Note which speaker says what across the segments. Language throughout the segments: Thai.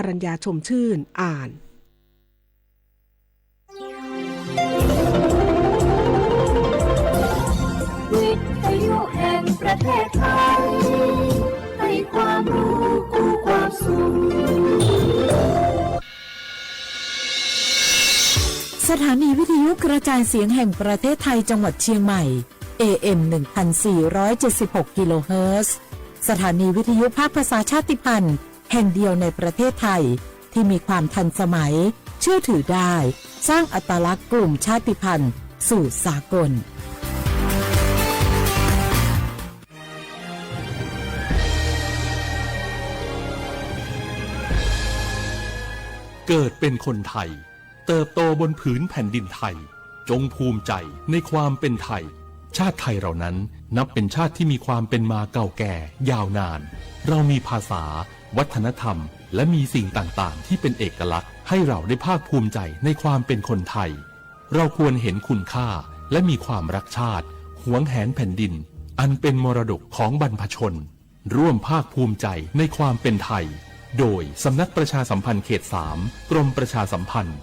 Speaker 1: รัญญาชมชื่นอ่าน
Speaker 2: วิทยุแห่งประเทศไทยให้ความรู้กู้ความสุข
Speaker 3: สถานีวิทยุกระจายเสียงแห่งประเทศไทยจังหวัดเชียงใหม่ AM 1476 กิโลเฮิรตซ์สถานีวิทยุภาคภาษาชาติพันธุ์แห่งเดียวในประเทศไทยที่มีความทันสมัยเชื่อถือได้สร้างอัตลักษณ์กลุ่มชาติพันธุ์สู่สากล
Speaker 4: เกิดเป็นคนไทยเติบโตบนผืนแผ่นดินไทยจงภูมิใจในความเป็นไทยชาติไทยเรานั้นนับเป็นชาติที่มีความเป็นมาเก่าแก่ยาวนานเรามีภาษาวัฒนธรรมและมีสิ่งต่างๆที่เป็นเอกลักษณ์ให้เราได้ภาคภูมิใจในความเป็นคนไทยเราควรเห็นคุณค่าและมีความรักชาติหวงแหนแผ่นดินอันเป็นมรดกของบรรพชนร่วมภาคภูมิใจในความเป็นไทยโดยสำนักประชาสัมพันธ์เขต 3 กรมประชาสัมพันธ์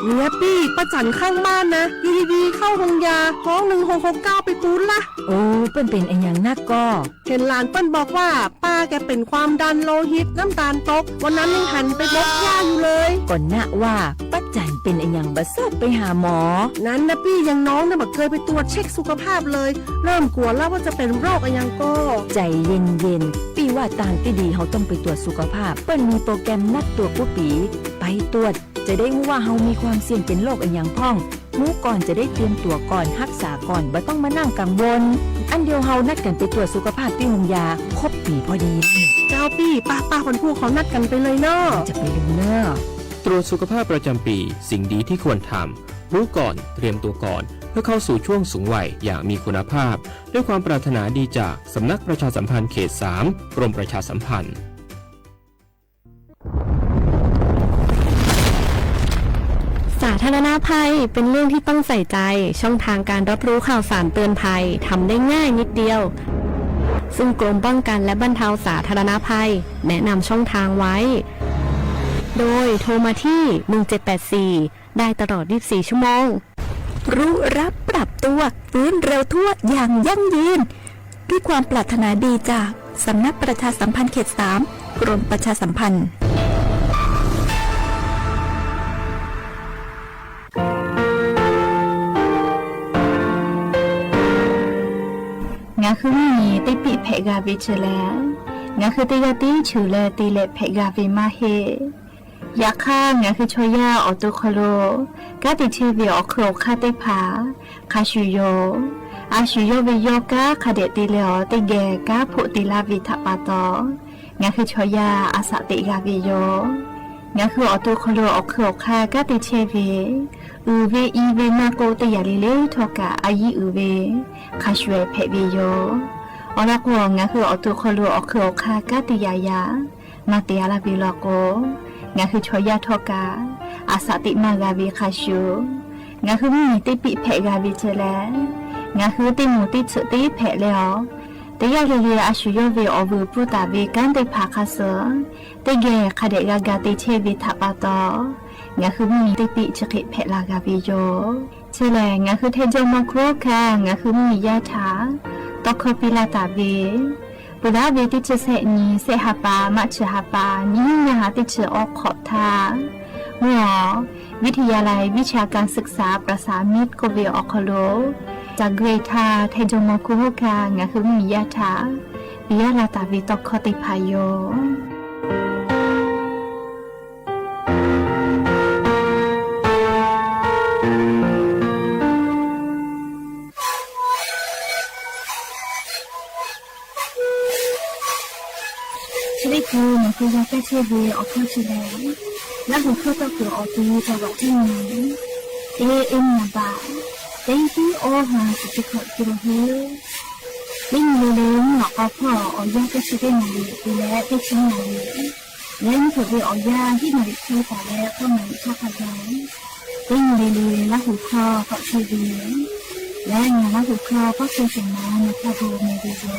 Speaker 1: เนี่ยปี้ประจันข้างบ้านนะอยู่ดีๆเข้าห้องยาท้อง1669ไปปูนละ
Speaker 3: โอ้เปิ้นเป็นอันยังนักก็
Speaker 1: เห็นหลานเปิ้นบอกว่าป้าแกเป็นความดันโลหิตน้ำตาลตกวันนั้นยังหันไปบกยาอยู่เลย
Speaker 3: ก่อนนะว่าป้าจันเป็นอันยังบ่ทราบไปหาหมอ
Speaker 1: นั้นนะปี้ยังน้องนะบ่เคยไปตรวจเช็คสุขภาพเลยเริ่มกลัวแล้วว่าจะเป็นโรคอันยังก็
Speaker 3: ใจเย็นๆปี้ว่าต่างที่ดีเขาต้องไปตรวจสุขภาพเปิ้นมีโปรแกรมนัดตรวจผู้ปีไปตรวจจะได้รู้ว่าเฮามีความเสี่ยงเป็นโรคอันยังพ้องรู้ก่อนจะได้เตรียมตัวก่อนรักษาก่อนบ่ต้องมานั่งกังวลอันเดียวเฮานัดกันไปตรวจสุขภาพที่โรงยาครบปีพอดี
Speaker 1: เจ้าปี้ป้าคนพวกเขานัดกันไปเลยเนาะ
Speaker 3: จะไปดูเนาะ
Speaker 5: ตรวจสุขภาพประจำปีสิ่งดีที่ควรทำรู้ก่อนเตรียมตัวก่อนเพื่อเข้าสู่ช่วงสูงวัยอย่างมีคุณภาพด้วยความปรารถนาดีจากสำนักประชาสัมพันธ์เขต 3 กรมประชาสัมพันธ์
Speaker 6: สาธารณภัยเป็นเรื่องที่ต้องใส่ใจช่องทางการรับรู้ข่าวสารเตือนภัยทำได้ง่ายนิดเดียวซึ่งกรมป้องกันและบรรเทาสาธารณภัยแนะนำช่องทางไว้โดยโทรมาที่1784ได้ตลอด24ชั่วโมง
Speaker 3: รู้รับปรับตัวฟื้นเร็วทั่วอย่างยั่งยืนด้วยความปรารถนาดีจากสำนักประชาสัมพันธ์เขต 3 กรมประชาสัมพันธ์
Speaker 2: งาคือมีติปิเพกาวิเชลงาคือติกาติชูเลติเลเพกาวิมาเฮยาค่างาคือชอยาออตุคโลกาติเทวิออโครคาเตผาคาชูโยอาชูโยวิโยกาคาเดติเลอติเกกาโพติลาวิทัปาโตงาคือชอยาอาสติกาวิโยงาคือออตุคโลออโครคากาติเทวิอูเวอีเวมาโกตยาลิเลทอกาอายีอูเวคาชเวเพวิโยออลาโกงาคือออตุคโลออโครคากาติยายามาเตียลาวิลาโกงาคือชอยาทอกาอาสติมากาวิคาชูงาคือมีติปิเพกาวิเจเลงาคือติมูติสติเพเลอติยาเรียอาชูโยเวอวูปุตาเวกันติภาคาเสติเกคาเดกากาติเชวิทัปาโตงาคือมีติปิจกิเพลากาวิโยเชเลงาคือเทจมาโครคางาคือมียาถาตอคปิลาตาเวปุระเวติเชเสนีเสหปามัชหปานิยาติเชออกขอทาหมอวิทยาลัยวิชาการศึกษาประสานมิตรโกเวออคโลจากเกรทาเทจมคุโฮกางาคือมียาถาปิยาลาตาวิตอคติพายโยชลิคูมันคือยาแก้เชื้อเวออกเข้าชิลและหัวเข้าตะกัวออกตีจังหวัดที่นี้เอ็มนาบาเต็งที่โอหาสุดที่ขอกิโลเฮลิ่งเลี้ยงหนอกเอาพ่อออกยาแก้เชื้อได้หน่อยดีและได้ชิ้นหน่อยเลี้ยงถูกเวออกยาที่หน่อยที่แต่แล้วก็เหมือนชาพยานลิ่งเลี้ยงและหัวข้อเกาะเชื้อเว และงานหุบคลอก็คือสิ่งนั้นนะคะดูในวิดีโอ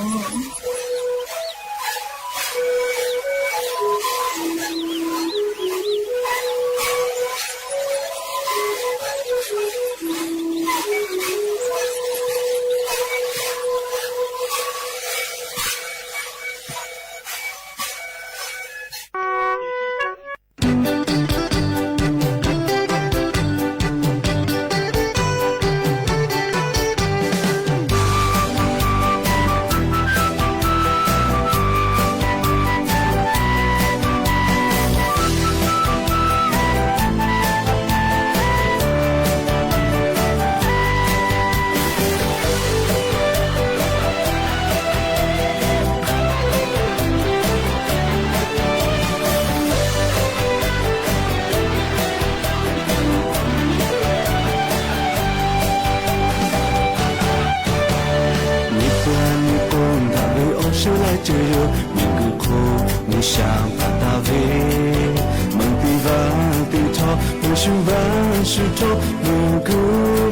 Speaker 7: 手来这热，明个苦，你想把它为，梦比万比超，不是万事中，明个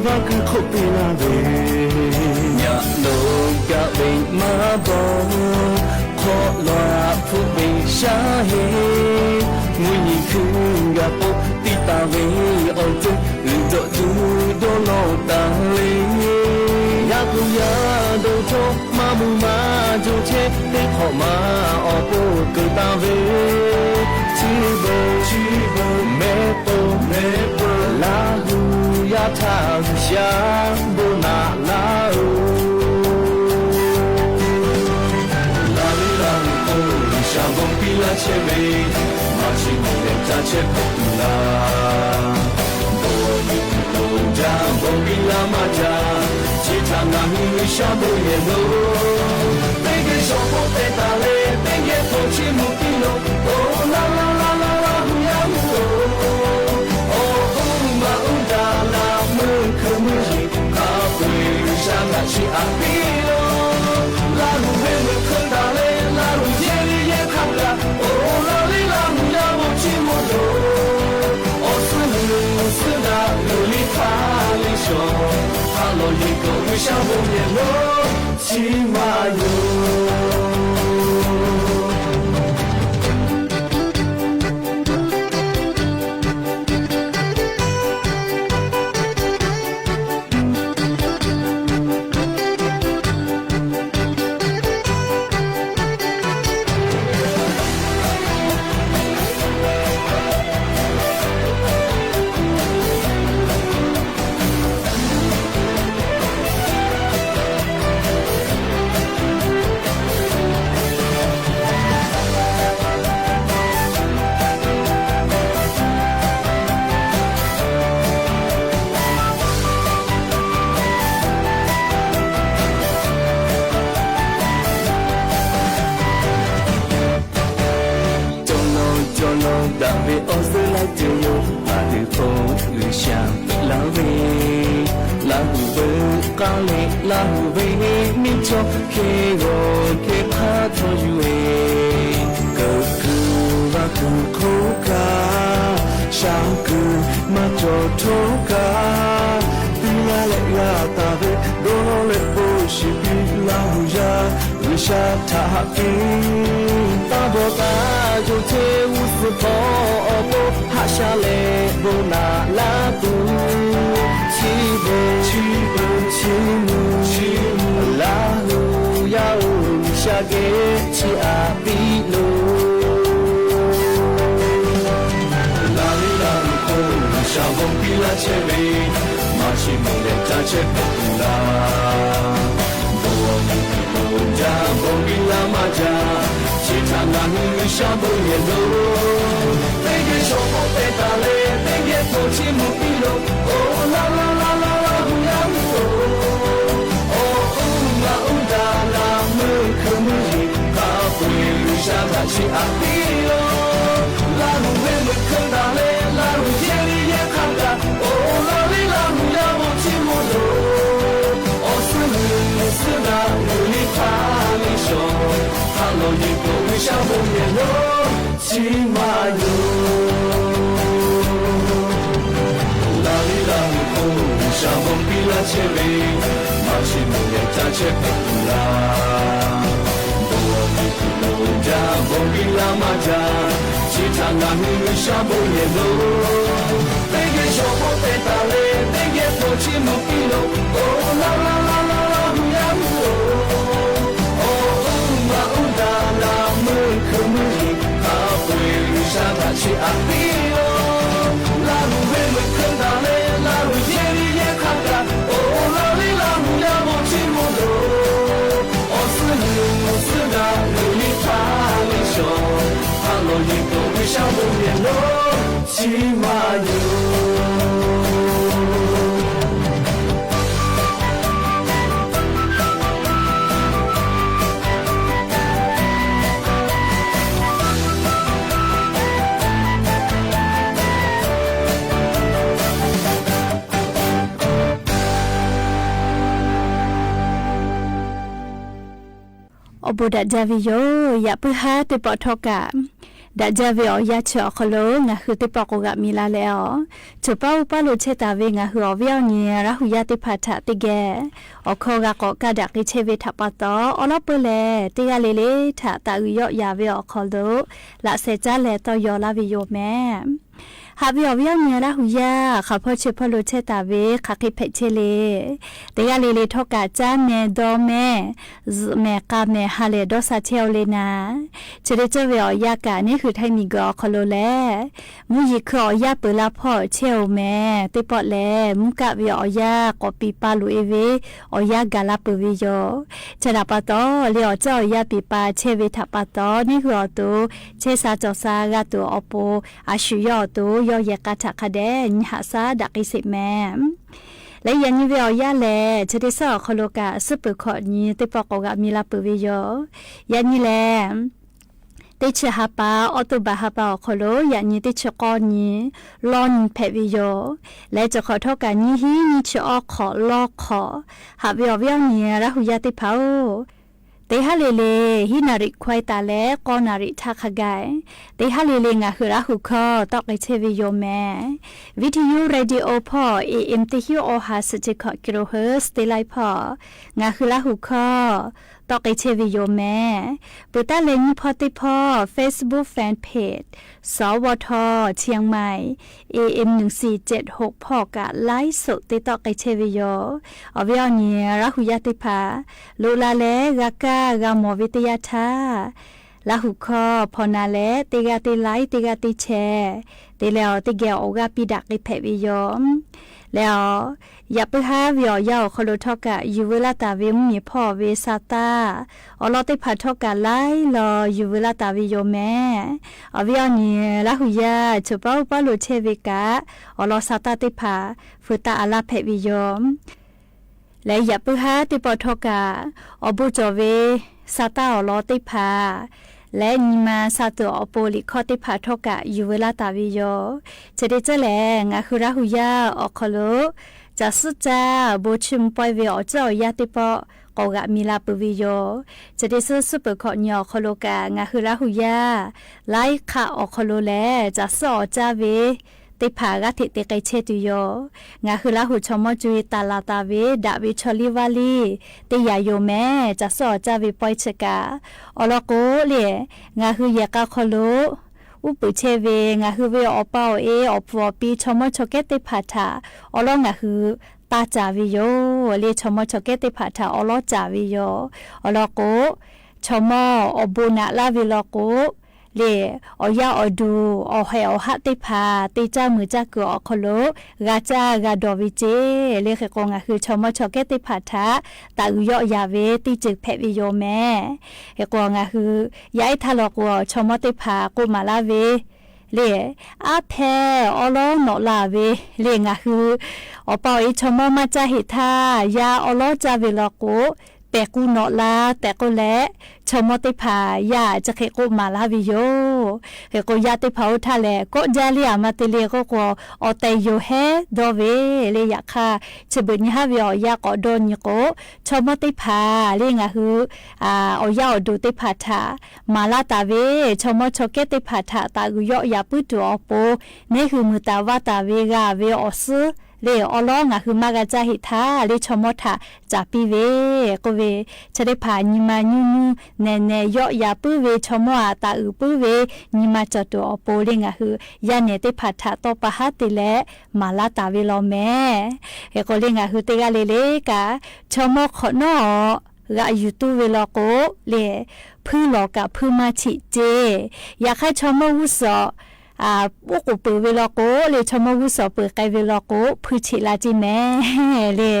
Speaker 7: 万个苦比那为，呀路个为马步，可罗普为下黑，每一刻个布地大为奥中，日多日多老大嘞。呀不呀都错，马不马就切，得好马哦不够大位，去不没不，拉路呀他想不拿拉哦，拉里拉哦，下风比拉切位，马西木连扎切不拉，波比拉马扎。长安女小不也路，每个小伙在打雷，每个头起木地路，哦啦啦啦啦啦呀木哦，哦嘛乌达啦木可木伊，卡布山那是阿比罗，拉路为木可打雷，拉路夜里也看个，哦啦里啦木呀木起木路，哦是那路里卡里说。哈罗一个小红叶落，起码有。大卫奥斯来就有把的风雨想拉维，拉胡贝咖喱，拉胡贝米ചോ给我给帕托yu维，个个瓦个口卡，上个马佐托卡，比拉勒呀大卫罗勒布西比拉胡呀，日下塔比，大波大就切乌斯波波哈下来不拿拉布，起木拉路呀乌下给起阿比路，拉里拉库小风比拉切维，马西木连扎切布拉。风比拉马扎，其他男女小不也路，每个小伙在打雷，每个头起木比路，哦啦啦啦啦啦乌呀乌哦，哦嘛乌达拉木可木伊，卡布里沙达西阿比罗，拉路为木可打雷，拉路夜里也看个，哦啦里拉乌呀乌起木路，哦是那路里卡。哈罗一个小红叶落，起码有。拉里拉木，小红比拉切维。切佩布拉，多尼库罗加，蒙比拉玛加，其他阿米沙布耶罗，那个小伙被打累，那个多奇木比罗，哦啦啦啦啦啦呼呀呼哦，哦嘛乌达拉木克木伊，阿贝沙达奇阿比罗，拉鲁贝木克达累，拉鲁耶里耶卡达，哦啦里拉呼呀莫奇莫罗，哦斯鲁斯达鲁里塔里熊，阿罗伊多维沙布耶罗，奇马尤。
Speaker 2: อบุดัจจาวิโยยะปุหาติปอทอกะดัจจาวิโอยะชอคโลงะคือติปอกกะมีลาแล้วจุปาอุปาโลเชตาเวงะคืออวิโอเนียระหุยะติพัทะติแกอโคกะกอกะดักอิเชเวทะปะตออลอเปเลติกะเลเลทะตะอุยอยาเวอคอโลละเซจาเลตอยอลาวิโยแมฮาบิอวิโอเนียระหุยะข้าพ่อเชพโลเชตาเวคักอิเพเชเลติกะเลเลทอกะจาเมดอเมแม่กาแม่ฮาเลดอซาเชลเลนาเจเดเจเวอยากะนี่คือไทมีกอคโลแลมุยิคอยาเปลาพ่อเชลแม่ติปอแลมุกะเวอยากอปีปาลุเอเวอยากาลาเปวิโยจะดาปะตอเลอเจ้ายาปีปาเชเวทัปะตอนี่คืออตุเชซาจอซากะตุอโปอาชุยอตุยอยากะทะคะเดญหาซาดักอิสิแมและยันยิเวอยาแลจะได้สอคโลกะสุปขอนี้ติปอกกะมีลาเปวิโยยันยิแลติชฮาปาออตุบาฮาปาคโลยันยิติชกอนี้ลอนเพวิโยและจะขอโทษกันนี้ฮีนิชอขอลอขอหาเวอเวนี้ระหุยาติเผาเตฮาเลเลฮินาริควายตาเลกอนาริทักขกายเตฮาเลเลงะคือระหุคอตอกไอเชวิโยแมวิทยุเรดิโอพอAM ติฮิโอฮาสจิคกิโลเฮิรตซ์เตไลพองะคือระหุคอตอกไอเชวิโยแมปุตตะเลนิพอติพอ Facebook Fan Page สวทเชียงใหม่ AM 1476พอกะไลฟ์สดติตอกไอเชวิโยอเวอนีระหุยาติภาโลลาเลกากากามวิทยาทาลาหุคอพอนาเลติกาติไลติกาติแชติแล้วติเกออกาปิดักไอเพวิโยแล้วอย่าไปหาวิอยาวคโลทอกะอยู่เวลาตาเวมมีพ่อเวซาตาอลอติพัทอกะไลลออยู่เวลาตาวิโยแม่อวิอนีลาหุยาจุปาอุปาโลเชเวกะอลอซาตาติพาฟุตาอาลาเพวิโยและอย่าไปหาติปอทอกะอบุจเวซาตาอลอติพาและนิมาซาตัวอโปลิคอติพาทอกะอยู่เวลาตาวิโยจะได้เจแลงะคือราหุยาอคโลจะสุจาบูชิมปอยเวอเจ้ายาติปอกอกะมีลาปวิโยจะได้ซื้อซุปเปอร์คอญอคโลกะงะคือราหุยาไลคะอคโลแลจะสอจาเวติผากะติเตไกเชตุโยงะคือละหุชมอจุยตาลาตาเวดาวิชอลิวาลีติยาโยแม่จะสอจาเวปอยเชกาอลโกเลงะคือยากะคโลอุปเชเวงะคือเวอเปาเออปวปีชมอชเกติผาทาอลงะคือตาจาวิโยเลชมอชเกติผาทาอลจาวิโยอลโกชมออบุนะลาวิลโกเลอยาอดูอเฮอหะติพาติจามือจักอคโลกาจากาดอวิเจเลขกงะคือชมชเกติพาทะตาอุยอยาเวติจึกเพวิโยแม่เฮกงะคือยายทะลอกวชมติพากุมาลาเวเลอาเพอลอนอลาเวเลงะคืออปออีชมมาจาหิทายาอลอจาเวลโกเปกูนอลาแต่ก็และชมติพายาจะเคกุมาลาวิโยเฮโกยาติพาวทะเลก็จาเลียมาติเลก็กอเตโยเฮดอเวเลยะค่ะฉบึญฮาวิอยากอดอนยโกชมติพาเลงะฮืออยาอดูติพาทามาลาตาเวชมชเกติพาทาตากุยอยาปุตัวอโปนี่คือมือตาวาตาเวกาเวออซ เลอล้องคือมากะจะหิทาเลชมทาจะปีเวก็เวจะได้ผ่านนิมาญูแน่ๆย่อยาปื้อเวชมว่าตาปื้อเวนิมาจตัวอโปเลงคือยาเนติผัดทาตปะหาติแลมาลาตาเวลอแม่เฮก็เลงคือเตกะเลกะชมขอนอกะอยู่ตู้เวลาโกเลพื้นหลอกะพื้นมาฉิเจอยากให้ชมวุสพวกกูเปิดเวลาโกเลยชมวุสเปิดไกเวลาโกพื้นฉิลาจิแม่เลย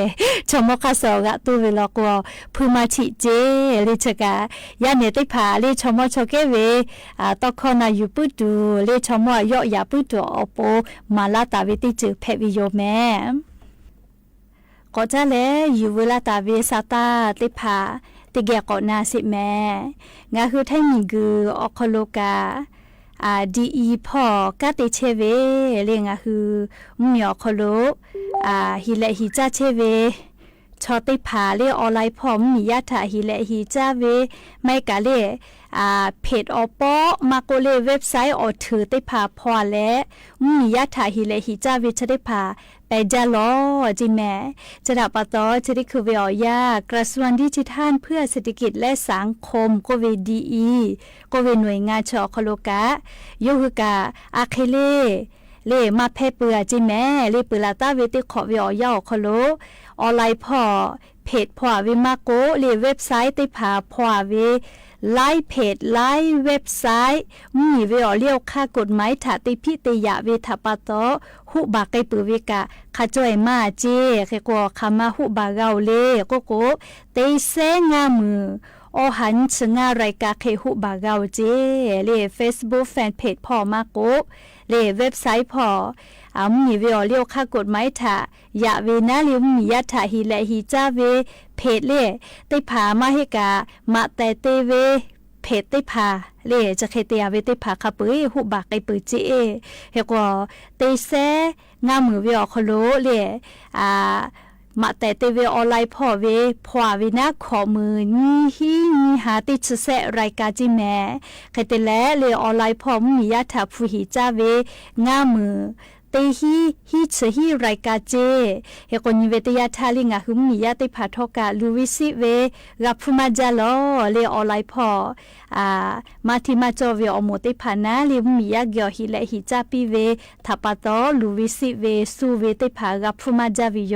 Speaker 2: ชมข้าสอกะตู้เวลาโกพื้นมาฉิเจเลยชะกะยาเนติผาเลยชมชอเกเวตอคอนาอยู่ปุดูเลยชมยอยาปุดูอโปมาลาตาเวติจือเพวิโยแม่ก็จะเลยอยู่เวลาตาเวสาตาติผาติเกะก่อนนาสิแม่งาคือไทมีกืออคโลกาดีอีพ่อกะติเชเวเลงาคือมีอคโลฮิเลฮิจาเชเวชอติผาเลออนไลน์พร้อมมียาถาฮิเลฮิจาเวไม่กะเลเพจอปอมาโกเลเว็บไซต์อถือติผาพอและมียาถาฮิเลฮิจาเวชติผาไปจาลอจิแม่จะดับปะตอจะได้คือเวียยากระทรวงดิจิทัลเพื่อเศรษฐกิจและสังคมก็เวดีก็เวหน่วยงานชอคโลกะโยฮกะอาเคเลมาเพเปือจิแม่เลปืลาตาเวติขอเวียยาคโลออนไลน์พอเพจพอเวมาโกเลเว็บไซต์ติผาพอเวไลฟ์เพจไลฟ์เว็บไซต์มีเวอเลียวค่ากฎหมายถาติพิตยะเวทปะโตหุบาไกปือเวกะขะจ่อยมาเจเกกัวคามาหุบาเกาเลโกโกเตเซงามือโอหันชงารายกาเคหุบาเกาเจเล Facebook แฟนเพจพอมาโกเลเว็บไซต์พอมีเวอเลียวค่ากฎหมายถายะเวนะลิมมียะถาฮิและฮิจาเวเพจเลติผามาให้กามาแต่เตเวเพจติผาเลจะเคตียเวติผาคาปุยหุบากไกปุยจีเฮกว่าเตเซงามือเวอคโลเลมาแต่เตเวออนไลน์พอเวพอเวนะขอมือนี่ฮีนี่หาติชเสรายการจิแม่เคเตแลเลออนไลน์พอมียะถาผู้หิจาเวงามือเตฮีเชฮีรายกาเจเฮกนิเวตยาทาลิงาหุมียาติผาทอกาลูวิซิเวรับพุมาจาลอเลออนไลน์พอมาทิมาจอเวอโมติผานาเลมียาเกียวฮิและฮิจาปีเวทัปตอลูวิซิเวสูเวติผารับพุมาจาวิโย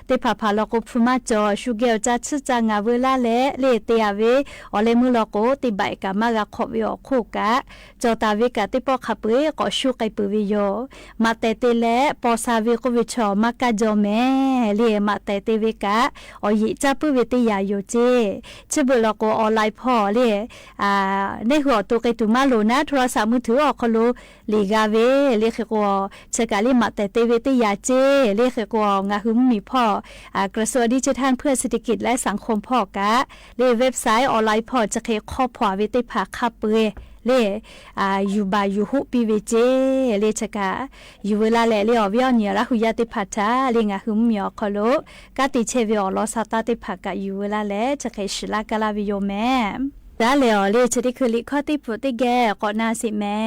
Speaker 2: ติผาพาลอกพุมาจอชูเกียวจาชจางาเวลาเลเตียเวอเลมุลอกติบายกามากะขอวิโอโคกะจอตาเวกะติปอขับเวก็ชูไกปืวิโยมาแต่เตเลปอซาเวก็วิชอมากะจอแม่เลมาแต่เตเวกะอยิจับเวติยาโยเจชบุลอกออนไลน์พอเลในหัวตัวไกตุมาโลนะโทรศัพท์มือถือออกคโลลีกาเวเลขกอเชกาลิมาแต่เตเวติยาเจเลขกองาหึมมีพ่อกระทรวงดิจิทัลเพื่อเศรษฐกิจและสังคมพ่อกะเลเว็บไซต์ออนไลน์พอจะเคข้อพอเวติภาคาเปเลอยู่บาอยู่หุปีเวเจเลชกาอยู่เวลาแลเลอเวียเนี่ยละหุยาติพัทาเลงะหุมมีอคโลกาติเชเวอลอซาตาติภากะอยู่เวลาแลจะเคชิลากะลาวิโยแม่ดาเลอเลชติคือลิข้อติปุติแกก่อนนาสิแม่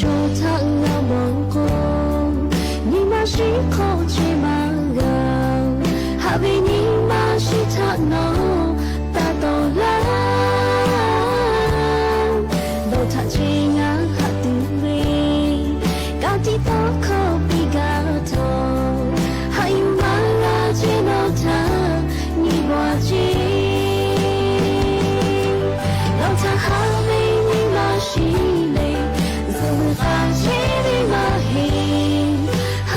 Speaker 8: 说他要梦工，你妈是口气蛮高，还为你妈是他弄大到了，都他这样哈杜威，高低都口比高头，还有妈拉接到他，你我记，老他还为你妈是。发起的马嘿，哦，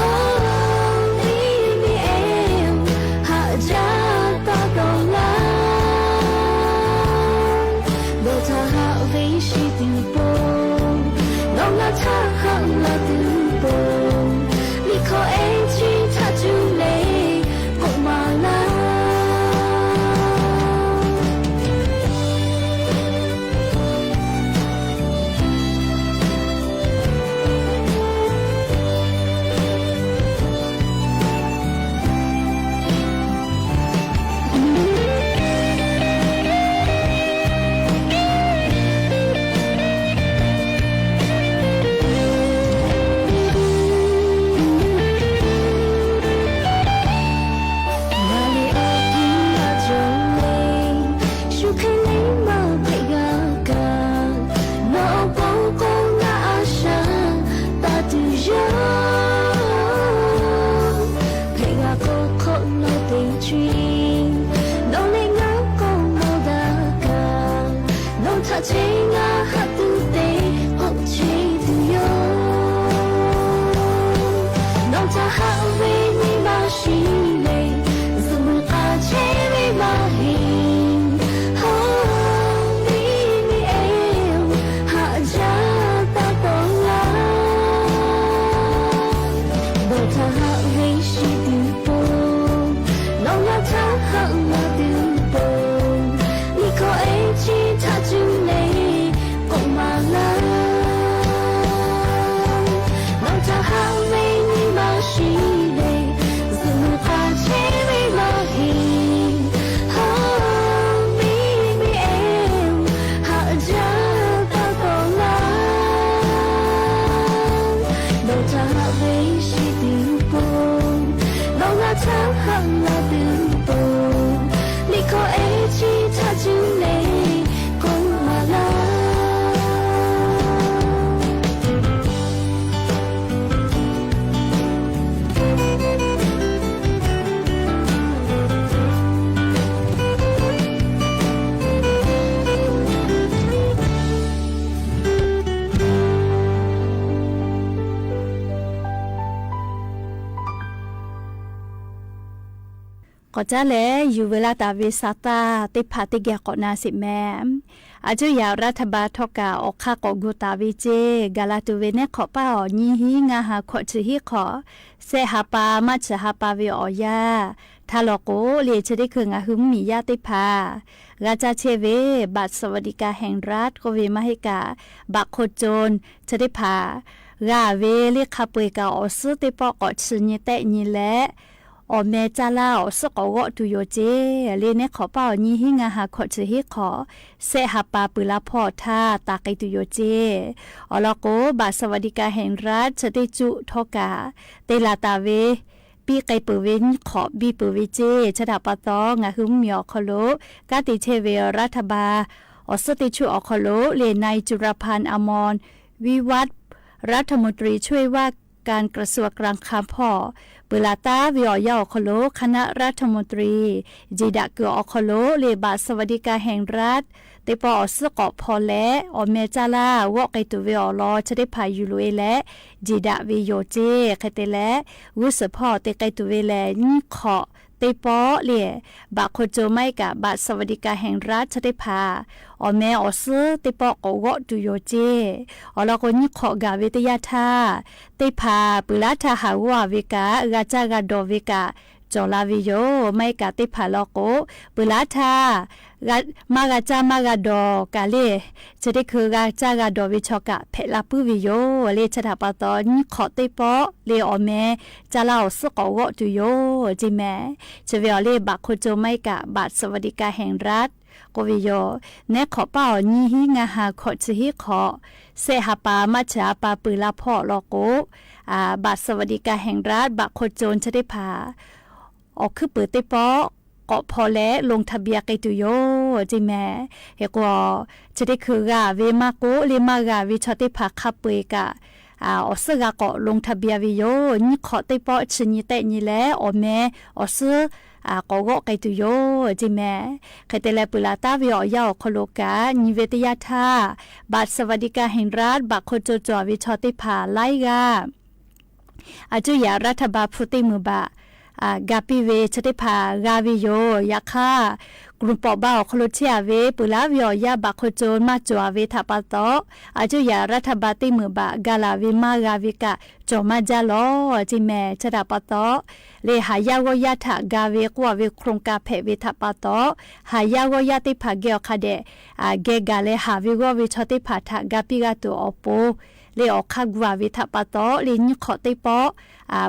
Speaker 2: ก็จะแลอยู่เวลาตาเวซาตาติพาติแกก็นาสิแม่อาจจะอยารัฐบาลทกาออกค่าก็กูตาเวเจกาลาตุเวเนขอป้าอ๋อยี่ฮีงาหาขอชื่อฮีขอเสหาปามาชหาปาเวออยาทาลโกเลจะได้คืองาหึมมียาติพากาจาเชเวบัตรสวัสดิการแห่งรัฐก็เวมาให้กาบักโคจรจะได้พากาเวเรียกขับไปกาอสุติปอกอชื่อนี่แต่นี่แหละอเมจาลาอสกอตุโยเจเลเนขอเป้านี่หิงาหาขอชื่อฮิขอเสหาปาปุลาพอท่าตาไกตุโยเจอลโกบัตรสวัสดิการแห่งรัฐจะได้จุทกาเตลาตาเวปีไกเปเวนขอบีเปเวเจชดาปตองาหึมมีอคโลกาติเชเวรัฐบาอสติชุอคโลเลนายจุรพันธ์อมรวิวัฒน์รัฐมนตรีช่วยว่าการกระทรวงการคลังพ่อเปลาตาวิอยอคโลคณะรัฐมนตรีจีดะเกืออคโลเลบาสวัสดิการแห่งรัฐเตปอสกอพอและอเมจาลาวอกไกตุเวอลอจะได้พายุลุเอและจีดะวิโยเจคเตและวุสพอเตไกตุเวแลนี่ขอเตปอเลียบาโคโจไม่กับบาสวัสดิการแห่งรัฐจะได้พาอเมออซื้อเตปออวอตุโยเจอลาคนนี่ขอกาเวตยาธาเตพาปุลาทาหาวาเวกากาจากาโดเวกาจอลาวิโยไม่กาเตพาลโกปุลาทามากาจามากาดอกาเลจะได้คือกาจากาดอวิชอกะเพลาปุวิโยเลชดาปตอนขอเตปอเลอเมจาลาสกอวตุโยจิแมจะเวเลบักโคโจไม่กะบัตรสวัสดิการแห่งรัฐกวิโยเนขอเป้านี่หิงาหาขอชื่อฮิขอเสหาปามาชาปาปืลาพ่อลอโกบัตรสวัสดิการแห่งรัฐบักโคโจนจะได้พาออกคือเปิดเตปอก็พอแล้วลงทะเบียนไกตุโยจิแม่เฮกว่าจะได้คือกาเวมาโกเลมากาวิชติภาคับเปกะอสกาก็ลงทะเบียนวิโยนี่ขอเตปอชนิแต่นี่แหละอแม่อสก็ไกตุโยจิแม่ใครแต่ละปุลาตาวิอยาวคโลกานิเวตยาธาบัตรสวัสดิการแห่งรัฐบักโคโจจวิชติภาไลกาอาจุยารัฐบาลพุติมุบะกาปิเวชติภากาวิโยยาคากลุ่มปอบ่าวคโลเชียเวปุลาวิอยาบักโคโจนมาจวเวทัปโตอาจุยารัฐบาลติมุบะกาลาวิมากาวิกะจอมาจาโลจิแมชดาปโตเลหายาวยาทะกาเวกว่าเวโครงการเพเวทัปโตหายาวยาติภาเกอคาเดเกกาเลหาวิกว่าเวชติภาทะกาปิกาตุอโปเลออกคากว่าวิทัปโตเลนิขอติปอ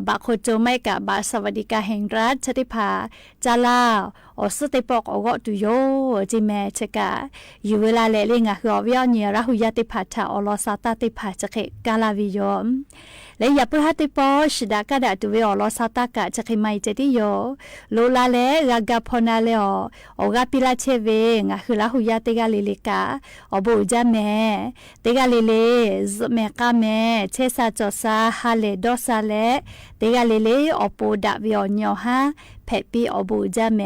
Speaker 2: บาโคโจไม่กับบาสวัสดิการแห่งรัฐชติภาจาลาอสติปอกอวตุโยจิแมชกาอยู่เวลาเลเลงะหัววิญญาราหุยติภาทาอลอซาตาติภาจะเกกาลาวิโยมและอย่าเพื่อหัติปอชิดากาดาตุเวอลอซาตากะจะเกไม่เจติโยโลลาเลกากาพนาเลออกาปิลาเชเวงะหุลาหุยติกาลิลิกาอบูจาเมติกาลิเลเมกาเมเชซาจอซาฮาเลดอซาเลเตกาเลเลอโปดาวิอญอฮาเพปีอบูจาเม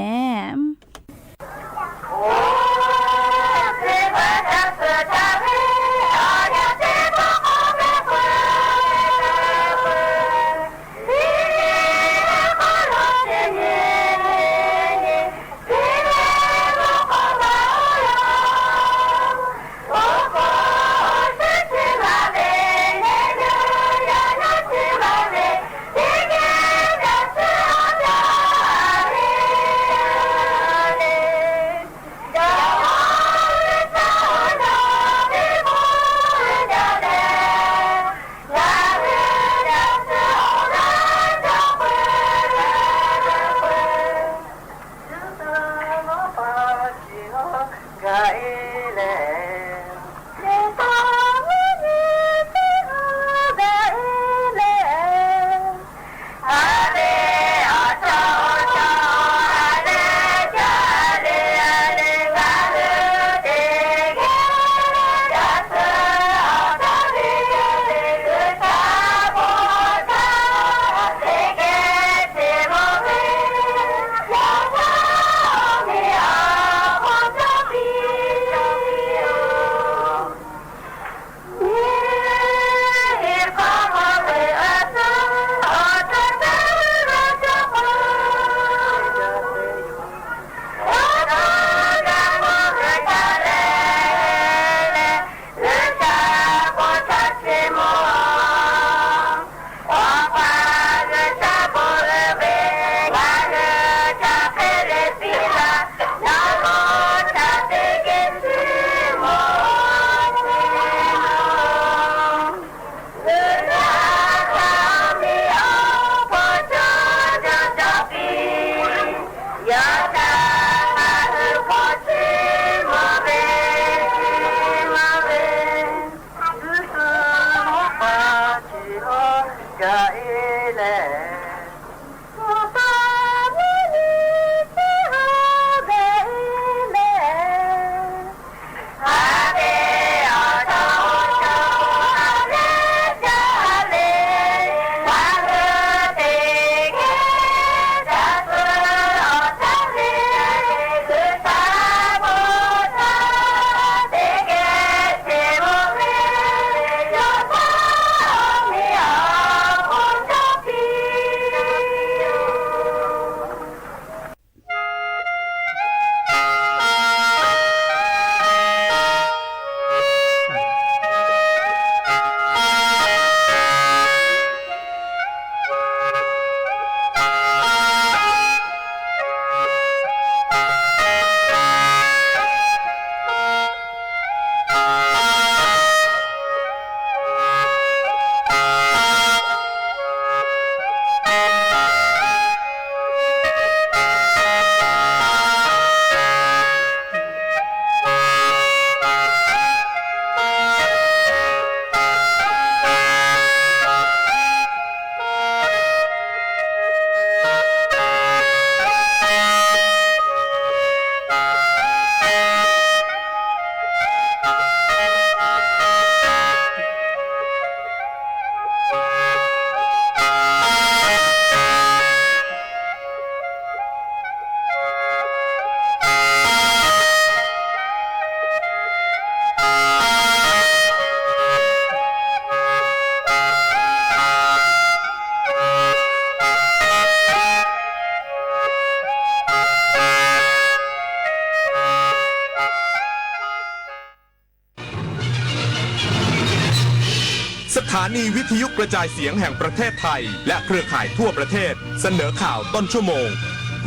Speaker 9: สถานีวิทยุกระจายเสียงแห่งประเทศไทยและเครือข่ายทั่วประเทศเสนอข่าวต้นชั่วโมง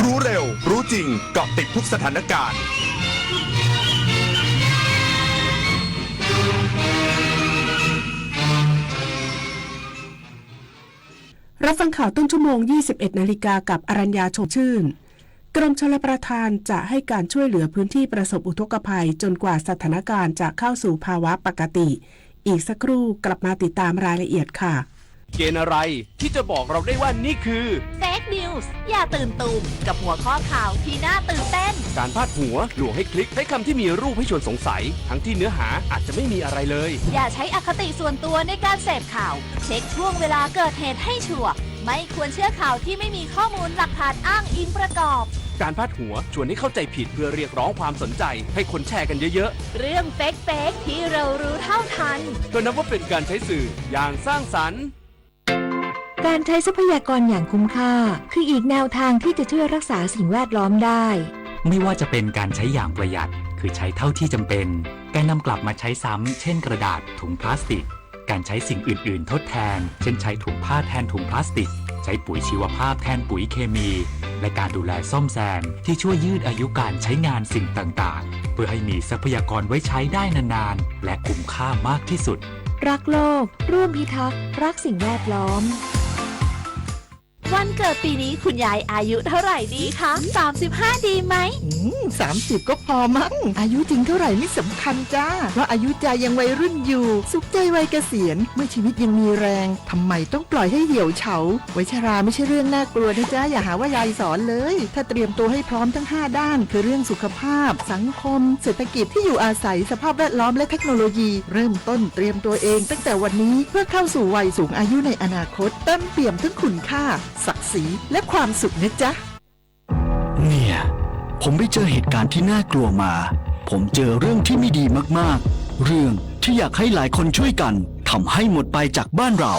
Speaker 9: รู้เร็วรู้จริงเกาะติดทุกสถานการณ์
Speaker 1: รับฟังข่าวต้นชั่วโมง 21 นาฬิกากับอรัญญา โฉมชื่นกรมชลประทานจะให้การช่วยเหลือพื้นที่ประสบอุทกภัยจนกว่าสถานการณ์จะเข้าสู่ภาวะปกติอีกสักครู่กลับมาติดตามรายละเอียดค่ะ
Speaker 10: เกณฑ์อะไรที่จะบอกเราได้ว่านี่คือ
Speaker 11: Fake News อย่าตื่นตูมกับหัวข้อข่าวที่น่าตื่นเต้น
Speaker 10: การพาดหัวลวงให้คลิกใช้คำที่มีรูปให้ชวนสงสัยทั้งที่เนื้อหาอาจจะไม่มีอะไรเลย
Speaker 11: อย่าใช้อคติส่วนตัวในการเสพข่าวเช็คช่วงเวลาเกิดเหตุให้ชัวร์ไม่ควรเชื่อข่าวที่ไม่มีข้อมูลหลักฐานอ้างอิงประกอบ
Speaker 10: การพาดหัวชวนให้เข้าใจผิดเพื่อเรียกร้องความสนใจให้คนแชร์กันเยอะ
Speaker 11: ๆเรื่องเฟกที่เรารู้เท่าทัน
Speaker 10: ก็นับว่าเป็นการใช้สื่ออย่างสร้างสรรค์
Speaker 12: การใช้ทรัพยากรอย่างคุ้มค่าคืออีกแนวทางที่จะช่วยรักษาสิ่งแวดล้อมได้
Speaker 13: ไม่ว่าจะเป็นการใช้อย่างประหยัดคือใช้เท่าที่จำเป็นการนำกลับมาใช้ซ้ำเช่นกระดาษถุงพลาสติกการใช้สิ่งอื่นๆทดแทนเช่นใช้ถุงผ้าแทนถุงพลาสติกใช้ปุ๋ยชีวภาพแทนปุ๋ยเคมีและการดูแลซ่อมแซมที่ช่วยยืดอายุการใช้งานสิ่งต่างๆเพื่อให้มีทรัพยากรไว้ใช้ได้นานๆและคุ้มค่ามากที่สุด
Speaker 12: รักโลกร่วมพิทักษ์รักสิ่งแวดล้อม
Speaker 11: วันเกิดปีนี้คุณยายอายุเท่าไหร่ดีคะ35ดีไหม
Speaker 14: 30ก็พอมั้งอายุจริงเท่าไหร่ไม่สำคัญจ้าเพราะอายุใจยังวัยรุ่นอยู่สุขใจวัยเกษียณเมื่อชีวิตยังมีแรงทำไมต้องปล่อยให้เหี่ยวเฉาวัยชราไม่ใช่เรื่องน่ากลัวนะจ๊ะอย่าหาว่ายายสอนเลยถ้าเตรียมตัวให้พร้อมทั้ง5ด้านคือเรื่องสุขภาพสังคมเศรษฐกิจที่อยู่อาศัยสภาพแวดล้อมและเทคโนโลยีเริ่มต้นเตรียมตัวเองตั้งแต่วันนี้เพื่อเข้าสู่วัยสูงอายุในอนาคตเต็มเปี่ยมทั้งคุณค่าศักดิ์ศรีและความสุขนะจ๊ะ
Speaker 7: เนี่ยผมไปเจอเหตุการณ์ที่น่ากลัวมาผมเจอเรื่องที่ไม่ดีมากๆเรื่องที่อยากให้หลายคนช่วยกันทำให้หมดไปจากบ้านเรา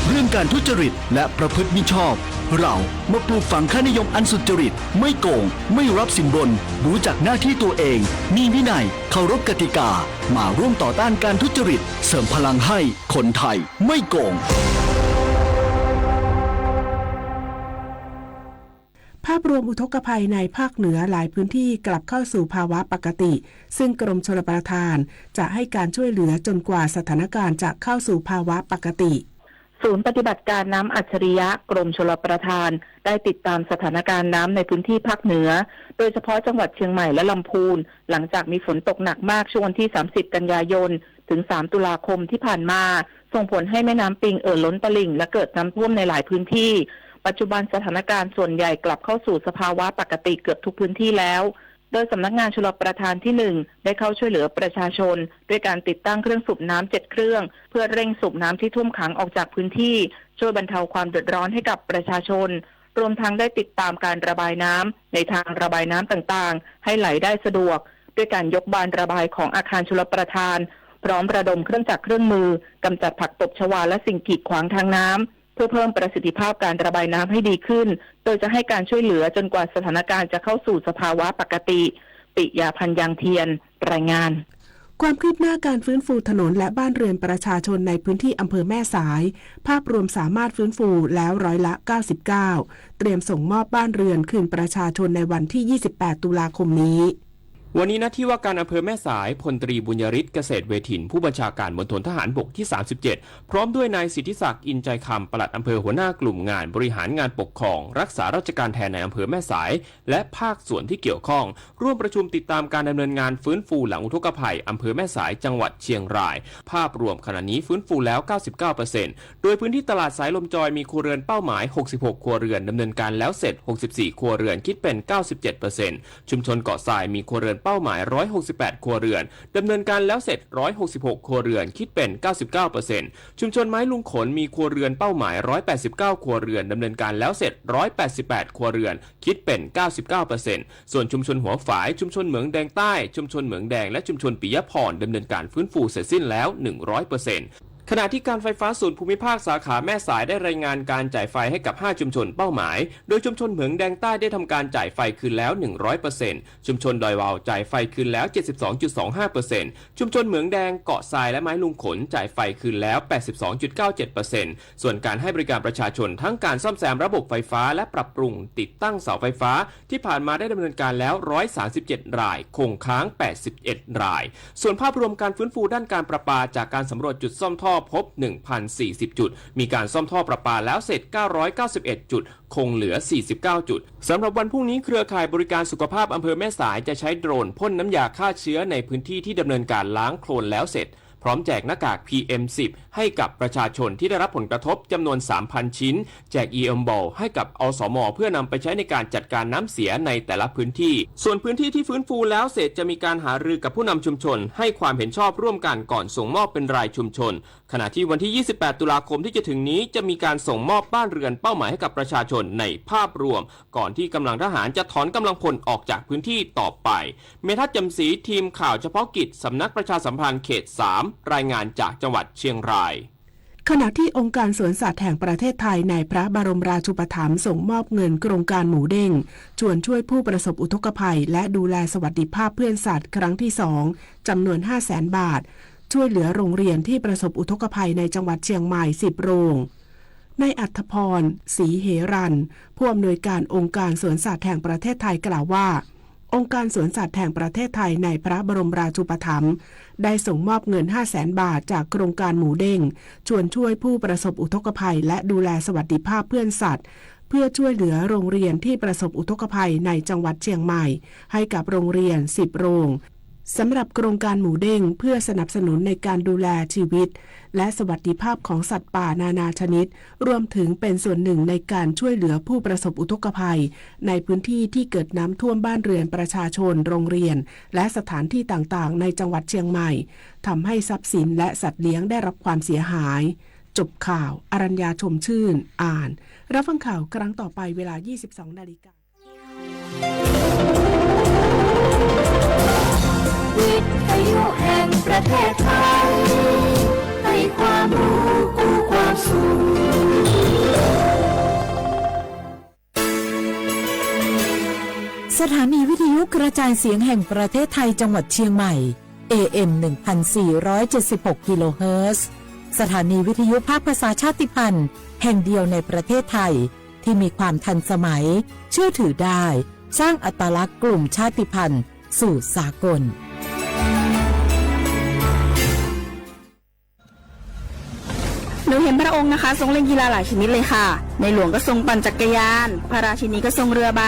Speaker 7: เรื่องการทุจริตและประพฤติมิชอบเรามาปลูกฝังค่านิยมอันสุจริตไม่โกงไม่รับสินบนรู้จักหน้าที่ตัวเองมีวินัยเคารพกติกามาร่วมต่อต้านการทุจริตเสริมพลังให้คนไทยไม่โกง
Speaker 1: ภาพรวมอุทกภัยในภาคเหนือหลายพื้นที่กลับเข้าสู่ภาวะปกติซึ่งกรมชลประทานจะให้การช่วยเหลือจนกว่าสถานการณ์จะเข้าสู่ภาวะปกติ
Speaker 15: ศูนย์ปฏิบัติการน้ำอัจฉริยะกรมชลประทานได้ติดตามสถานการณ์น้ำในพื้นที่ภาคเหนือโดยเฉพาะจังหวัดเชียงใหม่และลำพูนหลังจากมีฝนตกหนักมากช่วงวันที่30กันยายนถึง3ตุลาคมที่ผ่านมาส่งผลให้แม่น้ำปิงล้นตลิ่งและเกิดน้ำท่วมในหลายพื้นที่ปัจจุบันสถานการณ์ส่วนใหญ่กลับเข้าสู่สภาวะปกติเกือบทุกพื้นที่แล้วโดยสำนักงานชลประทานที่1ได้เข้าช่วยเหลือประชาชนด้วยการติดตั้งเครื่องสูบน้ำ7เครื่องเพื่อเร่งสูบน้ำที่ท่วมขังออกจากพื้นที่ช่วยบรรเทาความเดือดร้อนให้กับประชาชนรวมทั้งได้ติดตามการระบายน้ำในทางระบายน้ำต่างๆให้ไหลได้สะดวกด้วยการยกบานระบายของอาคารชลประทานพร้อมระดมเครื่องจักรเครื่องมือกำจัดผักตบชวาและสิ่งกีดขวางทางน้ำเพื่อเพิ่มประสิทธิภาพการระบายน้ำให้ดีขึ้นโดยจะให้การช่วยเหลือจนกว่าสถานการณ์จะเข้าสู่สภาวะปกติปิยาพันธ์ยางเทียนรายงาน
Speaker 1: ความคืบหน้าการฟื้นฟูถนนและบ้านเรือนประชาชนในพื้นที่อำเภอแม่สายภาพรวมสามารถฟื้นฟูแล้ว99%เตรียมส่งมอบบ้านเรือนคืนประชาชนในวันที่28ตุลาคมนี้
Speaker 5: วันนี้หน้าที่ว่าการอำเภอแม่สายพลตรีบุญยริศเกษตรเวถิ่นผู้บัญชาการมณฑลทหารบกที่37พร้อมด้วยนายสิทธิศักดิ์อินใจคำปลัดอำเภอหัวหน้ากลุ่มงานบริหารงานปกครองรักษาราชการแทนในอำเภอแม่สายและภาคส่วนที่เกี่ยวข้องร่วมประชุมติดตามการดำเนินงานฟื้นฟูหลังอุทกภัยอำเภอแม่สายจังหวัดเชียงรายภาพรวมขณะนี้ฟื้นฟูแล้ว 99% โดยพื้นที่ตลาดสายลมจอยมีครัวเรือนเป้าหมาย66ครัวเรือนดำเนินการแล้วเสร็จ64ครัวเรือนคิดเป็น 97% ชุมชนเกาะทรายมีครัวเรือนเป้าหมาย168ครัวเรือนดำเนินการแล้วเสร็จ166ครัวเรือนคิดเป็น 99% ชุมชนไม้ลุงขนมีครัวเรือนเป้าหมาย189ครัวเรือนดำเนินการแล้วเสร็จ188ครัวเรือนคิดเป็น 99% ส่วนชุมชนหัวฝายชุมชนเหมืองแดงใต้ชุมชนเหมืองแดงและชุมชนปิยพรดำเนินการฟื้นฟูเสร็จสิ้นแล้ว 100% ขณะที่การไฟฟ้าส่วนภูมิภาคสาขาแม่สายได้รายงานการจ่ายไฟให้กับ 5 ชุมชนเป้าหมายโดยชุมชนเหมืองแดงใต้ได้ทำการจ่ายไฟคืนแล้ว 100% ชุมชนดอยวาวจ่ายไฟคืนแล้ว 72.25% ชุมชนเหมืองแดงเกาะทรายและไม้ลุงขนจ่ายไฟคืนแล้ว 82.97% ส่วนการให้บริการประชาชนทั้งการซ่อมแซมระบบไฟฟ้าและปรับปรุงติดตั้งเสาไฟฟ้าที่ผ่านมาได้ดำเนินการแล้ว 137 รายคงค้าง 81 รายส่วนภาพรวมการฟื้นฟูด้านการประปาจากการสำรวจจุดซ่อมท่อพบ 1,040 จุดมีการซ่อมท่อประปาแล้วเสร็จ 991 จุดคงเหลือ 49 จุดสำหรับวันพรุ่งนี้เครือข่ายบริการสุขภาพอำเภอแม่สายจะใช้โดรนพ่นน้ำยาฆ่าเชื้อในพื้นที่ที่ดำเนินการล้างโคลนแล้วเสร็จพร้อมแจกหน้ากาก PM10 ให้กับประชาชนที่ได้รับผลกระทบจำนวน 3,000 ชิ้นแจก EM Ball ให้กับอสม.เพื่อนำไปใช้ในการจัดการน้ำเสียในแต่ละพื้นที่ส่วนพื้นที่ที่ฟื้นฟูแล้วเสร็จจะมีการหารือกับผู้นำชุมชนให้ความเห็นชอบร่วมกันก่อนส่งมอบเป็นรายชุมชนขณะที่วันที่ 28 ตุลาคมที่จะถึงนี้จะมีการส่งมอบบ้านเรือนเป้าหมายให้กับประชาชนในภาพรวมก่อนที่กำลังทหารจะถอนกำลังพลออกจากพื้นที่ต่อไปเมทัศน์จำศรีทีมข่าวเฉพาะกิจสำนักประชาสัมพันธ์เขต 3 รายงานจากจังหวัดเชียงราย
Speaker 1: ขณะที่องค์การสวนสัตว์แห่งประเทศไทยในพระบรมราชูปถัมภ์ส่งมอบเงินโครงการหมูเด้งชวนช่วยผู้ประสบอุทกภัยและดูแลสวัสดิภาพเพื่อนสัตว์ครั้งที่ 2จำนวน 500,000 บาทช่วยเหลือโรงเรียนที่ประสบอุทกภัยในจังหวัดเชียงใหม่ 10 โรงนายอัธพร ศรีเหรัญผู้อำนวยการองค์การสวนสัตว์แห่งประเทศไทยกล่าวว่าองค์การสวนสัตว์แห่งประเทศไทยในพระบรมราชูปถัมภ์ได้ส่งมอบเงิน 500,000 บาทจากโครงการหมูเด้งชวนช่วยผู้ประสบอุทกภัยและดูแลสวัสดิภาพเพื่อนสัตว์เพื่อช่วยเหลือโรงเรียนที่ประสบอุทกภัยในจังหวัดเชียงใหม่ให้กับโรงเรียน 10 โรงสำหรับโครงการหมูเด้งเพื่อสนับสนุนในการดูแลชีวิตและสวัสดิภาพของสัตว์ป่านานาชนิดรวมถึงเป็นส่วนหนึ่งในการช่วยเหลือผู้ประสบอุทกภัยในพื้นที่ที่เกิดน้ำท่วมบ้านเรือนประชาชนโรงเรียนและสถานที่ต่างๆในจังหวัดเชียงใหม่ทำให้ทรัพย์สินและสัตว์เลี้ยงได้รับความเสียหายจบข่าวอรัญญาชมชื่นอ่านรับฟังข่าวครั้งต่อไปเวลา 22 นาฬิกา
Speaker 8: วิทยุแห่งประเทศไทยให้ความรู้กู้ความสุข
Speaker 3: สถานีวิทยุกระจายเสียงแห่งประเทศไทยจังหวัดเชียงใหม่ AM 1476 กิโลเฮิรตซ์สถานีวิทยุภาคภาษาชาติพันธุ์แห่งเดียวในประเทศไทยที่มีความทันสมัยเชื่อถือได้สร้างอัตลักษณ์กลุ่มชาติพันธุ์สู่สากล
Speaker 2: หนูเห็นพระองค์นะคะทรงเล่นกีฬาหลายชนิดเลยค่ะในหลวงก็ทรงปั่นจักรยานพระราชินีก็ทรงเรือใบ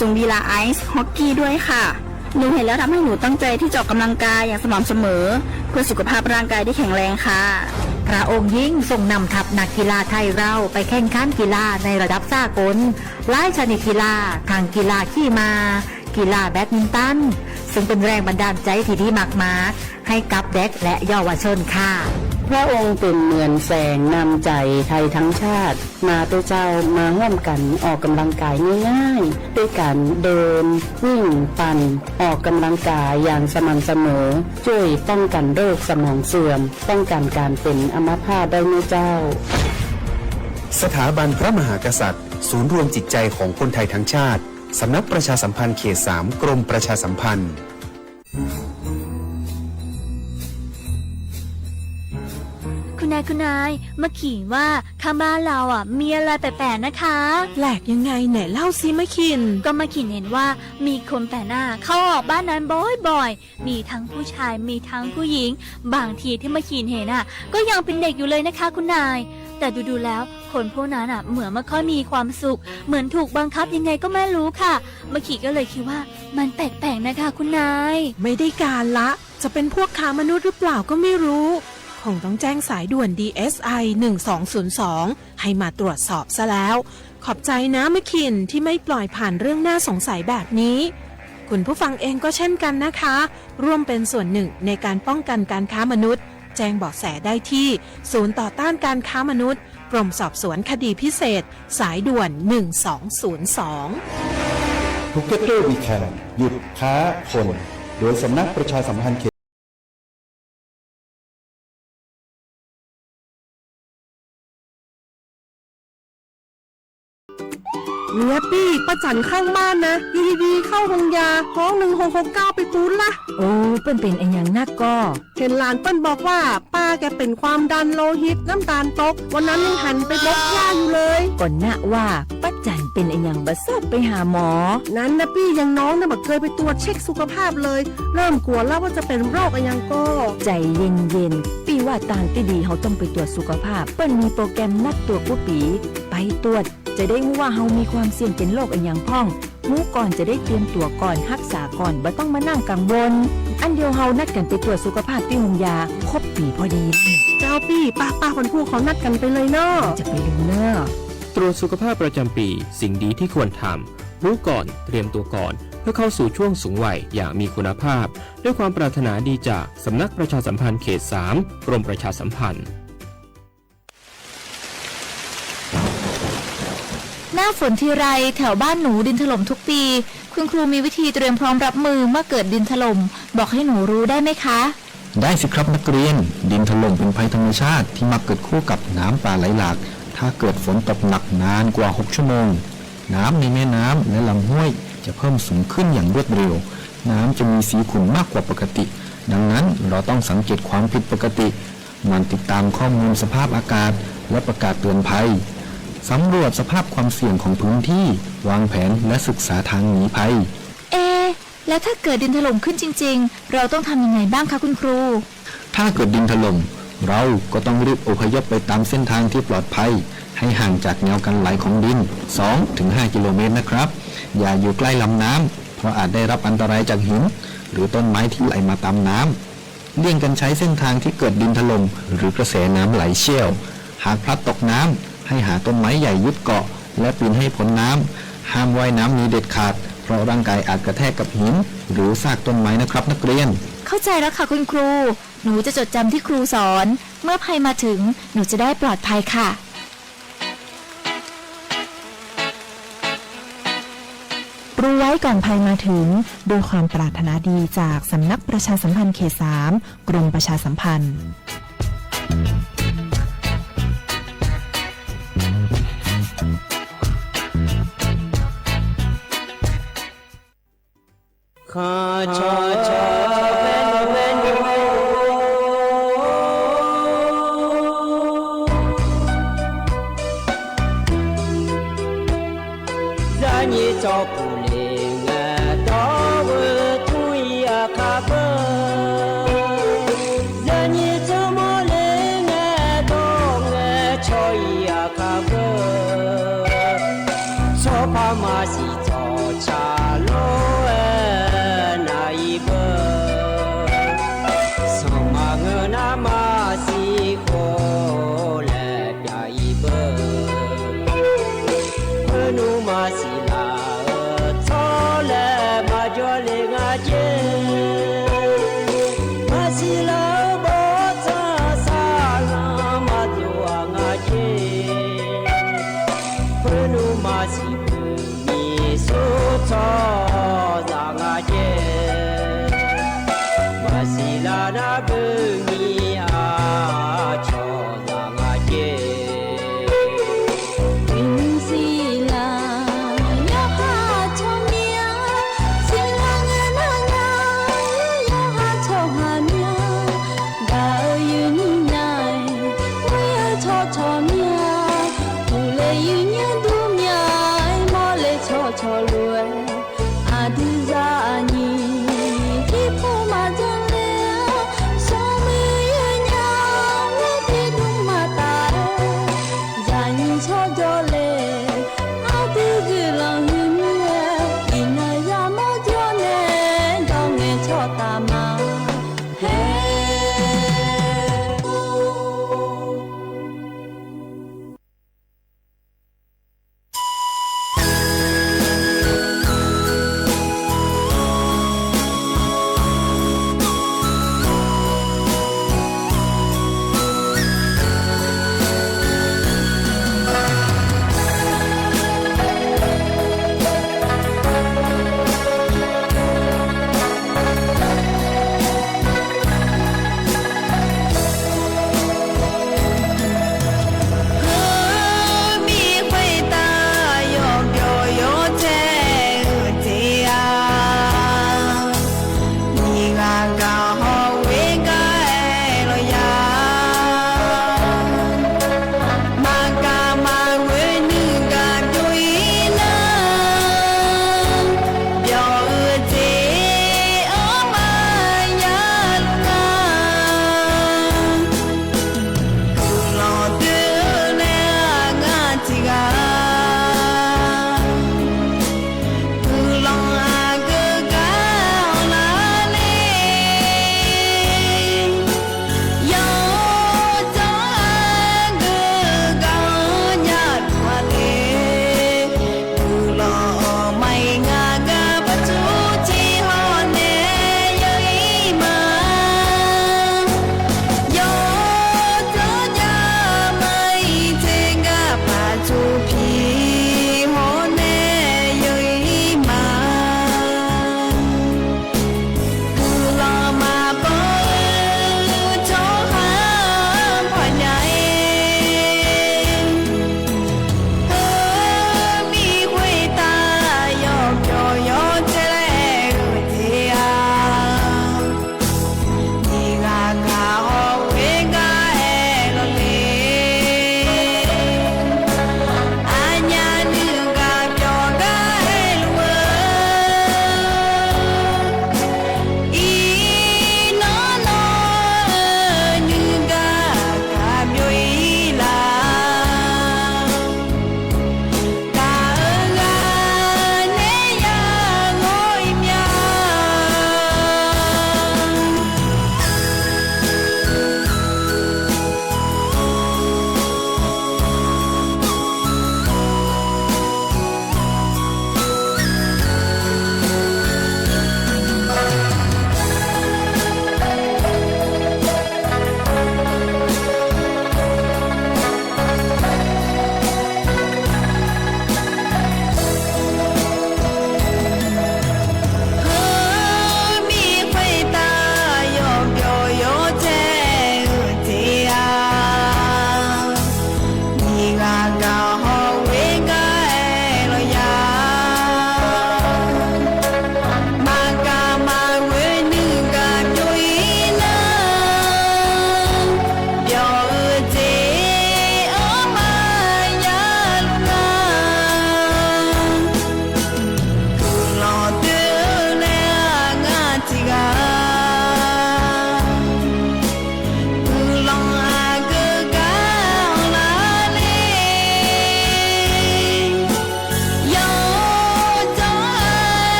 Speaker 2: ทรงกีฬาไอซ์ฮอกกี้ด้วยค่ะหนูเห็นแล้วทำให้หนูตั้งใจที่จะออกกำลังกายอย่างสม่ำเสมอเพื่อสุขภาพร่างกายที่แข็งแรงค่ะพระองค์ยิ่งทรงนำทัพนักกีฬาไทยเราไปแข่งขันกีฬาในระดับสากลหลายชนิดกีฬาทางกีฬาขี่ม้ากีฬาแบดมินตันซึ่งเป็นแรงบันดาลใจที่ดีมากๆให้กับเด็กและเยาวชนค่ะพระองค์เป็นเหมือนแสงนำใจไทยทั้งชาติมาตัวเจ้ามาร่วมกันออกกำลังกายง่ายๆด้วยการเดินวิ่งปั่นออกกำลังกายอย่างสม่ำเสมอช่วยป้องกันโรคสมองเสื่อมป้องกันการเป็นอัมพาตได้นะเจ้า
Speaker 16: สถาบันพระมหากษัตริย์ศูนย์รวมจิตใจของคนไทยทั้งชาติสำนักประชาสัมพันธ์เขต 3 กรมประชาสัมพันธ์
Speaker 11: คุณนายมาขิงว่าข้างบ้านเรามีอะไรแปลกๆนะคะ
Speaker 3: แปลกยังไงไหนเล่าซิมะขิน
Speaker 11: ก็มาขินเห็นว่ามีคนแปลกหน้าเข้าออกบ้านนั้นบ่อยๆมีทั้งผู้ชายมีทั้งผู้หญิงบางทีที่มาขินเห็นก็ยังเป็นเด็กอยู่เลยนะคะคุณนายแต่ดูๆแล้วคนพวกนั้นเหมือนไม่ค่อยมีความสุขเหมือนถูกบังคับยังไงก็ไม่รู้ค่ะมาขิก็เลยคิดว่ามันแปลกๆนะคะคุณนาย
Speaker 3: ไม่ได้การละจะเป็นพวกค้ามนุษย์หรือเปล่าก็ไม่รู้คงต้องแจ้งสายด่วน DSI 1202ให้มาตรวจสอบซะแล้วขอบใจนะมะขินที่ไม่ปล่อยผ่านเรื่องน่าสงสัยแบบนี้คุณผู้ฟังเองก็เช่นกันนะคะร่วมเป็นส่วนหนึ่งในการป้องกันการค้ามนุษย์แจ้งเบาะแสได้ที่ศูนย์ต่อต้านการค้ามนุษย์กรมสอบสวนคดีพิเศษสายด่วน1202
Speaker 17: Together We Can หยุดค้าคนโดยสำนักประชาสัมพันธ์
Speaker 1: ประจันข้างบ้านนะอยู่ดีๆเข้าห้องยาห้อง1669ไปปูนละ
Speaker 3: โอ้เปิ้นเป็นอันยังนักก็
Speaker 1: เห็นหลานเปิ้นบอกว่าป้าแกเป็นความดันโลหิตน้ำตาลตกวันนั้นยังหันไปบกยาอยู่เลย
Speaker 3: ก่อนนะว่าป้าจันเป็นอันยังบ่ทราบไปหาหมอ
Speaker 1: นั้นนะพี่ยังน้องนะบ่เคยไปตรวจเช็คสุขภาพเลยเริ่มกลัวแล้วว่าจะเป็นโรคอันยังก็
Speaker 3: ใจเย็นๆพี่ว่าต่างที่ดีเขาต้องไปตรวจสุขภาพเปิ้นมีโปรแกรมนัดตรวจผู้ปีไปตรวจจะได้รู้ว่าเฮามีความเสี่ยงเป็นโรคอันยังพ่องรู้ก่อนจะได้เตรียมตัวก่อนรักษาก่อนบ่ต้องมานั่งกังวลอันเดียวเฮานัดกันไปตรวจสุขภาพที่โรงยาครบปีพอดี
Speaker 1: เจ้าพี่ป้าคนผู้เขานัดกันไปเลยเนาะ
Speaker 3: จะไปดูเนาะ
Speaker 5: ตรวจสุขภาพประจำปีสิ่งดีที่ควรทำรู้ก่อนเตรียมตัวก่อนเพื่อเข้าสู่ช่วงสูงวัยอย่างมีคุณภาพด้วยความปรารถนาดีจากสำนักประชาสัมพันธ์เขต 3 กรมประชาสัมพันธ์
Speaker 2: หน้าฝนทีไรแถวบ้านหนูดินถล่มทุกปีคุณครูมีวิธีเตรียมพร้อมรับมือเมื่อเกิดดินถล่มบอกให้หนูรู้ได้ไหมคะ
Speaker 18: ได้สิครับนักเรียนดินถล่มเป็นภัยธรรมชาติที่มักเกิดคู่กับน้ำป่าไหลหลากถ้าเกิดฝนตกหนักนานกว่า6ชั่วโมงน้ำในแม่น้ำและลำห้วยจะเพิ่มสูงขึ้นอย่างรวดเร็วน้ำจะมีสีขุ่นมากกว่าปกติดังนั้นเราต้องสังเกตความผิดปกติมันติดตามข้อมูลสภาพอากาศและประกาศเตือนภัยสำรวจสภาพความเสี่ยงของพื้นที่วางแผนและศึกษาทางหนีภัย
Speaker 2: แล้วถ้าเกิดดินถล่มขึ้นจริงๆเราต้องทำยังไงบ้างคะคุณครู
Speaker 18: ถ้าเกิดดินถล่มเราก็ต้องรีบอพยพไปตามเส้นทางที่ปลอดภัยให้ห่างจากแนวกันไหลของดิน 2-5 กิโลเมตรนะครับอย่าอยู่ใกล้ลำน้ำเพราะอาจได้รับอันตรายจากหินหรือต้นไม้ที่ไหลมาตามน้ำเลี่ยงกันใช้เส้นทางที่เกิดดินถล่มหรือกระแสน้ำไหลเชี่ยวหากพลัดตกน้ำให้หาต้นไม้ใหญ่ยึดเกาะและปีนให้พ้นน้ำห้ามว่ายน้ำนี้เด็ดขาดเพราะร่างกายอาจกระแทกกับหินหรือซากต้นไม้นะครับนักเรียน
Speaker 2: เข้าใจแล้วค่ะคุณครูหนูจะจดจำที่ครูสอนเมื่อภัยมาถึงหนูจะได้ปลอดภัยค่ะ
Speaker 12: รู้ไว้ก่อนภัยมาถึงโดยความปรารถนาดีจากสำนักประชาสัมพันธ์เขต 3 กรมประชาสัมพันธ์
Speaker 19: ข้าชอชอเป็นza ni cho pu le nga do we tu ya ka ba za ni cho mo le nga do nga cho ya ka ba so pa ma si cho cha lo
Speaker 8: Adizani, kipo majalea, so me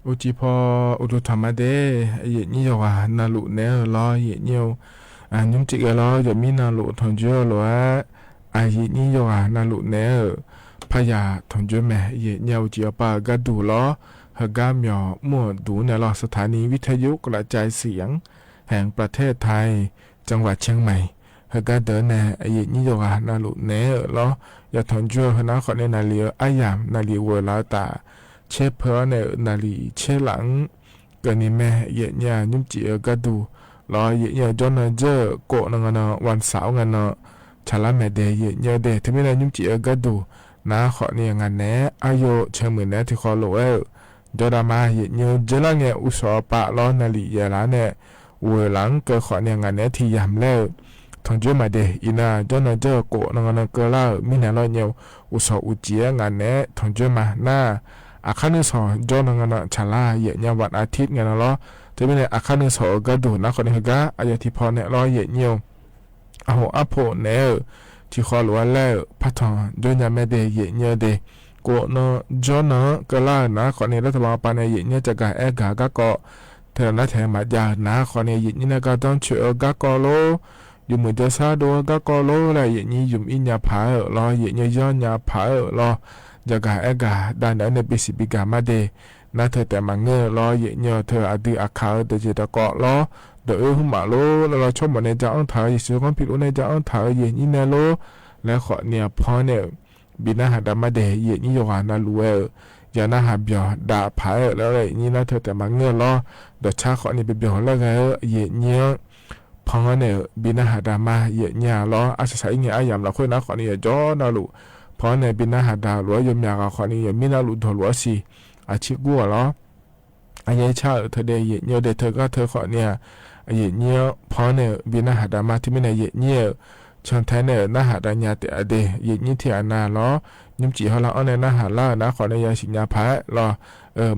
Speaker 20: อุจิพออุตุธรรมเดเยนี่ยว่านาลุเนลอเยนี่ยวยุมจิกลอจะมีนาลุทงจ่อลออาเยนี่ยว่านาลุเนพยาทงจ่อแม่เยนี่ยวจิปากะดูลอฮกามยอมั่วดูในลอสถานีวิทยุกระจายเสียงแห่งประเทศไทยจังหวัดเชียงใหม่ฮกาเดเนเยนี่ยว่านาลุเนลอยาทงจ่อหนาขอในนาลีอายามนาลีเวลาตาเชเพอในนาลีเชหลังกนิแม่เยญายุมจิกะดูรอเยญาจอนเจอโกนงนวันเสาร์งนชาลาแม่เดเยญาเดทมินายุมจิกะดูนาขอเนี่ยงานแหนอายุเชมือแหนที่ขอโลเอจอดามาเยญาเจลังเงอุสอปะรอนาลีเยลาเนเวหลังเกขอเนี่ยงานแหนที่ยามแล้วทงจุมาเดอินาจอนเจอโกนงนเกลามินาลอเนอุสออุจิงานแหนทงจุมาหน้าอาคานุสอจอนงานชาลาเยญาวันอาทิตย์งานล้อจะเป็นอาคานุสอกระดูนักคนฮกาอายติพอเนล้อเยญยวอาโหอโพเนที่ขอหลวงแล้วพัฒน์จนยาเมเดเยญเดโกนจอนกลานะคนในรัฐบาลปานเยญจะกะเอกากะกอเธอละแถมาจานะคนในเยญนะก็ต้องช่วยกะกอโลอยู่มือจะซาโดกะกอโลและเยญยุมอินยาผาล้อเยญย้อนยาผาล้อจะกะเอกาด้านในปิสิบิกามาเดนาเธอแต่มาเงอล้อเยญเธออดีอาคาเดจิตะเกาะล้อเดอหุมาโลแล้วเราชมในจะอังถ่ายสิคนผิดในจะอังถ่ายเยญเนโลและขอเนี่ยพอเนี่ยบินาหาดามาเดเยญยานาลูเอยานาหาเบียดาผาแล้วเลยนี่นาเธอแต่มาเงอล้อเดชาขอเนี่ยเบียแล้วไงเยญพอเนี่ยบินาหาดามาเยญล้ออาศัยเงี้ยอายามเราค่อยนะขอเนี่ยจอนาลูพอในบินาหาดาหลวยมยากขอนี้ยมินาลุดหลวสีอาชิกัวล้ออายชาเธอเดยเนียเดเธอก็เธอขอเนี่ยเยเนียพอในบินาหาดามาที่ไม่ในเยเนียชนแทนเนี่ยนาหาดาญาเตอเดเยเนียที่อานาล้อยุมจีเขาละอ้อในนาหาล่านะขอในยาสิญญาพะล้อ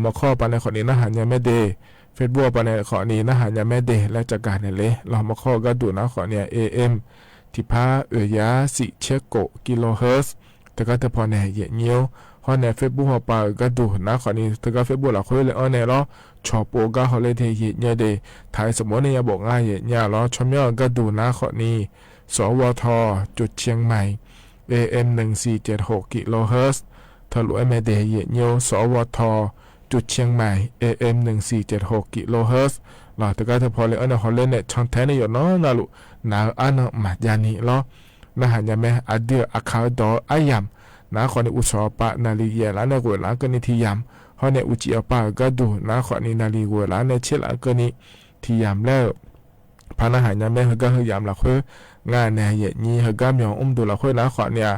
Speaker 20: มาข้อปานในขอนี้นาหาญาแม่เดเฟซบุ๊กปานในขอนี้นาหาญาแม่เดและจักการเนี่ยเลยล้อมาข้อก็ดูนะขอเนี่ย AM ที่พายาสิเชโกกิโลเฮิรตซ์แต่ก็จะพอในเยเนียวพอในเฟซบุ๊กเขาไปก็ดูนะขอนี้แต่ก็เฟซบุ๊กเราคุยเลยอ้อในล้อชอบโปก็เขาเลยเทเยเนียเดถ่ายสมมติในยาบอกง่ายเยเนียล้อชมยอก็ดูนะขอนี้สวทจุดเชียงใหม่ AM 1476กิโลเฮิรตซ์ทะลุเอเมเดเยเนียวสวทจุดเชียงใหม่ AM 1476กิโลเฮิรตซ์หล่อแต่ก็จะพอเลยอ้อในเขาเล่นเนี่ยช่องแท้ในอยู่เนาะนะลูกนาอันมาญานีล้อนาหารยาแม่อเดียอาคาดออายามนาขอในอุสอปะนาลีเยลาในกวยลากันในที่ยามเพราะในอุจิอปะก็ดูนาขอในนาลีกวยลาในเชลากันนี้ที่ยามแล้วพานาหารยาแม่เฮก็เฮยามละคืองานในเยนี้เฮก็มีองดูละคือนาขอเนี่ย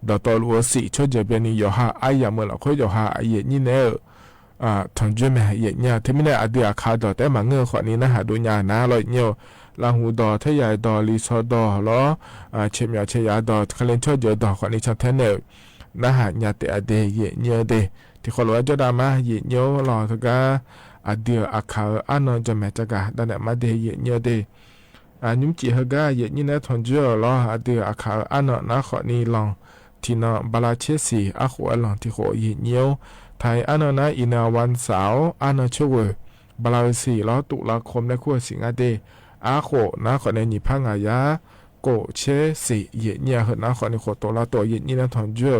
Speaker 20: ดอตอลัวสิช่วยจะเป็นยอฮาอายามละคือยอฮาเยนี้เนี่ยทางจุดแม่เยเนี่ยที่ไม่ได้อเดียอาคาดอแต่มาเงือขอนี้นะหาดูญานาลอยเนี่ยลาหูดอทยายดอลีซอดอล้อเชมยาเชยาดอคเลนชอเจอดอขอนี้ชันแทนเนนะหาญาเตอเดเยเนียเดที่ขอรู้ว่าจะดามาเยเนียวรอทกาอเดียอาคาอันนจะแม่จักาดันมาเดเยเนียเดยุมจีฮกาเยนี่นะทนจ่อล้ออเดียอาคาอันนนะขอนี้ลองที่นบาลาเชสีอาขวลองที่ขอเยเนียวไทยอันนะอินาวันเสาร์อันช่วยบาลาสีล้อตุลาคมในขั้วสิงห์เดอาโคนะขอในนิพังอายาโกเชสิเยเนี่ยเหนะขอในขอตัวละตัวเยนี่นะทอนเจอ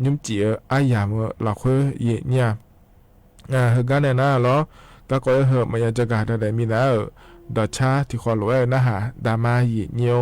Speaker 20: ยุมจีอายามละคือเยเนี่ยเฮกันเนี่ยนะล้อก็ก็เฮมายาจักาได้มีนะดอชาที่ขอรวยนะฮะดามาเยเนียว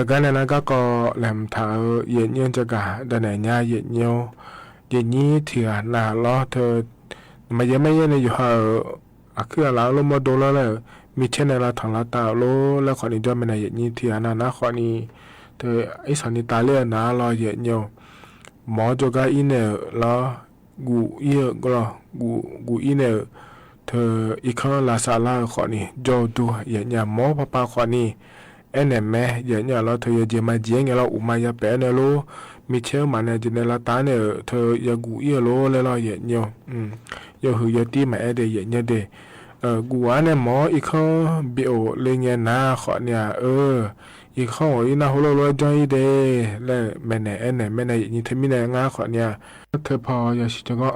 Speaker 20: กันนั้นก็แหลมเท้าเย็นเย็นจะกะดันไหนเนี่ยเย็นเยียวเย็นนี้เถื่อหนาล้อเธอมาเยอะไม่เยอะในอยู่คือเราลงมาดูแล้วมีเช่นในเราทางเราตาโลแล้วขอนี้ด้วยมันในเย็นนี้เถื่อนะขอนี้เธอไอ้สอนนี้ตาเลี้ยนะรอเย็นเยียวหมอจะก็อินเนอร์ล้อกูเอียก็ล้อกูอินเนอร์เธออีกครั้งลาซาลาขอนี้โจดูเย็นหมอป้าขอนี้เอ็นแม่เย็นเราเธอจะมาเจียงเราอุมาจะเป็นเนโลมีเชื่อมันจะในละตาเนี่ยเธอจะกูเอียโลเลยเราเย็นเยอะหือยตีมาเดเย็นเดกูว่าเนี่ยหมออีกข้อบิโอเลยเงี้ยนะขอเนี่ยอีกข้ออีน่าหัวเราะจอยเดแล้วแม่เนี่ยแม่เนี่ยนี่เธอมีเนี่ยงาขอเนี่ยเธอพอจะชิจก็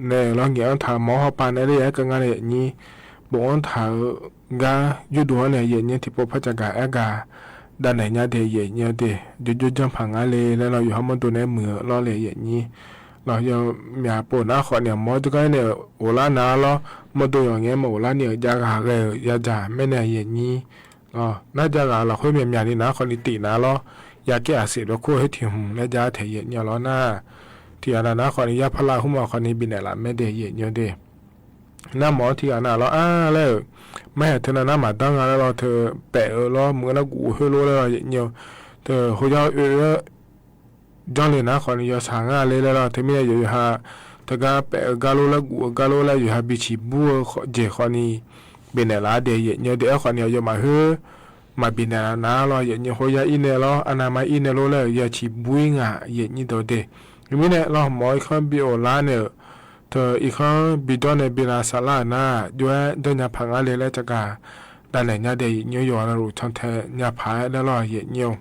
Speaker 20: เนี่ยเราเงี้ยถามหมอเขาปานอะไรก็งานเนี่ยนี่บอกถามกาอยู่ดูเนี่ยเย็นเนี่ยที่พบพระจักรกาด้านไหนเนี่ยเดเย็นเนี่ยเดจุดจังผังอะไรแล้วเราอยู่ห้องตัวในมือเราเลยเย็นนี่เราจะมีอาปนขอเนี่ยหมอจะก็เนี่ยโอลานาเรามาดูอย่างเงี้ยมาโอลาเนี่ยยากหาเลยยาจ่าไม่เนี่ยเย็นนี้น่าจะเราค่อยมีอย่างนี้นะคนนิตินะเราอยากแก้อาเสบเราคู่ให้ถิ่มและยาเทียนเนี่ยเราหน้าที่อะไรนะคนนี้ยาพลาหุ่มเอาคนนี้บินเนี่ยละไม่เดเย็นเยอะเดหน้าหมอที่อะไรเราแล้วแม่เธอหน้ามาตั้งแล้วเราเธอแปะเราเหมือนเรากูให้รู้แล้วเย็นเยอะเธอเขาจะจอเลยนะคนนี้จะสั่งอะไรแล้วเธอไม่ได้อยู่ฮะเธอก็แปะกาโลแล้วอยู่ฮะบิชิบัวเจคนนี้บินเนี่ยละเดียเยอะเดี๋ยวคนนี้จะมามาบินเนี่ยนะเราเยอะเขาจะอินเนี่ยเราอันนั้นมาอินเนี่ยเราเลยจะชิบุยงะเยอะนี่ตัวเดียวไม่เนี่ยเราหมออีกคนบิโอลาเนี่ยเธออีกคนบิดอนเนี่ยบินาซาลานะด้วยเดินยาพังอะไรแล้วจะกาด้านไหนเนี่ยเดียเยอะๆเรารู้ทั้งแท้ยาพายแล้วเราเยอะ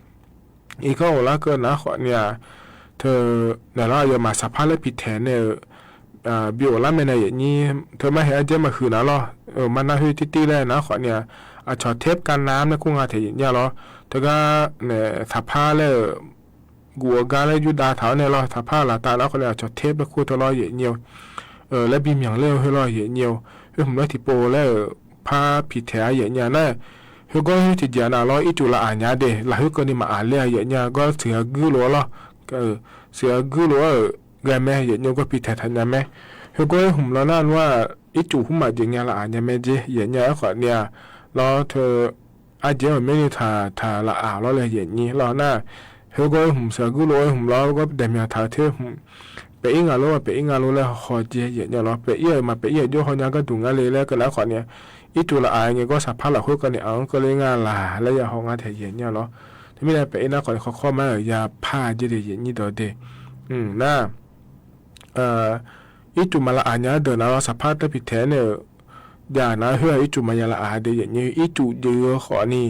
Speaker 20: อีกคนโอลาเกินนะคนเนี่ยเธอเนี่ยเราจะมาสัพพะและผิดแทนเนี่ยบิโอลาไม่ในอย่างนี้เธอไม่เห็นเจ๊มาคืนนะหรอมันน่าฮือที่แล้วนะขอเนี่ยชอเทปกันน้ำในกุ้งอาเทียนเนี่ยหรอเธอก็เนี่ยสัพพะแล้วกัวกาแล้วยุดาเท้าเนี่ยหรอสัพพะละตาแล้วก็เลยชอเทปแล้วคู่ทะเลาะอย่างเดียวแล้วบีมอย่างเลี้ยวให้รออย่างเดียวผมได้ที่โปแล้วพาผิดแถอย่างเงี้ยนะเฮก็ให้ที่เดียนะรออีจุละอ่านยาเดหลายคนนี่มาอ่านเลี้ยอย่างเงี้ยก็เสือกื้อหลัวหรอเสือกื้อหลัวแกแม่อย่างเงี้ยก็ผิดแถทันยาแม่เฮก็ผมแล้วนั่นว่าอีจุหุ่มมาอย่างเงี้ยละอ่านยาแม่เจอย่างเงี้ยขอเนี่ยรอเธออาจจะไม่ได้ทาละอ่านแล้วเลยอย่างนี้รอหน้าเฮก็ผมเสือกื้อหลัวผมรอก็เดมีทาเทผมไปอิงอาโลไปอิงอาโลแล้วขอเจอย่างเงี้ยรอไปเอี่ยมาไปเอี่ยโยเขาเนี่ยก็ดุงอะไรแล้วก็แล้วขอเนี่ยอีจุละอ่านเงี้ยก็สัพพะละคู่กันเนี่ยเอาก็เลยงานละแล้วอย่าห้องงานเทียนเนี่ยหรอที่ไม่ได้ไปนะขอข้อมาอย่าพาจะได้อย่างนี้ตัวเดน่าอีจุมาละอ่านเนี่ยเดินเอาสัพพะตะผิดแทนเนี่ยอย่านะเฮ้ยอีจุมายาละอ่านเดียอย่างนี้อีจุเยอะขอนี่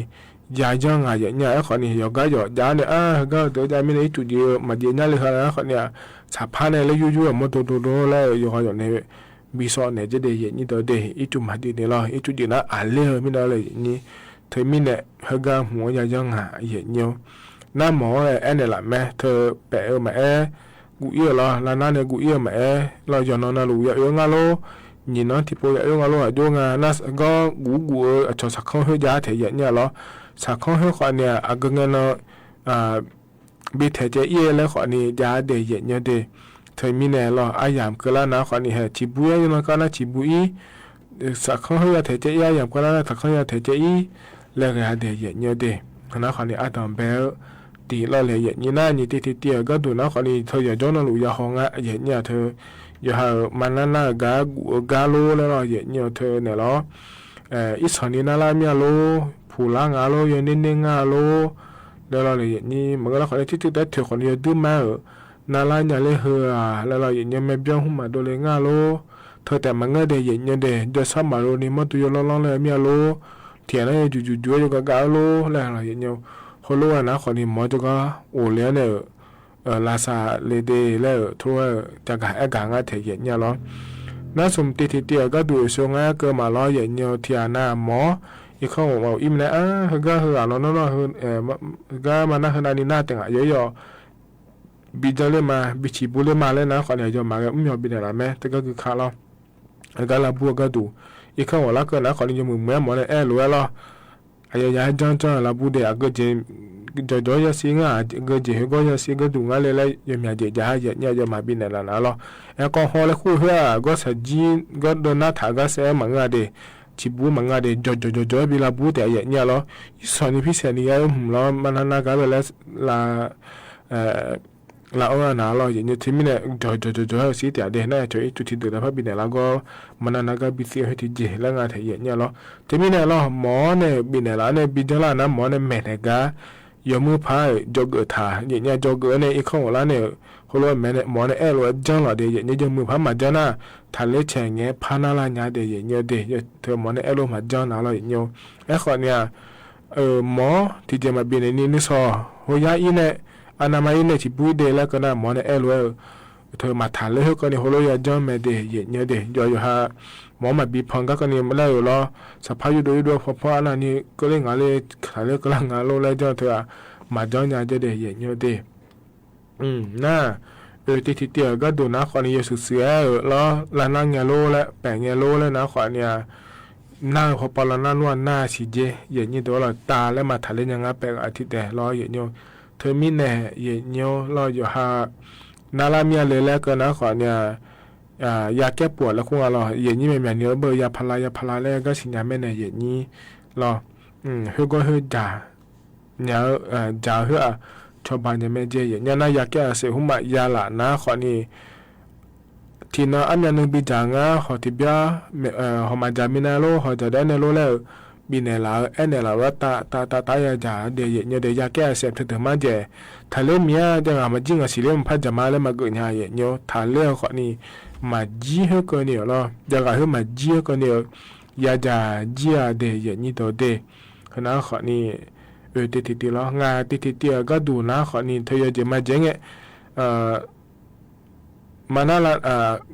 Speaker 20: ยาจังอ่ะอย่างเงี้ยขอนี่ยก็ยอยาเนี่ยก็เดี๋ยวจะไม่ได้อีจุเยอะมาเดียนเลยค่ะขอเนี่ยสัพพะเนี่ยแล้วยู่ๆมาตัวแล้วอยู่ขออย่างนี้บีซอนเนี่ยจะได้อย่างนี้ตัวเดอีจุมาดีเนี่ยเราอีจุดีนะอ่านเรื่องไม่ได้เลยอย่างนี้เธอมีเนี่ยเฮกาหัวยาจังอ่ะอย่างเงี้ยน้าหมอเนี่ยละแม่เธอแปะมากูเอี่ยละลานาเนี่ยกูเอี่ยมาเราจะนอนน่ะรู้อย่างงั้นโลnhìn nó thì bây giờ nó là do nga nó có gũ cho sắc không hơi giá thể hiện nha lo sắc không hơi khoản nè cái nó bị thể chế yên lấy khoản này giá để hiện nha để thời mi này lo ai giảm cái là nó khoản này hệ chỉ bui nhưng mà nó chỉ bui sắc không hơi thể chế ai giảm cái là sắc không hơi thể chế là cái để hiện nha để nó khoản này ai tầm bé thì lo là hiện như na như thì cái tụi nó khoản này thôi giờ cho nó lùi ra hông á hiện nha thôi giờมันนั่นน่ะกาโลแล้วเราเยอะเธอเนี่ยเราอีสานนี่น่าละมีโลผู้ล่างโลยังเน้นๆโลแล้วเราเลยนี่มันก็เราคนที่ได้เธอคนเดียวดื้อมาน่าละอย่าเลยเฮอแล้วเราอย่างเงี้ยไม่เบี้ยหุ่มมาโดเลยโลเธอแต่มันก็ได้อย่างเงี้ยเดี๋ยวซ้ำมาโลนี่มันตัวยร้องเลยมีโลเถียนอะไรจู่ๆอยู่กับกาโลแล้วเราอย่างเงี้ยคนรู้นะคนนี้หมอจะก็โอ้เลี้ยเนี่ยลาซาเลเดแล้วทั่วจะกะอากาศเทียนเนี่ยหรอน่าสมติที่เตียก็ดูช่วงเกิดมาล้ออย่างเงี้ยที่หน้าหมออีกข้อว่าอิ่มแล้วก็คือเราเนาะก็มาหน้าขนาดนี้หน้าแต่งเยอะๆบิจเลยมาบิชิบุเลยมาเลยนะคนเนี่ยจะมาก็ไม่ยอมบินอะไรแม่แต่ก็คือขาเราก็ลาบัวก็ดูอีกข้อว่าเราเกิดนะคนนี้จะมือแม่หมอเนี่ยรู้แล้วอายาจังๆลาบูเดะก็จะ jojo ya singa ge je go ya singa du nga le ya mya je ja ya nya ya ma bi ne la na lo e ko ho le khu hwa go sa ji go do na tha ga se ma nga de chi bu ma nga de jojo bi la bu de ya nya lo so ni phi se ni ya lo ma na ga le la la ora na lo ye ti mi ne jojo si ti ade na cho i tu ti de la pha bi ne la go ma na ga bi si he ti je la nga the ye nya lo ti mi ne lo mo ne bi ne la ne bi de la na mo ne me ne ga yo mu pha jog tha ye nya jog ne i khong la ne ho lo me ne mo ne e lo jang la de ye nya mu pha ma ja na tha le chen nge pha na la nya de ye nya de ye the mo ne e lo ma jang na lo ye nya e kho ne mo ti je ma bi ne ni so ho ya i neอันนั้นไม่เนี่ยที่พูดเดแล้วก็น่ะหมอเนี่ยเอลว่าเธอมาถามเลยก็เนี่ยโหโลยาจ้าแม่เดย์เนี่ยเดย์อยู่ฮะหมอมาบีพังก็เนี่ยไม่ได้อยู่แล้วสภาพอยู่ด้วยเพราะอันนี้ก็เลยงานเลยขายเลยก็งานโลเลยจ้าเธอมาจ้าเนี่ยจะเดย์เนี่ยเดย์น่าที่เดียวก็ดูนะคนนี้อยู่เสียแล้วร้านงานโลแล้วแปะงานโลแล้วนะคนเนี่ยหน้าพอปลาหน้านวลหน้าสีเจอย่างนี้ตัวเราตาแล้วมาถามเลยยังไงแปลงอาทิตย์แต่รออย่างนี้เธอมีแน่เย็นโยรออยู่ฮะนาลามีอะไรแล้วก็นะขอเนี่ยยาแก้ปวดแล้วคงอะไรเย็นนี้ไม่เหมือนเนื้อเบอร์ยาพาราแล้วก็สินยาไม่แน่เย็นนี้รอเฮ้ก็เฮ้จ่าเนี่ยจ่าเฮ้ชาวบ้านยังไม่เจเย็นเนี่ยนะยาแก้เสียหุ่มยาละนะขอนี่ทีน่ะอันยังนึงปีจางอ่ะขอที่เบียขอมาจามินาโลขอจะได้ในโลแล้วบีเนลาเนลาว่าตายาจ่าเดียเนี่ยเดียแก้เสียบถึงมาเจทะเลเมียจะมาจิ้งกับสิเลี้ยมพัดจะมาแล้วมาเกิดหายเนี่ยทะเลขอนี่มาจีเฮก็เนี่ยรอจะกับเฮมาจีก็เนี่ยยาจ่าจีอาเดียนี่ตัวเดขณะขอนี่ติแล้วงาติก็ดูนะขอนี่เธอจะมาเจงมาน่าละ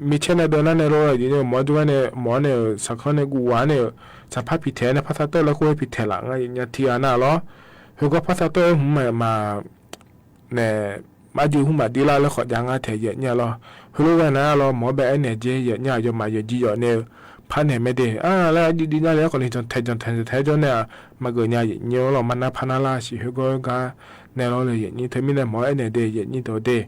Speaker 20: มีเช่นเดินนั่นในโลกอย่างนี้หมอดูเนี่ยหมอเนี่ยสักคนเนี่ยกูว่าเนี่ยสภาพผิดแท้เนี่ยภาษาเตอร์แล้วกูให้ผิดแท้หลังอย่างเงี้ยที่อันน่ะเหรอเขาก็ภาษาเตอร์หุ่มมาเนี่ยมาอยู่หุ่มมาดีละแล้วขอยังอ่ะแท้เนี่ยเหรอเขารู้ว่านะเหรอหมอแบบเนี่ยเจ๊เนี่ยจะมาอยู่จีเนี่ยพันเนี่ยไม่ได้แล้วดีๆแล้วคนนี้จนแท้จนเนี่ยมาเกิดเนี่ยเหรอมันน่าพันละสิเขาก็เนี่ยเราเลยอย่างนี้เธอไม่ได้หมอเนี่ยเดย์อย่างนี้ตัวเดย์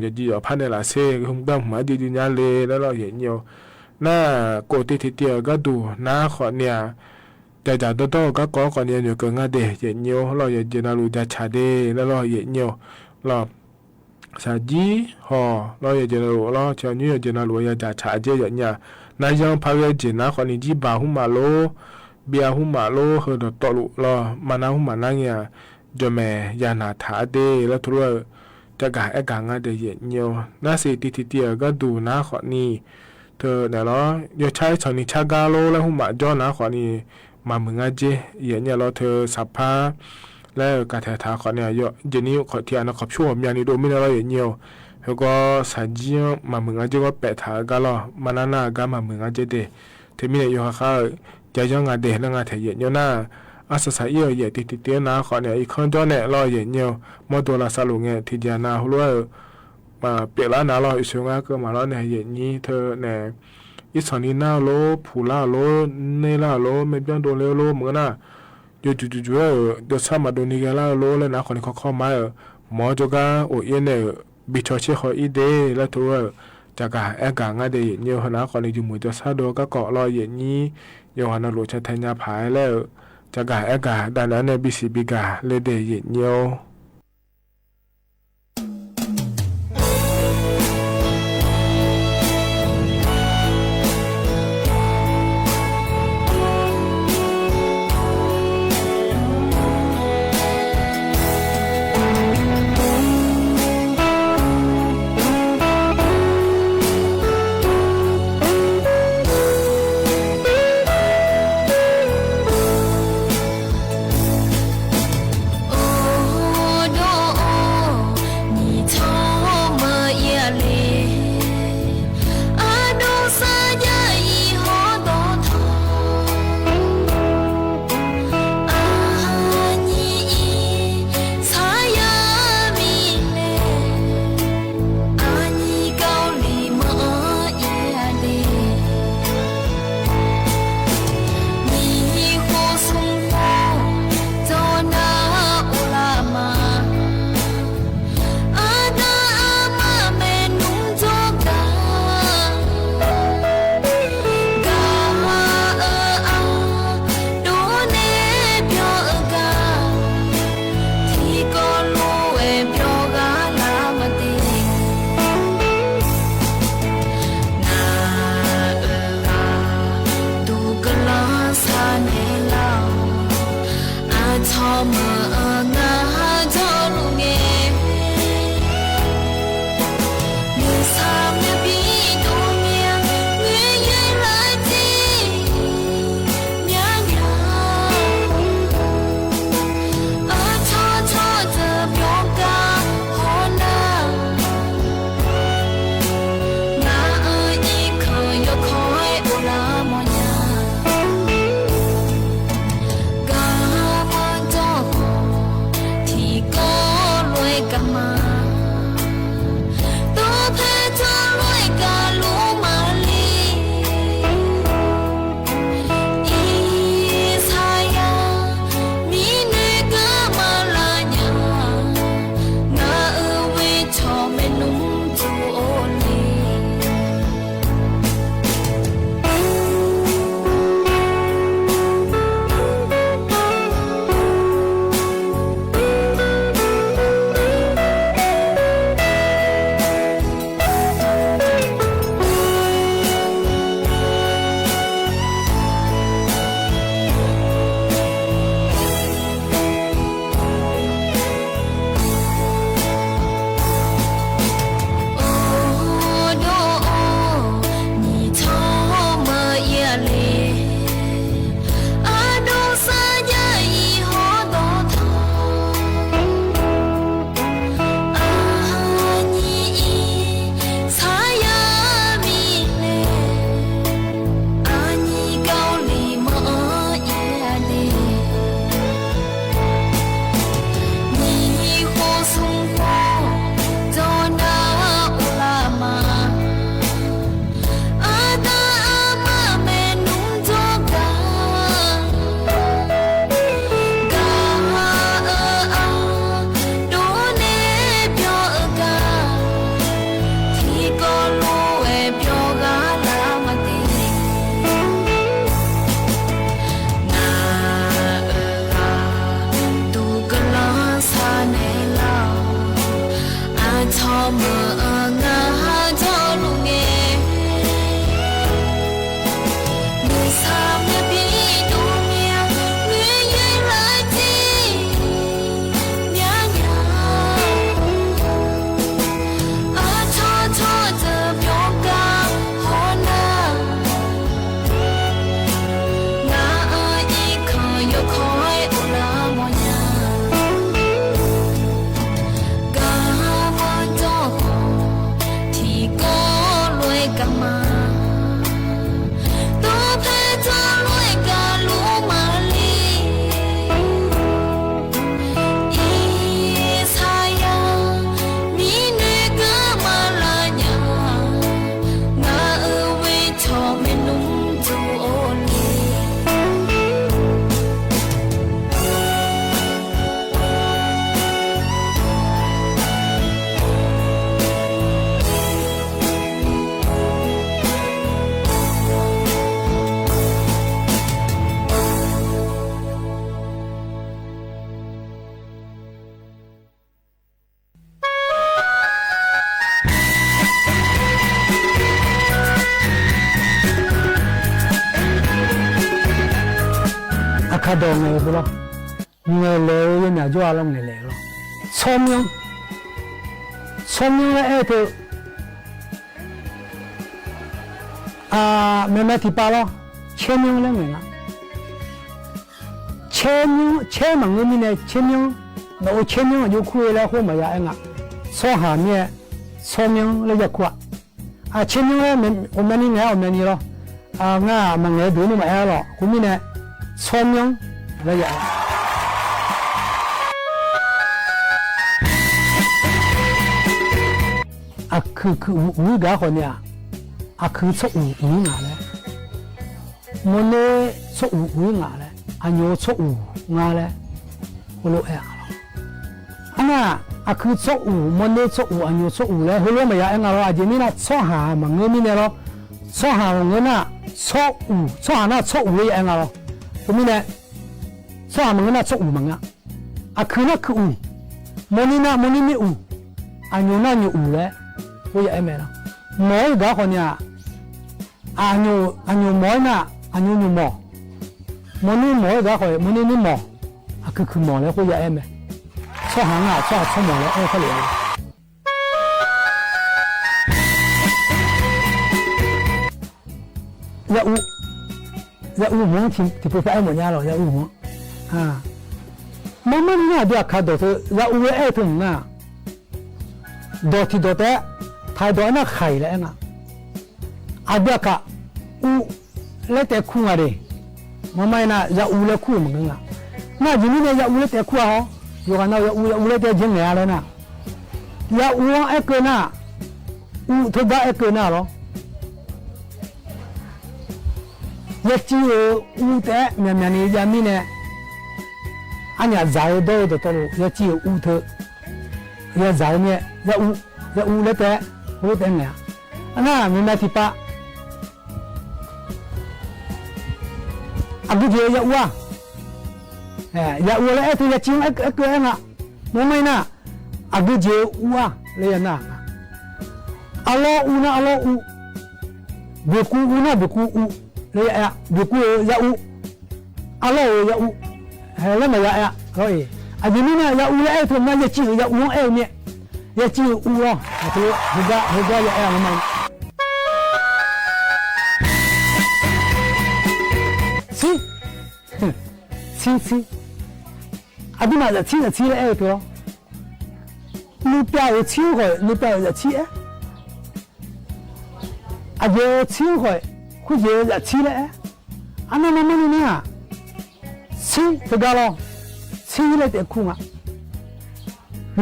Speaker 20: จะจีพันเนี่ยละเซ่คงต้องมาดีๆเลยแล้วเราอย่างนี้น่าโกติทีเดียวก็ดูน้าขอเนี่ยแต่จากโตก็ขอเนี่ยอยู่กับงาเดย์อย่างนี้เราอย่างเจนาลูจะชาเดย์แล้วเราอย่างนี้เราสาจีห่อเราอย่างเจนาลูเราเช้านี้อย่างเจนาลูอย่างจะชาเจอย่างนี้นายยังพาเวจินะขอนี่จีบาหุมาโลเบียหุมาโลเฮดตอลุเรามานาหุมานั่งเนี่ยจะแม่ยานาถาเดแล้วทุเรศจะกะไอ้กางาเดย์อย่างนี้น่าสิทีเดียวก็ดูน้าขอนี่เธอเนี่ยเหรอยใช้สนิชากาโลแล้วหุ่มจ้อนะขอนี่มามึงอาเจอย่างเนี่ยเราเธอสับผ้าแล้วกาแทถาขอเนี่ยเยอะเจนี้ขอที่อันขอบชั่วมีอันนี้ดูไม่ได้เราอย่างเนี่ยแล้วก็สายจีมามึงอาเจก็แปะถากาลอมานานาก็มามึงอาเจเดเธอมีเนี่ยอยู่ข้าวจะย่องอาเดแล้วงาเทเยเนี่ยน่าอาศัยเยอะเยอะติดนะขอเนี่ยอีกคนจ้อเนี่ยเราอย่างเนี่ยมอตัวละสลุงเนี่ยที่จะนาหัวมาเปลี่ยนร้านเราอีกช่วงก็มาแล้วเนี่ยอย่างนี้เธอเนี่ยอีสานีน่าโลผูล่าโลเนล่าโลไม่เพียงโดนเลวโลเหมือนน่ะจู่เดี๋ยวซ้ำมาโดนนี่กันล่าโลเลยนะคนนี้เขาเข้ามาหมอจะก้าโอ้ยเนี่ยบิชอเชื่อเขาอีเดแล้วตัวจะก้าแอกางาเดย์เนี่ยคนนั้นคนนี้อยู่มือจะซาโดก็เกาะรอยอย่างนี้อย่างนั้นหลุดชะแทนยาผายแล้วจะก้าแอกาดังนั้นเนี่ยบิสิบิกาเลเดย์อย่างเนี่ย
Speaker 8: โ
Speaker 21: ခတ်တော်ငယ်ဘလို့ငယ်လေရမြကြွားလုံးငယ်လေလို့ဆောင်းမျိုးရဲ့အဲ့ဒါမမတိပါလို့ချင်းမျိုးလည်းငယ်လားချင်းမငုံနေချင်းမျိုးတော့ချင်းမျိုးရုပ်ခွေးလည်းဟိုမရအဲ့ငါဆောဟာမြဲဆောမျိုးလည်းရခွာချင်းမျိုးလည်းအမနီငယ်အမနီရောငါမငယ်ဒုနေမအဲ့တော့ခုမိနဲ့ဆောမျိုးလည်းရအခုဝီဒါခေါ်နေအခုဆောဦးငါလဲမနေဆောဦးငါလဲအညိုဆောဦးငါလဲဟိုလိုအဲ့အနာအခုဆောဦးမနေဆောဦးအညိုဆောဦးလဲဟိုလိုမရအဲ့ငါတော့အဂျင်းနာဆောဟာမငင်းနေတော့ဆောဟာငနာဆောဦးဆောဟာနာဆောဦးရဲ့အဲ့ငါတော့ဘုမင်းနဲ့ဆောဟာမငနာဆောဦးမငါအခုနကူမနီမီဦးအညိုနာညိုဦးလဲဟိုရဲ့အဲ့မဲတော့မောဒါခေါ်ညာအညိုမောနာအညိုညိုမောမနီမောဒါခေါ်မနီမောအခုမောလဲဟိုရဲ့အဲ့မဲဆောဟာငါဆောမောလဲအဲ့ခက်လေရဦးမောချင်းဒီပဖိုင်မညာတော့ရဦးမောဟာမမနီကခတ်တော့ရဦးရဲ့အဲ့ထုံငါဒေါ်တီဒေါ်တဲ့ထိုင်တော့နာခိုင်လဲငါအဒကဦးလက်တဲ့ခုငါတယ်မမိုင်းနာရဦးလက်ခုမငါငါဒီနေ့ရဦးလက်တဲ့ခုဟောယောကနာရဦးလက်တဲ့ချင်းငါလဲနာ ya uang ekena u thoda ekena lo ya chi u te mya ni ya mi ne anya zai do do to ya chi u tho ya zai ne ya u le te ho te ne ana mi na ti pa abu je ya u ya u le te ya chi ekena mo mai na abu je u le na alo una alo u beku una beku u le ya beku ya u alo ya u hele ma ya rồi adimina ya u le to ma ya chi ya u ne ya chi u lo to huga ya ma si adima ya chi le to lu pia yo chi ho lu pia ya chi a yo chi ho ku ye ya chi le ana ma ma ni na si to ga lo si le te ku ma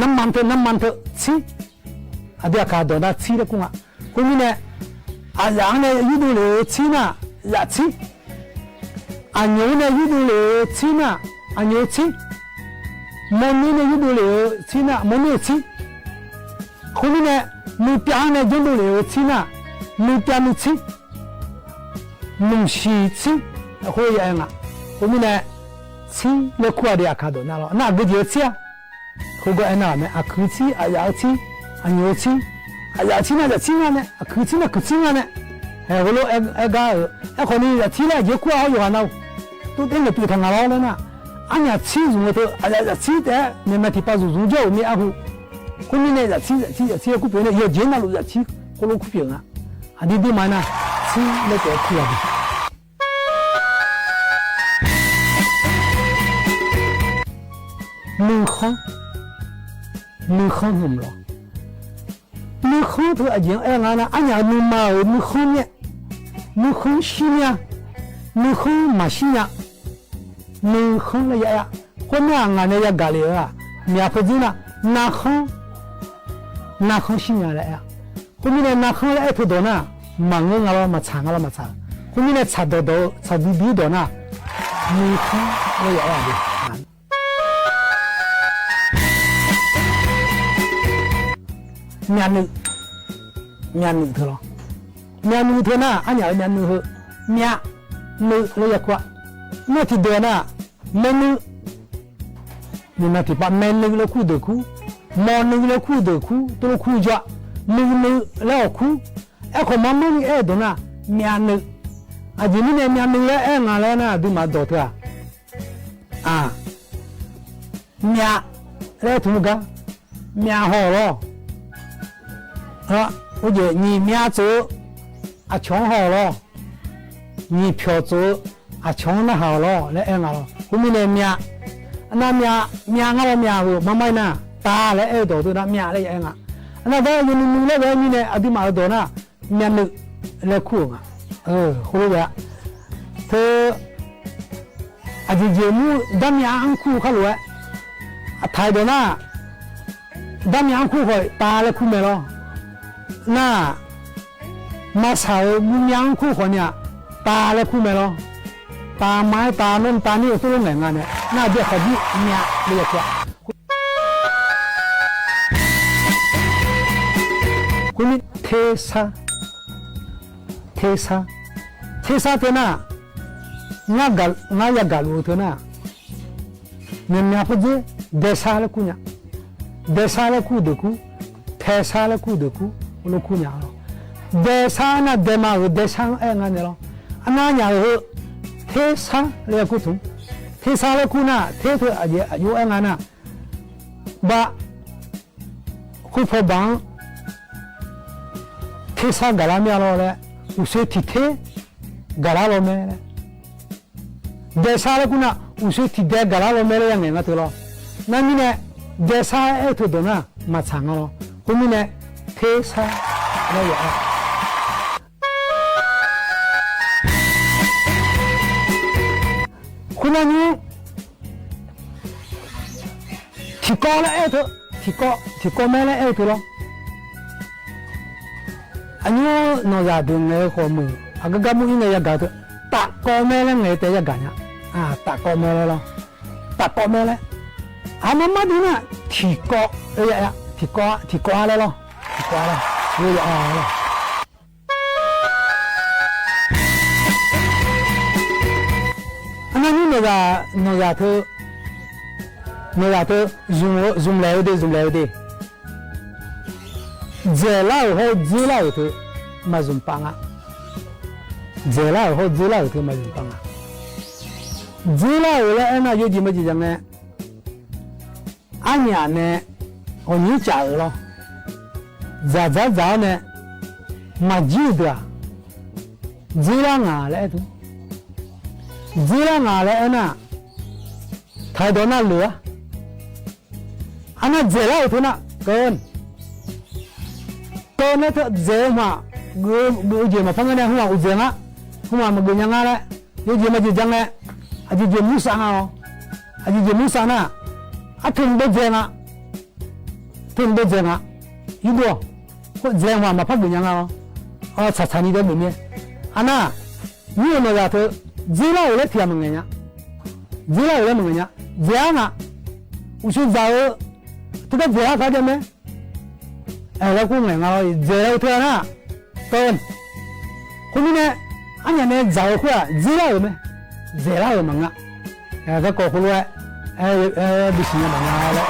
Speaker 21: น้ำมันเถอะสิอาเดียกาโดนะสิle ku ma ku mi ne a yang ne yu du le si na ya si a nyu ne yu du le si na a nyu si mo ni ne yu du le si na mo ni si ku mi ne mu pia ne yu du le si na mu pia mu si mu shi si ho ya nga ku mi ne si le ku a dia ka do na lo na ge je si a ku go na me a ku si a ya si a nyu si a ya si na ya si na ne a ku si na ku si na ne ho lo e ga e ko ni ya si le je ku a yo na tu te ne pi thang la lo na anya si zu mo to a ya si de me ma ti pa zu zu jo mi a hu ku ni ne ya si ku pe ne ye je na lo ya si ku lo ku pe na a di di ma na si le ke ku yaมือข้องหุ่มหรอมือข้องเธออย่างเอ็งนะอันอย่างมือมามือข้องเนี่ยมือข้องชิเนี่ยมือข้องมาชิเนี่ยมือข้องเลยอะคนเนี่ยงานเนี่ยกาเลยอะเนี่ยพอดีนะนาข้องชิเนี่ยเลยอะคนนี้เนี่ยนาข้องเลยทุกตัวนะมังเงินเรามาช้างคนนี้เนี่ยชัดดีตัวนะมือข้องเลยอะดิမြန်နုထလောမြန်နုထနာအညာမြန်နုဟမြနုလေကွာမတိဒေနာမနုမတိပါမနုလခုဒခုမောနုလခုဒခုတူခုကြနုလောက်ခုအခုမမနီအဲ့ဒနာမြန်နုအဒီနည်းမြန်နုလဲအဲ့ငါလဲနာဒီမှာတော့တာမြလဲသူကမြဟောလော我觉你面做啊穷好了，你票做啊穷那好了，来按了，后面的面，那面我面我慢慢呢，打来挨到都那面来按啊，那到你那个你呢，阿弟妈到那面那来苦啊，后来他啊就节目咱面安苦看了，啊台的那，咱面安苦会打来苦没了。那มาสาวมุยังคู่คนเนี่ยตาเลยคู่ไหมล่ะตาไม้ตาโน่นตานี่ตัวไหนงานเนี่ยน่าเบี้ยขยี้เนี่ยเรียกว่าคุณนี่เทสาเถอะนะงายากาลูเถอะนะเนี่ยพอดีเดซาเลยคู่เนี่ยเดซาเลยคู่เด็กคู่เทซาเลยคู่เด็กคู่ลูกคู่เนี่ยเดซานะเดมาเดซังเอ็งอันนี้หรออันนั้นอย่างเทซาเรียกคู่ถุงเทซาเลยคู่น่ะเทเธออายุเอ็งอันน่ะบะคู่พอบังเทซากะลามีอะไรเลยอุเสติเทกะลาโลเมเลยเดซาเลยคู่น่ะอุเสติเดกะลาโลเมเลยยังไงนะตัวเรานั่นนี่เนี่ยเดซาเอ็ทุดนะมาสั่งเราคุณนี่เนี่ยเทซาอะไรอย่างคุณอันนี้ที่ก้อนแล้วเธอที่ ที่ก็แม่แล้วตัวละอันนี้นอกจากดึงเลยข้อมืออากาศมือเนี่ยยากตัวตะก็แม่แล้วไงแต่ยากเนี่ยตะก็แม่แล้วตะก็แม่แล้วมามาดูนะที่ก็ที่ก็อะไรล่ะที่ก็อะไรนี่อะไรอันนี้นอกจากzoom 来的这老后这老头嘛 zoom 帮啊这老后这老头嘛 zoom 帮啊这老了那有几么几张呢俺家呢我你家了咋呢嘛记得这老啊来头这老啊来那太多那路啊อันนั้นเจ้าทุนน่ะเกินนั่นเถอะเจ้ามากูเจ้ามาฟังกันเนี่ยหัวกูเจ้ามาหัวมันกูยังไงล่ะยูเจ้ามาจีจังเลยอาจีเจ้ามุสานะอาจีเจ้ามุสานะถึงเด็กเจ้ายูดูก็เจ้ามาพักกูยังไงชัดนี่เด็กมึงเนี่ยอันนั้นนี่มันจะเถอะเจ้าเลยเทียมมึงเนี่ยเจ้าเลยมึงเนี่ยเจ้าน่ะอุชุจ้าตัวเจ้าเขาจะไหมแล้วคุณเนี่ยเราเจ้าเท่านั้นต้นคุณเนี่ยอันนี้เนี่ยเจ้าคุณเจ้าไหมเจ้ามั้งอ่ะก็โกคุณว่าบิสเนสมั้งแล้ว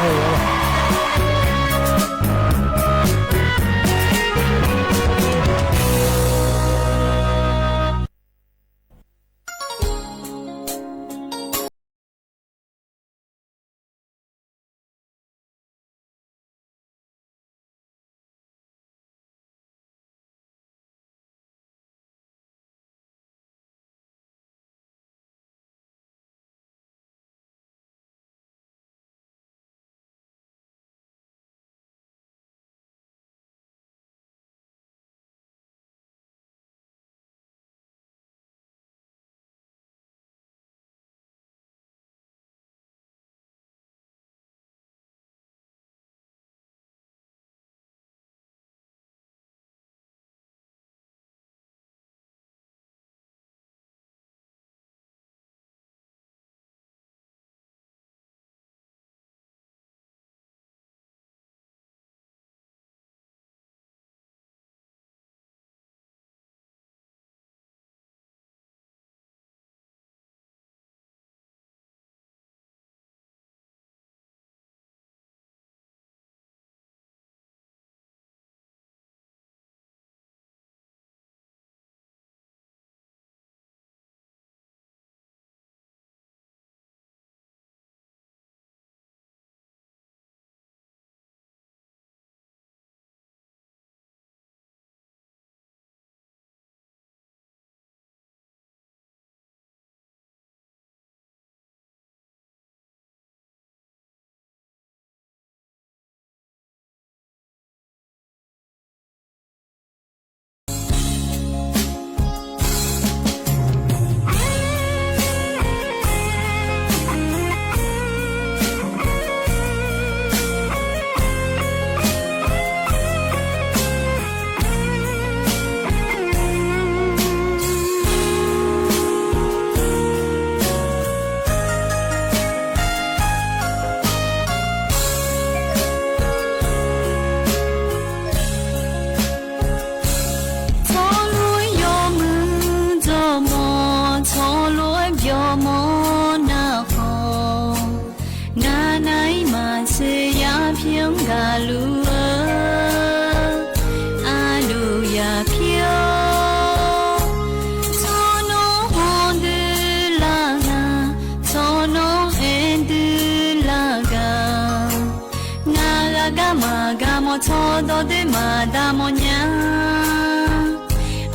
Speaker 8: 错到的马达莫娘，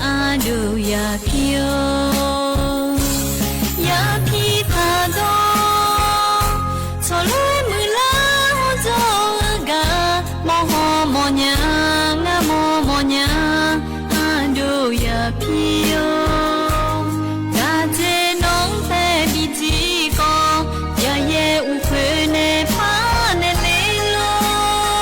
Speaker 8: 阿鲁呀飘，呀皮他多，错路木拉做个，莫好莫娘啊莫娘，阿鲁呀飘。
Speaker 11: เ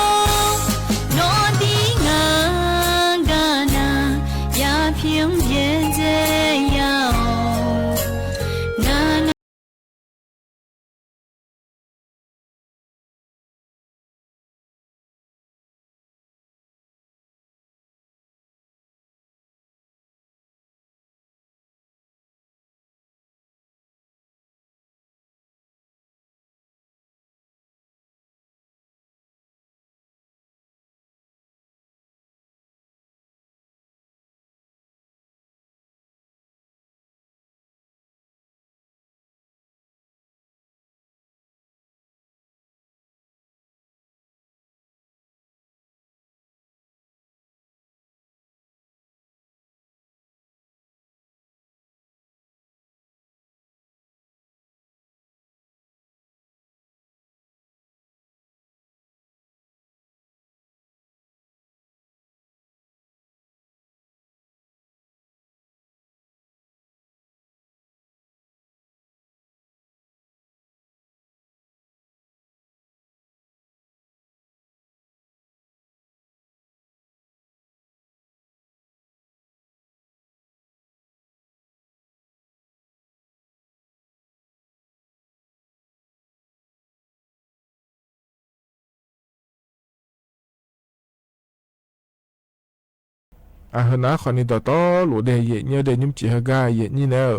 Speaker 20: à hơn á còn đi tao to lũ đề dễ nhiều đề nhung chỉ hơi ga dễ như nào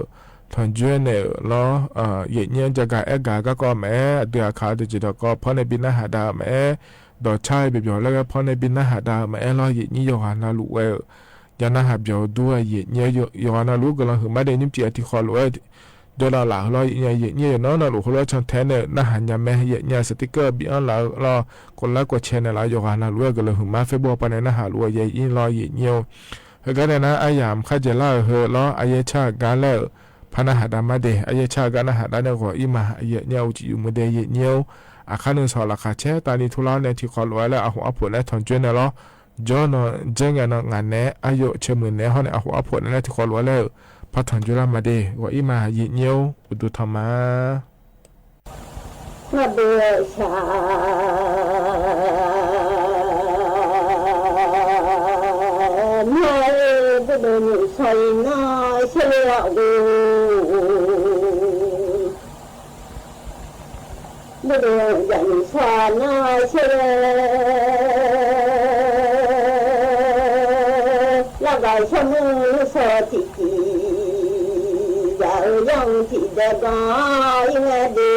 Speaker 20: thằng chuyên này lo dễ nhiều cho cái cái con mẹ đưa khá để chỉ đó có phone này bên hạt đào mẹ đó chai bị biểu là phone này bên hạt đào mẹ lo dễ như hoàn là lũ ấy giờ nó hạt biểu đua dễ nhiều hoàn là lũ cái lo hưởng mấy đề nhung chỉ thì khó lũ ấy do là lo dễ như nó là lũ lo trong thế này nó hàng nhà mẹ dễ như sticker bị ăn là lo còn lá của chen này là do hoàn là lũ cái lo hưởng mấy Facebook bên này nó hạt lũ dễ như lo dễ nhiều cái này nó ai làm khai giờ là hơi lo ai cha cái làพันอาหารดามาเดอายชากันอาหารดาเนี่ยก็อีมาเยเนี่ยอุจิอยู่มือเดยเนี่ยอาคานึงสอนราคาเช่ตานีทุลาเนี่ยที่ขอรวยแล้วอาหัวผลแล้วถอนจวนเนี่ยล้อจอนเจงานงานเนี่ยอายุเชื่อมือเนี่ยเขาเนี่ยอาหัวผลแล้วที่ขอรวยแล้วพัดถอนจวนมาเดว่าอีมาเยเนี่ยอุดุธรรมะ
Speaker 4: มาเดือชาเดินใส่หน้าเชื่อกูเดินอย่างชาหน้าเชื่อแล้วก็ชมือสอติกีอย่ายังที่เดินได้เงี้ยเดิ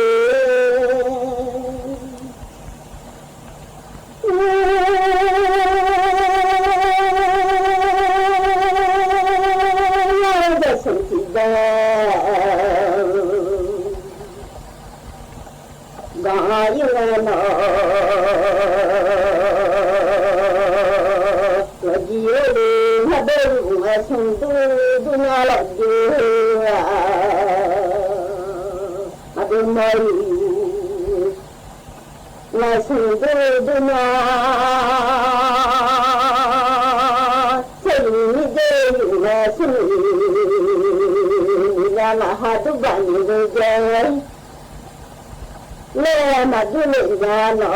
Speaker 4: มาดูเรื่องงานอ๋อ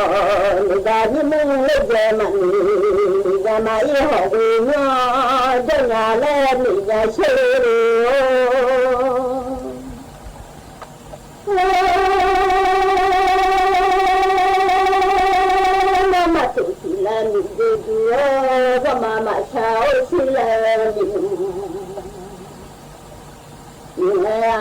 Speaker 4: ในด้านนี้มึงเล่นเยอะมันนี่จะมาอีหอบเงาจะงานแล้วนี่จะเชื่อมาถึงที่แล้วนี่ดูก็มาเช้าที่แล้วนี่แล้ว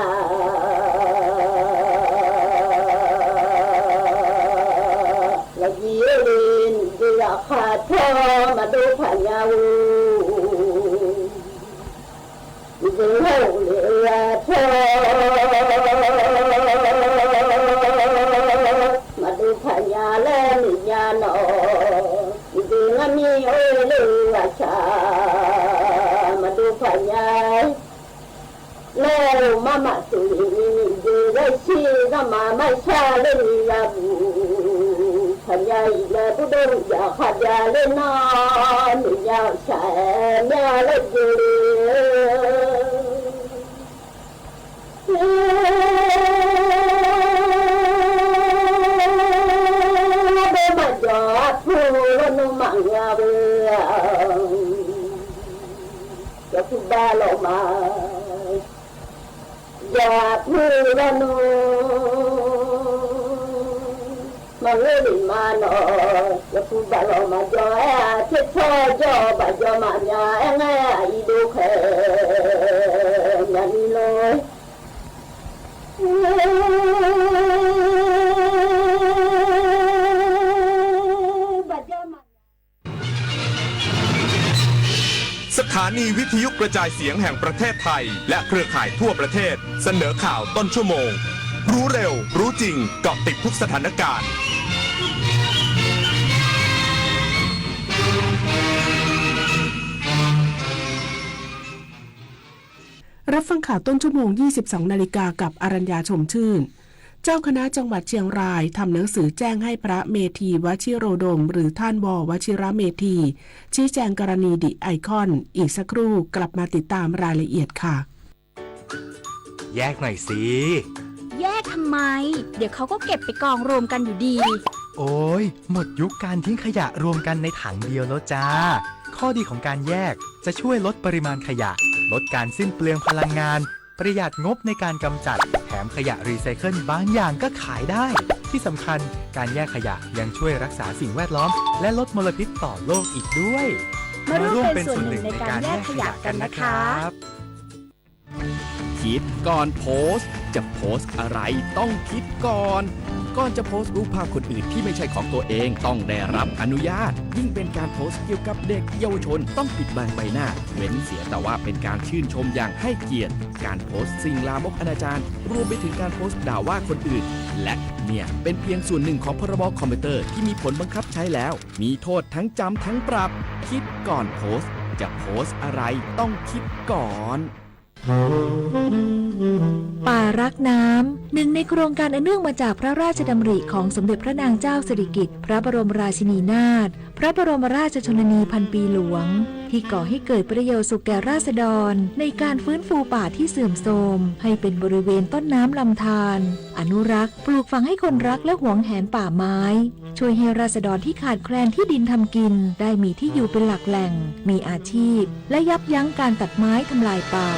Speaker 4: ขาดพ่อมาดูพญาวูดึงให้เหลือพ่อมาดูพญาและนิยาหนอดึงมีโอ้เลือชามาดูพญาแล้วมาตุยดึงได้ชีก็มาไม่ชาเลยยาบูขันยาอีกแล้วผู้ดูอยากขัดยาเล่นน้ำมียาแฉแม่เล่นอยู่เดินมาจอดผู้ว่านุ่มมังยาเบื่อจะพูดได้หรอมาอยากผู้ว่านุ่มมาเล่นมาหน่อยจะพูดบาลมาจ่อเช็ดช่อจ่อบาจ่อมาหยาแง่อีดูแค่ยันเลย
Speaker 9: สถานีวิทยุกระจายเสียงแห่งประเทศไทยและเครือข่ายทั่วประเทศเสนอข่าวต้นชั่วโมงรู้เร็วรู้จริงเกาะติดทุกสถานการณ์
Speaker 1: รับฟังข่าวต้นชั่วโมง 22 นาฬิกากับอรัญญาชมชื่นเจ้าคณะจังหวัดเชียงรายทำหนังสือแจ้งให้พระเมธีวชิโรดมหรือท่านววชิระเมธีชี้แจงกรณีดิไอคอนอีกสักครู่กลับมาติดตามรายละเอียดค่ะ
Speaker 22: แยกหน่อยสิ
Speaker 11: แยกทำไมเดี๋ยวเขาก็เก็บไปกองรวมกันอยู่ดี
Speaker 22: โอ้ยหมดยุคการทิ้งขยะรวมกันในถังเดียวแล้วจ้าข้อดีของการแยกจะช่วยลดปริมาณขยะลดการสิ้นเปลืองพลังงานประหยัดงบในการกำจัดแถมขยะรีไซเคิลบางอย่างก็ขายได้ที่สำคัญการแยกขยะยังช่วยรักษาสิ่งแวดล้อมและลดมลพิษต่อโลกอีกด้วย
Speaker 6: มาร่วมเป็นส่วนหนึ่งในการแยกขยะกันนะครับ
Speaker 10: คิดก่อนโพสต์ จะโพสต์อะไรต้องคิดก่อนจะโพสต์รูปภาพคนอื่นที่ไม่ใช่ของตัวเองต้องได้รับอนุญาตยิ่งเป็นการโพสต์เกี่ยวกับเด็กเยาวชนต้องปิดบังใบหน้าเว้นเสียแต่ว่าเป็นการชื่นชมอย่างให้เกียรติการโพสต์สิ่งลามกอนาจารรวมไปถึงการโพสต์ด่าว่าคนอื่นและเนี่ยเป็นเพียงส่วนหนึ่งของพรบคอมพิวเตอร์ที่มีผลบังคับใช้แล้วมีโทษทั้งจำทั้งปรับคิดก่อนโพสต์จะโพสต์อะไรต้องคิดก่อน
Speaker 23: ป่ารักน้ำหนึ่งในโครงการอันเนื่องมาจากพระราชดำริของสมเด็จพระนางเจ้าสิริกิติ์พระบรมราชินีนาถพระบรมราชชนนีพันปีหลวงที่ก่อให้เกิดประโยชน์สุขแก่ราษฎรในการฟื้นฟูป่าที่เสื่อมโทรมให้เป็นบริเวณต้นน้ำลำธารอนุรักษ์ปลูกฝังให้คนรักและหวงแหนป่าไม้ช่วยให้ราษฎรที่ขาดแคลนที่ดินทำกินได้มีที่อยู่เป็นหลักแหล่งมีอาชีพและยับยั้งการตัดไม้ทำลายป่า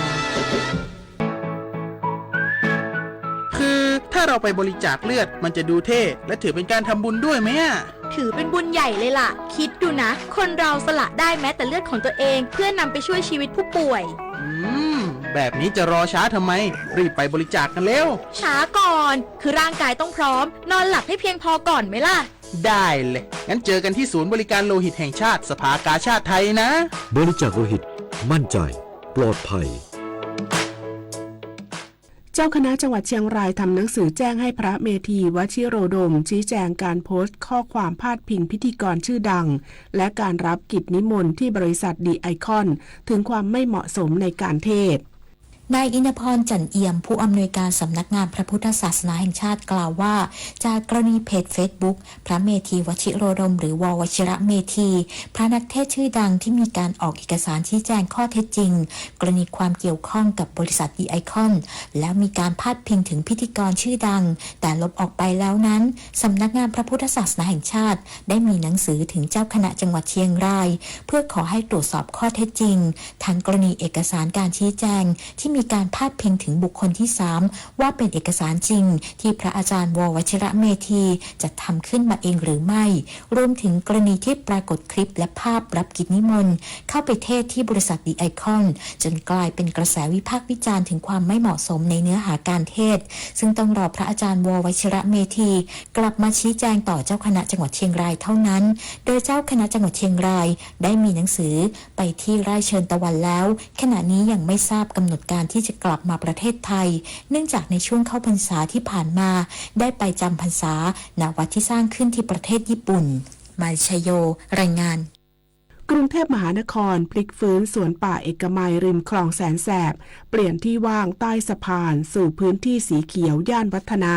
Speaker 24: คือถ้าเราไปบริจาคเลือดมันจะดูเท่และถือเป็นการทำบุญด้วยไหม
Speaker 25: ถือเป็นบุญใหญ่เลยล่ะคิดดูนะคนเราสละได้แม้แต่เลือดของตัวเองเพื่อนำไปช่วยชีวิตผู้ป่วย
Speaker 24: แบบนี้จะรอช้าทำไมรีบไปบริจาคกันเร็ว
Speaker 25: ช้าก่อนคือร่างกายต้องพร้อมนอนหลับให้เพียงพอก่อนไหมล่ะ
Speaker 24: ได้เลยงั้นเจอกันที่ศูนย์บริการโลหิตแห่งชาติสภากาชาดไทยนะ
Speaker 26: บริจาคโลหิตมั่นใจปลอดภัย
Speaker 1: เจ้าคณะจังหวัดเชียงรายทำหนังสือแจ้งให้พระเมธีวชิโรดมชี้แจงการโพสต์ข้อความพาดพิงพิธีกรชื่อดังและการรับกิจนิมนต์ที่บริษัทดีไอคอนถึงความไม่เหมาะสมในการเทศน์
Speaker 27: นายอินทพรจันเอี่ยมผู้อำนวยการสำนักงานพระพุทธศาสนาแห่งชาติกล่าวว่าจากกรณีเพจ Facebook พระเมธีวชิโรดมหรือววชิระเมธีพระนักเทศชื่อดังที่มีการออกเอกสารชี้แจงข้อเท็จจริงกรณีความเกี่ยวข้องกับบริษัทดีไอคอนแล้วมีการพาดพิงถึงพิธีกรชื่อดังแต่ลบออกไปแล้วนั้นสำนักงานพระพุทธศาสนาแห่งชาติได้มีหนังสือถึงเจ้าคณะจังหวัดเชียงรายเพื่อขอให้ตรวจสอบข้อเท็จจริงทั้งกรณีเอกสารการชี้แจงที่มีการพาดพิงถึงบุคคลที่3ว่าเป็นเอกสารจริงที่พระอาจารย์ววชิระเมธีจะทำขึ้นมาเองหรือไม่รวมถึงกรณีที่ปรากฏคลิปและภาพรับกิจนิมนต์เข้าไปเทศที่บริษัทดีไอคอนจนกลายเป็นกระแสวิพากษ์วิจารณ์ถึงความไม่เหมาะสมในเนื้อหาการเทศซึ่งต้องรอพระอาจารย์ววชิระเมธีกลับมาชี้แจงต่อเจ้าคณะจังหวัดเชียงรายเท่านั้นโดยเจ้าคณะจังหวัดเชียงรายได้มีหนังสือไปที่ไร่เชิญตะวันแล้วขณะนี้ยังไม่ทราบกำหนดการที่จะกลับมาประเทศไทยเนื่องจากในช่วงเข้าพรรษาที่ผ่านมาได้ไปจำพรรษาณวัดที่สร้างขึ้นที่ประเทศญี่ปุ่นมาชโยรายงาน
Speaker 1: กรุงเทพมหานครพลิกฟื้นสวนป่าเอกมัยริมคลองแสนแสบเปลี่ยนที่ว่างใต้สะพานสู่พื้นที่สีเขียวย่านวัฒนา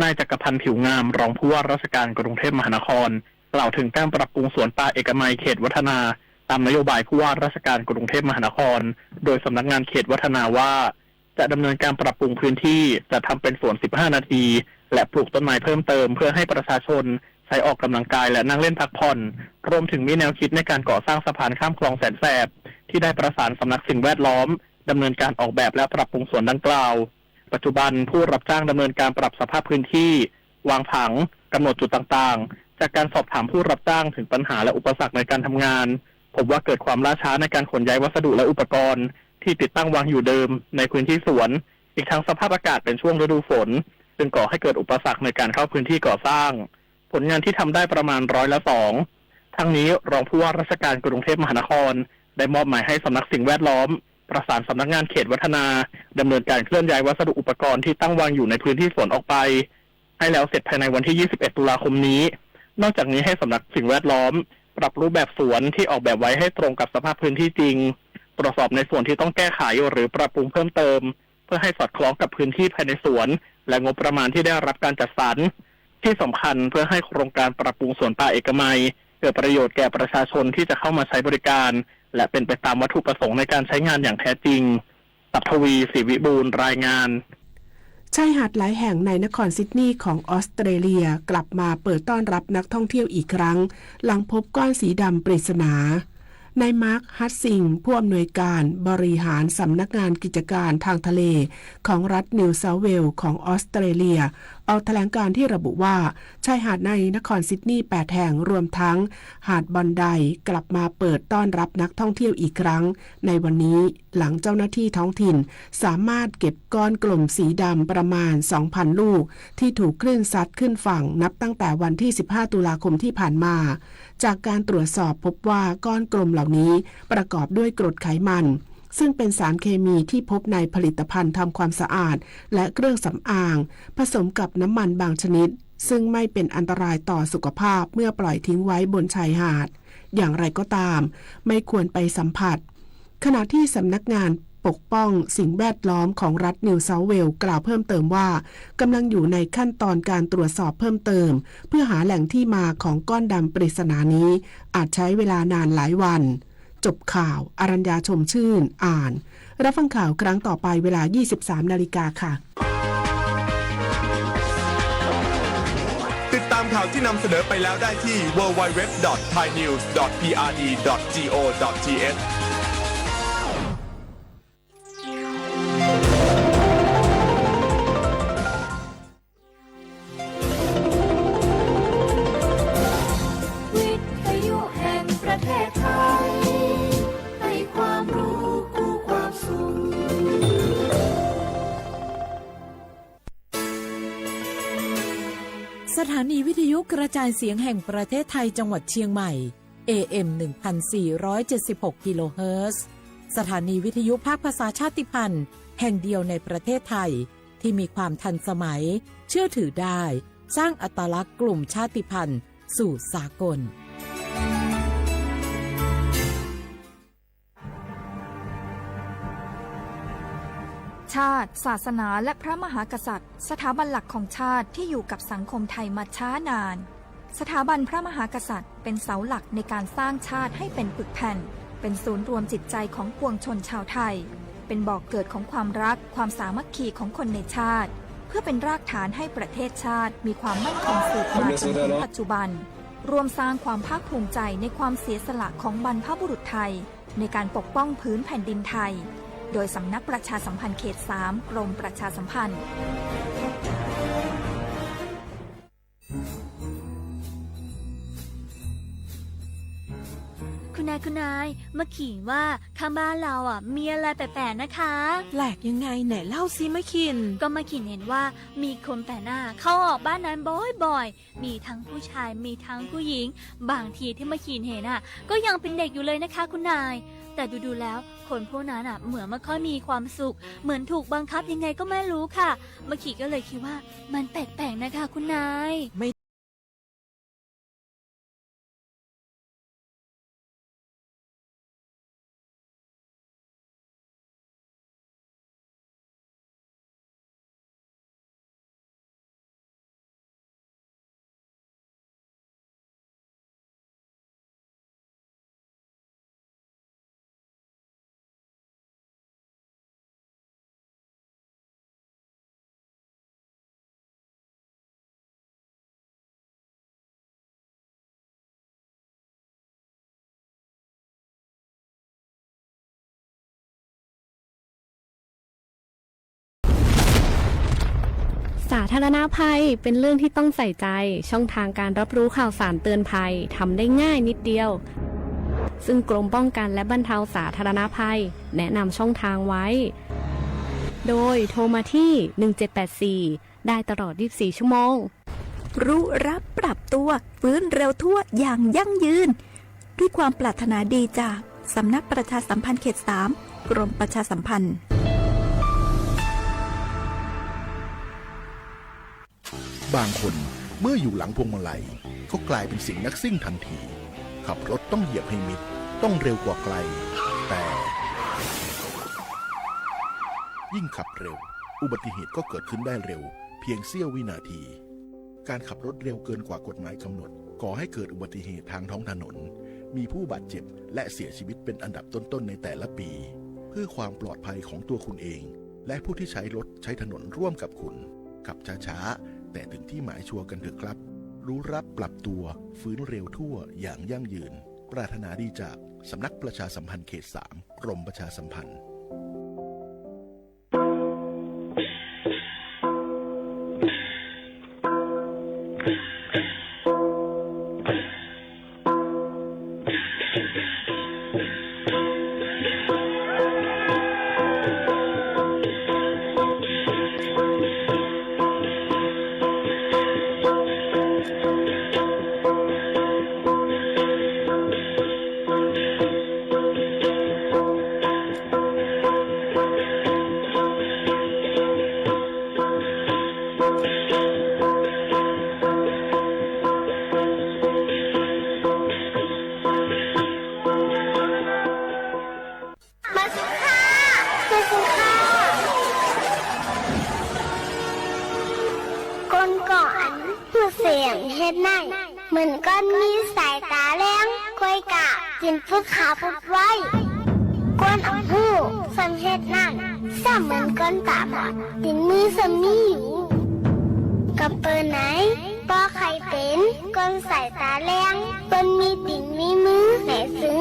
Speaker 1: น
Speaker 28: ายจักรพันธ์ผิวงามรองผู้ว่าราชการกรุงเทพมหานครกล่าวถึงการปรับปรุงสวนป่าเอกมัยเขตวัฒนาตามนโยบายผู้ว่าราชการกรุงเทพมหานครโดยสำนักงานเขตวัฒนาว่าจะดำเนินการปรับปรุงพื้นที่จะทำเป็นสวน15นาทีและปลูกต้นไม้เพิ่มเติมเพื่อให้ประชาชนใช้ออกกำลังกายและนั่งเล่นพักผ่อนรวมถึงมีแนวคิดในการก่อสร้างสะพานข้ามคลองแสนแสบที่ได้ประสานสำนักสิ่งแวดล้อมดำเนินการออกแบบและปรับปรุงสวนดังกล่าวปัจจุบันผู้รับจ้างดำเนินการปรับสภาพพื้นที่วางผังกำหนดจุดต่างๆจากการสอบถามผู้รับจ้างถึงปัญหาและอุปสรรคในการทำงานพบว่าเกิดความล่าช้าในการขนย้ายวัสดุและอุปกรณ์ที่ติดตั้งวางอยู่เดิมในพื้นที่สวนอีกทั้งสภาพอากาศเป็นช่วงฤดูฝนจึงก่อให้เกิดอุปสรรคในการเข้าพื้นที่ก่อสร้างผลงานที่ทำได้ประมาณ2%ทั้งนี้รองผู้ว่าราชการกรุงเทพมหานครได้มอบหมายให้สำนักสิ่งแวดล้อมประสานสำนักงานเขตวัฒนาดำเนินการเคลื่อนย้ายวัสดุอุปกรณ์ที่ตั้งวางอยู่ในพื้นที่สวนออกไปให้แล้วเสร็จภายในวันที่21ตุลาคมนี้นอกจากนี้ให้สำนักสิ่งแวดล้อมปรับรูปแบบสวนที่ออกแบบไว้ให้ตรงกับสภาพพื้นที่จริงตรวจสอบในส่วนที่ต้องแก้ไขหรือปรับปรุงเพิ่มเติมเพื่อให้สอดคล้องกับพื้นที่ภายในสวนและงบประมาณที่ได้รับการจัดสรรที่สำคัญเพื่อให้โครงการปรับปรุงสวนป่าเอกมัยเกิดประโยชน์แก่ประชาชนที่จะเข้ามาใช้บริการและเป็นไปตามวัตถุประสงค์ในการใช้งานอย่างแท้จริงศักดิ์ทวีศรีวิบูลย์รายงาน
Speaker 1: ชายหาดหลายแห่งในนครซิดนีย์ของออสเตรเลียกลับมาเปิดต้อนรับนักท่องเที่ยวอีกครั้งหลังพบก้อนสีดำปริศนานายมาร์ค ฮัตซิงผู้อำนวยการบริหารสำนักงานกิจการทางทะเลของรัฐนิวเซาท์เวลส์ของออสเตรเลีย ออกแถลงการณ์ที่ระบุว่าชายหาดในนครซิดนีย์8แห่งรวมทั้งหาดบอนไดกลับมาเปิดต้อนรับนักท่องเที่ยวอีกครั้งในวันนี้หลังเจ้าหน้าที่ท้องถิ่นสามารถเก็บก้อนกลุ่มสีดำประมาณ 2,000 ลูกที่ถูกคลื่นซัดขึ้นฝั่งนับตั้งแต่วันที่15ตุลาคมที่ผ่านมาจากการตรวจสอบพบว่าก้อนกลุ่มเหล่านี้ประกอบด้วยกรดไขมันซึ่งเป็นสารเคมีที่พบในผลิตภัณฑ์ทำความสะอาดและเครื่องสำอางผสมกับน้ำมันบางชนิดซึ่งไม่เป็นอันตรายต่อสุขภาพเมื่อปล่อยทิ้งไว้บนชายหาดอย่างไรก็ตามไม่ควรไปสัมผัสขณะที่สำนักงานปกป้องสิ่งแวดล้อมของรัฐนิวเซาท์เวลส์กล่าวเพิ่มเติมว่ากำลังอยู่ในขั้นตอนการตรวจสอบเพิ่มเติมเพื่อหาแหล่งที่มาของก้อนดำปริศนานี้อาจใช้เวลานานหลายวันจบข่าวอรัญญาชมชื่นอ่านรับฟังข่าวครั้งต่อไปเวลา 23 นาฬิกาค่ะ
Speaker 9: ติดตามข่าวที่นำเสนอไปแล้วได้ที่ www.thainews.prd.go.th
Speaker 3: สถานีวิทยุกระจายเสียงแห่งประเทศไทยจังหวัดเชียงใหม่ AM 1476 กิโลเฮิรตซ์สถานีวิทยุภาคภาษาชาติพันธุ์แห่งเดียวในประเทศไทยที่มีความทันสมัยเชื่อถือได้สร้างอัตลักษณ์กลุ่มชาติพันธุ์สู่สากล
Speaker 5: ชาติศาสนาและพระมหากษัตริย์สถาบันหลักของชาติที่อยู่กับสังคมไทยมาช้านานสถาบันพระมหากษัตริย์เป็นเสาหลักในการสร้างชาติให้เป็นปึกแผ่นเป็นศูนย์รวมจิตใจของปวงชนชาวไทยเป็นบ่อกเกิดของความรักความสามัคคีของคนในชาติเพื่อเป็นรากฐานให้ประเทศชาติมีความมั่นคงสืบมาจนถึงปัจจุบันรวมสร้างความภาคภูมิใจในความเสียสละของบรรพบุรุษไทยในการปกป้องพื้นแผ่นดินไทยโดยสำนักประชาสัมพันธ์เขต 3 กรมประชาสัมพันธ์
Speaker 11: คุณนายมาขิงว่าข้างบ้านเรามีอะไรแปลกๆนะคะ
Speaker 3: แปลกยังไงไหนเล่าซิมะขิน
Speaker 11: ก็มาขินเห็นว่ามีคนแปลกหน้าเข้าออกบ้านนั้นบ่อยๆมีทั้งผู้ชายมีทั้งผู้หญิงบางทีที่มาขินเห็นก็ยังเป็นเด็กอยู่เลยนะคะคุณนายแต่ดูแล้วคนพวกนั้นเหมือนไม่ค่อยมีความสุขเหมือนถูกบังคับยังไงก็ไม่รู้ค่ะมาขิก็เลยคิดว่ามันแปลกๆนะคะคุณนาย
Speaker 7: สาธารณภัยเป็นเรื่องที่ต้องใส่ใจช่องทางการรับรู้ข่าวสารเตือนภัยทำได้ง่ายนิดเดียวซึ่งกรมป้องกันและบรรเทาสาธารณภัยแนะนำช่องทางไว้โดยโทรมาที่1784ได้ตลอด24ชั่วโมง
Speaker 23: รู้รับปรับตัวฟื้นเร็วทั่วอย่างยั่งยืนด้วยความปรารถนาดีจากสำนักประชาสัมพันธ์เขต 3 กรมประชาสัมพันธ์
Speaker 13: บางคนเมื่ออยู่หลังพวงมาลัยก็กลายเป็นสิ่งนักซิ่งทันทีขับรถต้องเหยียบให้มิดต้องเร็วกว่าไกลแต่ยิ่งขับเร็วอุบัติเหตุก็เกิดขึ้นได้เร็วเพียงเสี้ยววินาทีการขับรถเร็วเกินกว่ากฎหมายกำหนดก่อให้เกิดอุบัติเหตุทางท้องถนนมีผู้บาดเจ็บและเสียชีวิตเป็นอันดับต้นๆในแต่ละปีเพื่อความปลอดภัยของตัวคุณเองและผู้ที่ใช้รถใช้ถนนร่วมกับคุณขับช้าๆแต่ถึงที่หมายชัวร์กันเถอะครับรู้รับปรับตัวฟื้นเร็วทั่วอย่างยั่งยืนปรารถนาดีจากสำนักประชาสัมพันธ์เขต 3 กรมประชาสัมพันธ์
Speaker 2: ฮ็ดได้เหมือนก้อนมีสายตาแรงกล้วยกะกินพุดขาพุดไว้ก้นอับหูสำเฮ็ดนั่นซ้ำเหมือนก้อนตาบอดตินมือสมีอยู่กับเปิดไหนปอใครเป็นก้นสายตาแรงก้นมีติ่นมีมือแหนซึ้ง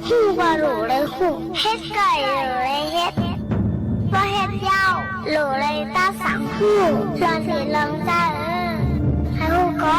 Speaker 2: หูบ่หลูเลยหูเฮ็ดไก่เลยเฮ็ดบ่เฮ็ดยาวหลูเลยตาสังหูลองสิลองจ้าให้หูก็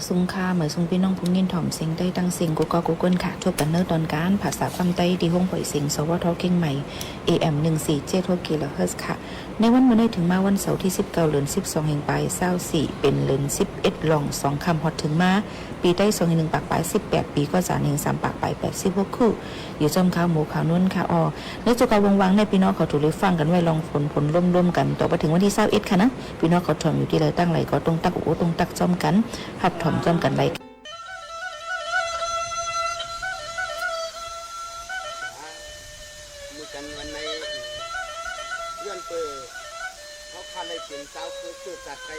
Speaker 12: ซุงค่าเหมือนซุงพี่น้องพุงยินถ่อมเสียงได้ตั้งเสียงกูก็กูเกิลค่ะทั่วปันเนอร์ตอนการภาษาความใต้ดีห้องปล่อยเสียงสวทเก่งใหม่ AM 147กิโลเฮิรตซ์ค่ะในวันมื้อนี้ถึงมาวันเสาร์ที่19เดือน12แห่งปลาย24เป็นเดือน11ลอง2คำฮอดถึงมาปีใต้2 1ปากปลาย18ปีก็จานแห่ง3ปากปลาย86คู่อยู่จอมข่าวหมูข่าวนุ่นค่ะในจุกวังในพี่น้องเขาถูกเลยฟังกันไว้ลองผลร่วมกันต่อไปถึงวันที่21ค่ะนะพี่น้องเขาถ่อมอยู่ที่เลยตั้งไหลก็ตรงตักตรงตักจอมกันหับถ่อมจอมกันไว้
Speaker 14: มือกันวันในเลื่อนเปิดเขาคาเลยเปลี่ยนเจ้าคือเกิดจากไก่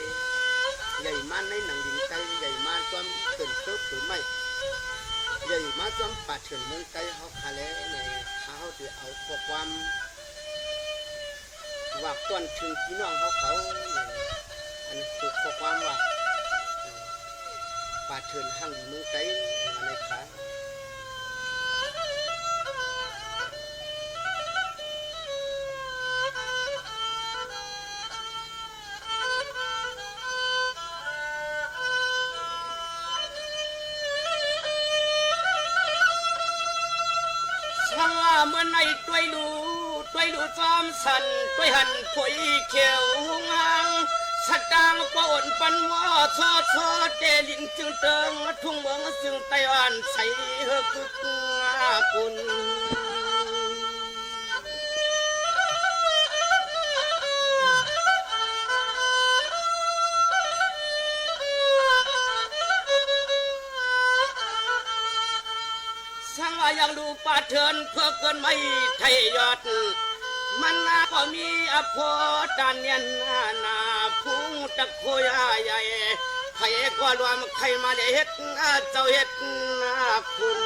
Speaker 14: ใหญ่มาในหนังดินไก่ใหญ่มาจอมเกินเติบหรือไม่ใหญ่มาจอมป่าเฉินเมืองไก่เขาคาเลยในเขาจะเอาข้อความว่าต้นถึงพี่น้องเขาอันนี้คือข้อความว่าป่าเฉินหั่งเมืองไก่มาในขาเมื่อในตัวลูจอมสันตัวหันผุยเขียวงางสัดจางปะอ่อนปันว่าชอเจลิงจึงเติงทุ่งเมืองซึ่งไต้หวันใส่เฮกึกกุนอยากดูป่าเถินเพื่อเกินไม่ไทยยอดมันนาก็มีอภดานเนียนนาพุ่งตะโคยใหญ่ไทยก็รวมใครมาได้เฮ็ดเจ้าเฮ็ดคุณ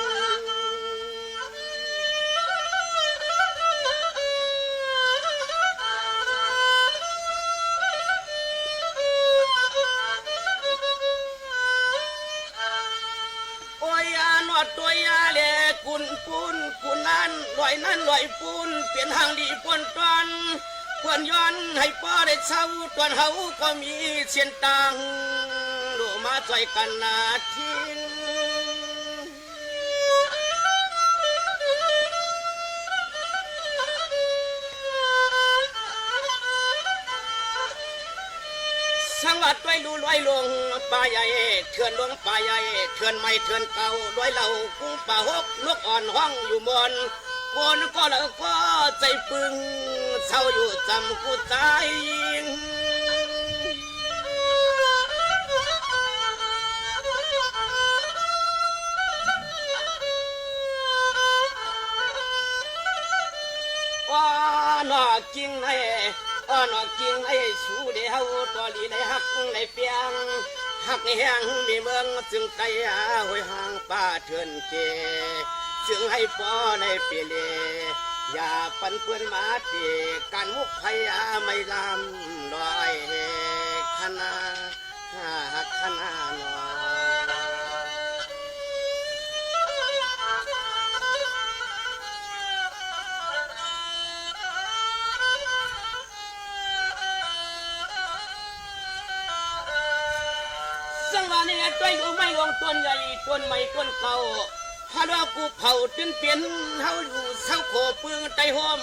Speaker 14: ตัวยาเล่กุนปูนกุนนั้นลอยนั้นลอยปูนเปลี่ยนทางดีปนตอนเพื่อนย้อนให้ป้อได้เช่าตอนเฮาก็มีเสียนตังดูมาใจกันนาทีสังวัดไว้ดูลอยลงป่าใหญ่เถื่อนลงป่าใหญ่เถื่อนไม่เถื่อนเก่าลอยเหล่ากุ้งป่าหกลูกอ่อนห้องอยู่บนคนก็แล้วก็ใจปึงเศร้าอยู่จำกูใจว่าหนอจริงไอ้นอกจริงไอ้สู้เดียวตัวลีในหักในเปียงหักในแห้งมีเมืองจึงไกลหอยห่างป่าเถื่อนเกจึงให้ป้อในเปเลอย่าปันเพื่อนมาเตการมุกพยาไม่ลำลอยขนาหักขนาหนอสังวานี่ตัวอยู่ไม่ลงต้นใหญ่ต้นใหม่ต้นเก่าฮารากูเผาจนเปลี่ยนเฮาอยู่เศร้าโคปึงไตหอม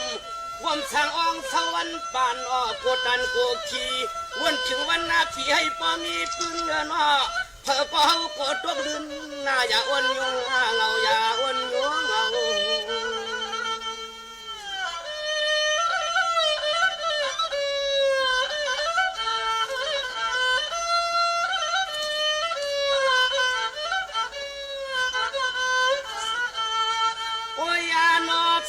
Speaker 14: ความสางอ่องสวรรค์ปานอ้อโกตันโกขีวันถึงวันนาทีให้ป้อมีปึงเงินอ้อเพื่อป้อเฮาโกตกลืนหน้าอย่าอ้วนยงเงาอย่าอ้วนยงเงา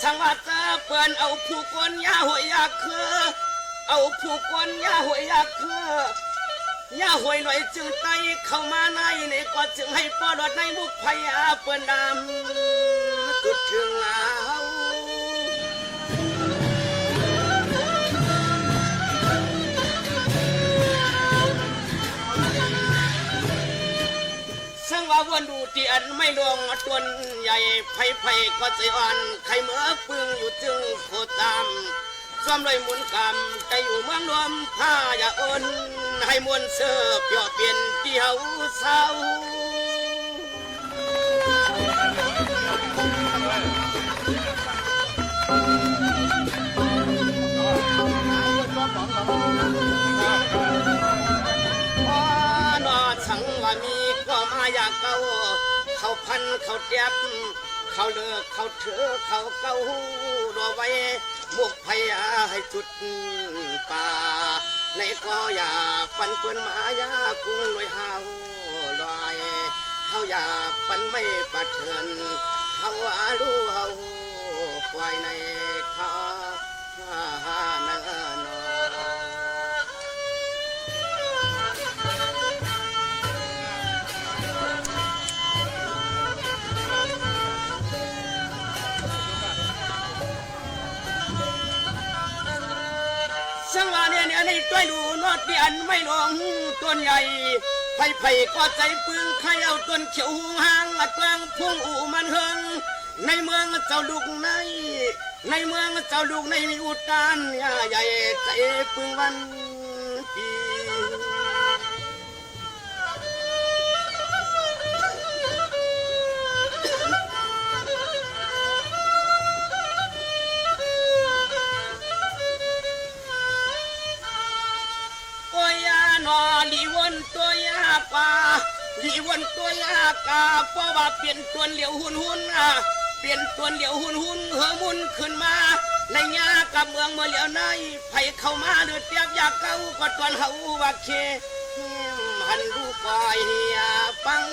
Speaker 14: สังวัดเปิ้นเอาผู้คนยาหวยยาคือเอาผู้คนยาหวยยาคือยาหวยลอยจึงไตเข้ามาในก็จึงให้ปอดในมุกพยาเปิ้นดำจุดถึงเอาสังว่าวนดูที่อันไม่ลงต้นใหญ่ไผ่ก็ใจอ่อนไข่เมื่อปึงอยู่จึงโคตามซ้อมเลยหมุนกำใจอยู่เมืองรวมผ้าอย่าอ่อนให้มวลเสือเปลี่ยนเปลี่ยนเดียวเศร้า เก่าเขาพันเขาเจ็บเขาเลิกเขาเถือเขาเก่าดอไว้หมวกพยาให้จุดป่าในก็อย่าปันเปื้อนมายากุ้งลอยหาวลอยเฮาอย่าปันไม่ปัดเถือนเฮาอาลูเฮาควายในข้าเนินสังวาเนี่ยในตัวดูนอดเดียนไม่ลงต้นใหญ่ไผ่ไผ่ก็ใจปึงใครเอาต้นเขียวห่างอัดกลางพุ่งอู่มันเฮิงในเมืองเจ้าลูกในเมืองเจ้าลูกในมีอุตานยาใหญ่ใจปึงวันปีนอลีวนตัวยากาลีวนตัวยากาเพราะว่าเปลี่ยนตัวเหลียวหุ่นเปลี่ยนตัวเหลียวหุ่นเฮมุนขึ้นมาในยากับเมืองเมื่อเหลียวในไผเข้ามาเดือดเตียบยาเก้าก็ตวนเฮาว่าเคหันดูปล่อยเฮียปัง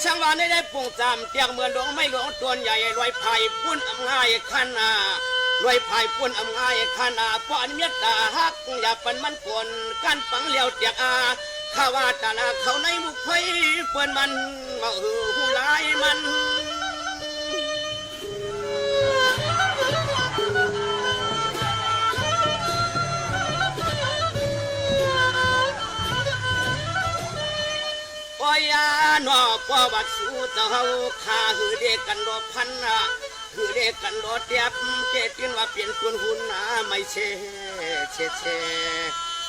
Speaker 14: สังวาในได้ปุ่งจำเตียงเมืองหลวงไม่หลวงตัวใหญ่รวยไผ่ปุ้นอำง่ายขันรวยไผ่ปุ้นอำง่ายขันป้อนเมียตาฮักอย่าปันมันปนกันปังเหลียวเตียงข้าว่าตาลาเขาในมุกไฟเปิ้นมันมาหูลายมันปอยานอปอวัดสูเจ้าข้าหือเด็กกันรอพันหือเด็กกันรอเตียบเจตินว่าเปลี่ยนตัวหุ่นไม่เช่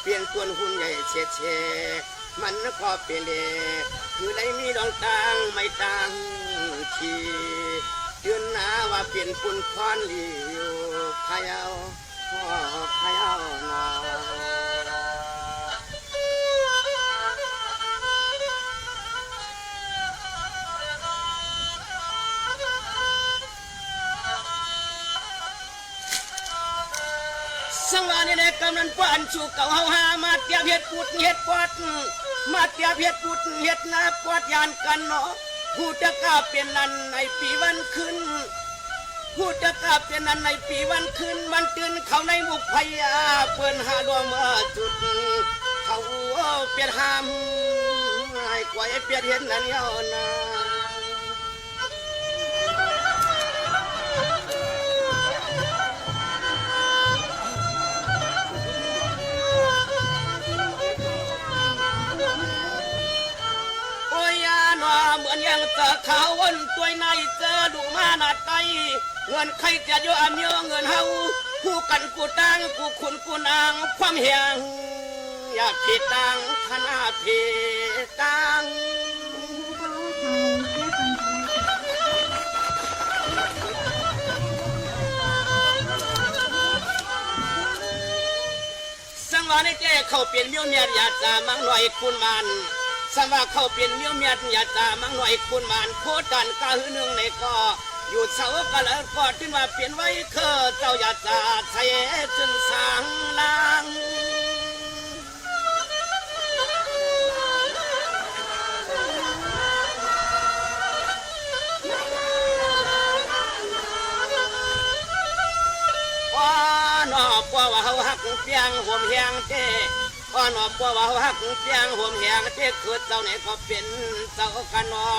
Speaker 14: เปลี่ยนตัวหุ่นใหญ่เช่มันก็เปลี่ยนเลยคือได้มีดองต่างไม่ต่างทีเดือนหน้าว่าเปลี่ยนปุ่นพรลีอยู่ขยาวขยาวนอสังวาเนี่ยกำนันป้านชูเก่าเฮาหามาเตียบเฮ็ดปุดเฮ็ดปอดมาเตียบเฮ็ดปุดเฮ็ดนาปอดยานกันเนาะผู้จะกล้าเปลี่ยนนั้นในปีวันขึ้นผู้จะกล้าเปลี่ยนนั้นในปีวันขึ้นมันตื่นเขาในมุกพยาเปิ้นหาดวงมาจุดเขาเปลี่ยนหามให้กว่าเปลี่ยนเฮ็ดนั้นยาวนาเหมือนอย่างเจอขาววนตัวในเจอดูมาหน้าไตเงินใครจะโยอเมียเงินเฮาคู่กันกูตังกูคุณกูนางความเหียงอยากผิดตังขณะผิดตังสังวาในเจ้เขาเปลี่ยนเมียเมียอยากจะมั่งหน่อยคุณมันสังว่าเขาเปลี่ยนเมียเมียอยากจะมั่งหน่อยคุณมันโคดันกะหือหนึ่งในก็อยู่เสาก็แล้วก็ถึงว่าเปลี่ยนไว้เคอเจ้าอยากจะใช้จึงสร้างลางนอปว่าเขาหักเปียงห่วมแหงเจ้นอปว่าเขาหักเปียงห่วมแหงเจ้คือเจ้าไหนก็เป็นเจ้ากันนอ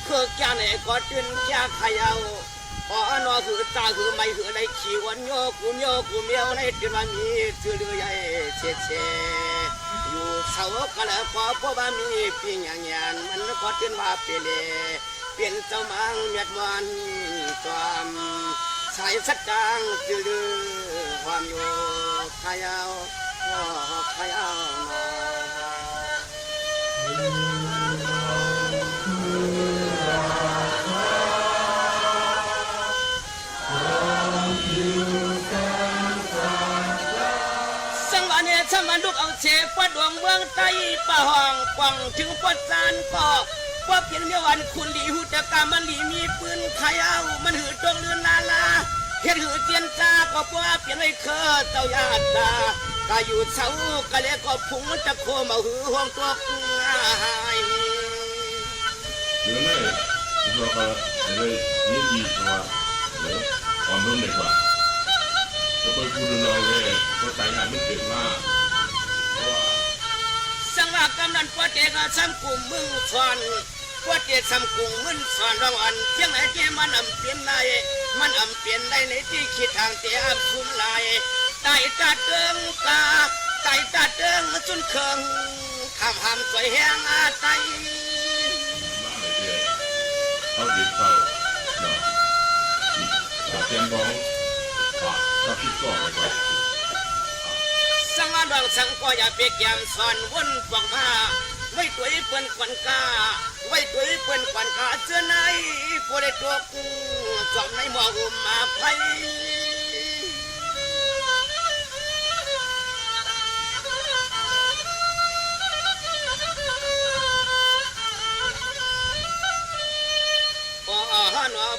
Speaker 14: คือแก่ไหนก็ตื่นแก่ขยาวนอคือตาคือไม่คือในขี้วันโยกูเมียวในตื่นมามีชื่อเรือใหญ่เช่อยู่เสาก็แล้วพอเพราะว่ามีปีหยานมันก็ตื่นว่าเปลี่ยนเจ้ามังเมียดมันจอมสายสักกลางจืดความโยขยาวขยาวนอ เนี่ยสมันลูกเอาเสปดวงเมืองใต้ป่าห้องป่องถึงปดซานก็ว่าเพียงเดียววันคุณดีหุตกรรมมันดีมีปืนไขเอามันหืดตรงเรือนลาลาเฮ็ดหืดเตียนตาก็เพราะว่าเปลี่ยนให้เคอเต้ายาตาก็อยู่เสาก็เลยก็พุงมันจะโคมาหือห้องตัวกูง่าย
Speaker 8: เดี๋ยวเลยเราก็เลยนี่ดีกว่าเดี๋ยวความรู้เด็กกว่าจะไปพูดเราเลยก็ใจงานไม่เก่งมาก
Speaker 14: สังว่ากำนันปวดเอกซ้ำกุ่มมึงสอนปวดเอกซ้ำกุ่มมึงสอนรางวัลเที่ยงไหนที่มันอำเปลี่ยนได้มันอำเปลี่ยนได้ในที่คิดทางเตี้ยคุ้มลายไต่ตาเดิงตาไต่ตาเดิงจนเคืองคำหามสวยแห้งอาไต
Speaker 8: เขาเด็กเขาเนาะนี่เตรียมบ้องก็คิดก่อนเลยว่า
Speaker 14: สังดองสังก็อย่าเปียกยามสอนวนฟองมาไว้ตัวเปิ้นควันกาไว้ตัวเปิ้นควันกาเสื้อในก็ได้ตัวกูจอมในหม้อหุ่มมาไพ่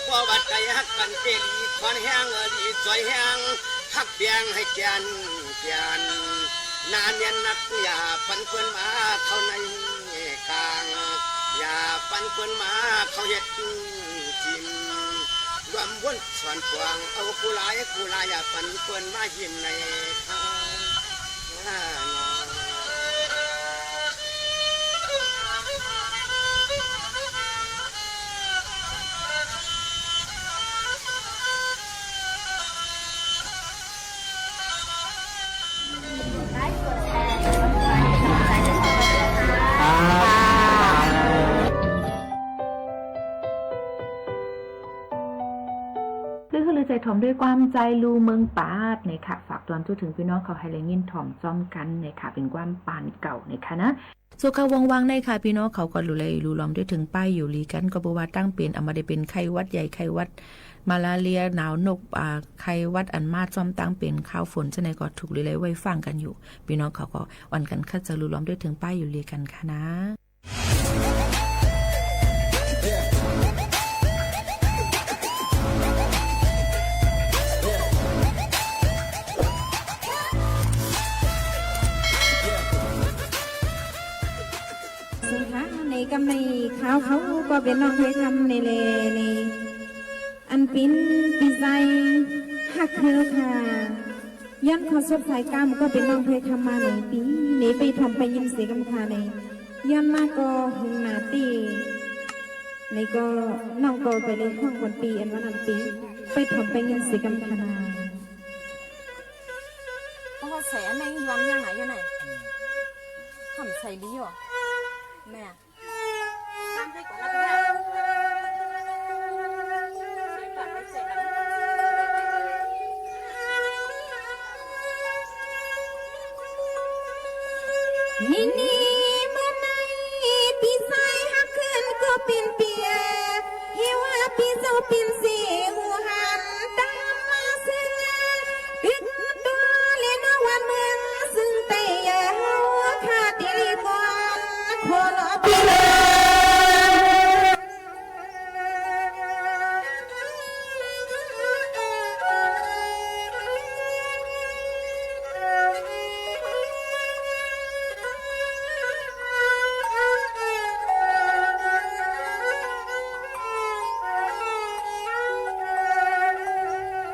Speaker 14: พอวัดใจฮักกันเตลีคอนแห้งลีจอยแห้งฮักเบียงให้แกนนานเนียนนักอย่าปันเพื่อนมาเข้าในกลางอย่าปันเพื่อนมาเขาเฮ็ดจิ้มรวมวนสอนฟวงเอากูลายอย่าปันเพื่อนมาหิมในข้าง
Speaker 12: ใจถ่อมด้วยความใจลูเมืองปาดเนี่ยค่ะฝากตอนทั่วถึงพี่น้องเขาให้แรงยินถ่อมจ้อมกันเนี่ยค่ะเป็นความปานเก่าเนี่ยค่ะนะสุขวังในค่ะพี่น้องเขาก็รู้เลยรู้ล้อมด้วยถึงป้ายอยู่ลีกันก็บอกว่าตั้งเป็นเอามาได้เป็นไข้วัดใหญ่ไข้วัดมาลาเรียหนาวนกไข้วัดอันมาจ้อมตั้งเป็นข้าวฝนจะในก็ถูกเลยไว้ฟังกันอยู่พี่น้องเขาก็วันกันคัดจะรู้ล้อมด้วยถึงป้ายอยู่ลีกันค่ะนะ
Speaker 15: ในกำในข้าวเขาก็เป็นน้องเคยทำในเลนี่อันปิ้นปีใจหักเธอค่ะยันเขาสดสายกรรมก็เป็นน้องเคยทำมาในปีนี้ไปทำไปยินเสียงกำคาในยันมาก็หงหนาตีในก็น้องก็ไปเลยห้องวันปีอันวันอันปีไปทำไปยินเสียงกำคานา
Speaker 16: ต้องใส่อันไหนย้อนยังไหนยังไงทำใส่ดีหรอแม่ทำได้ก่อนแล้วก็ได้
Speaker 15: นี่เมื่อไหร่ปีสายหักขึ้นก็เป็นเปียเฮว่าปีเจ้าเป็นเสียหูหันตามมาซึ่งตึกตัวเล่นวันเมืองซึ่งแต่ยาขาดตีลีก่อนคนปีเลย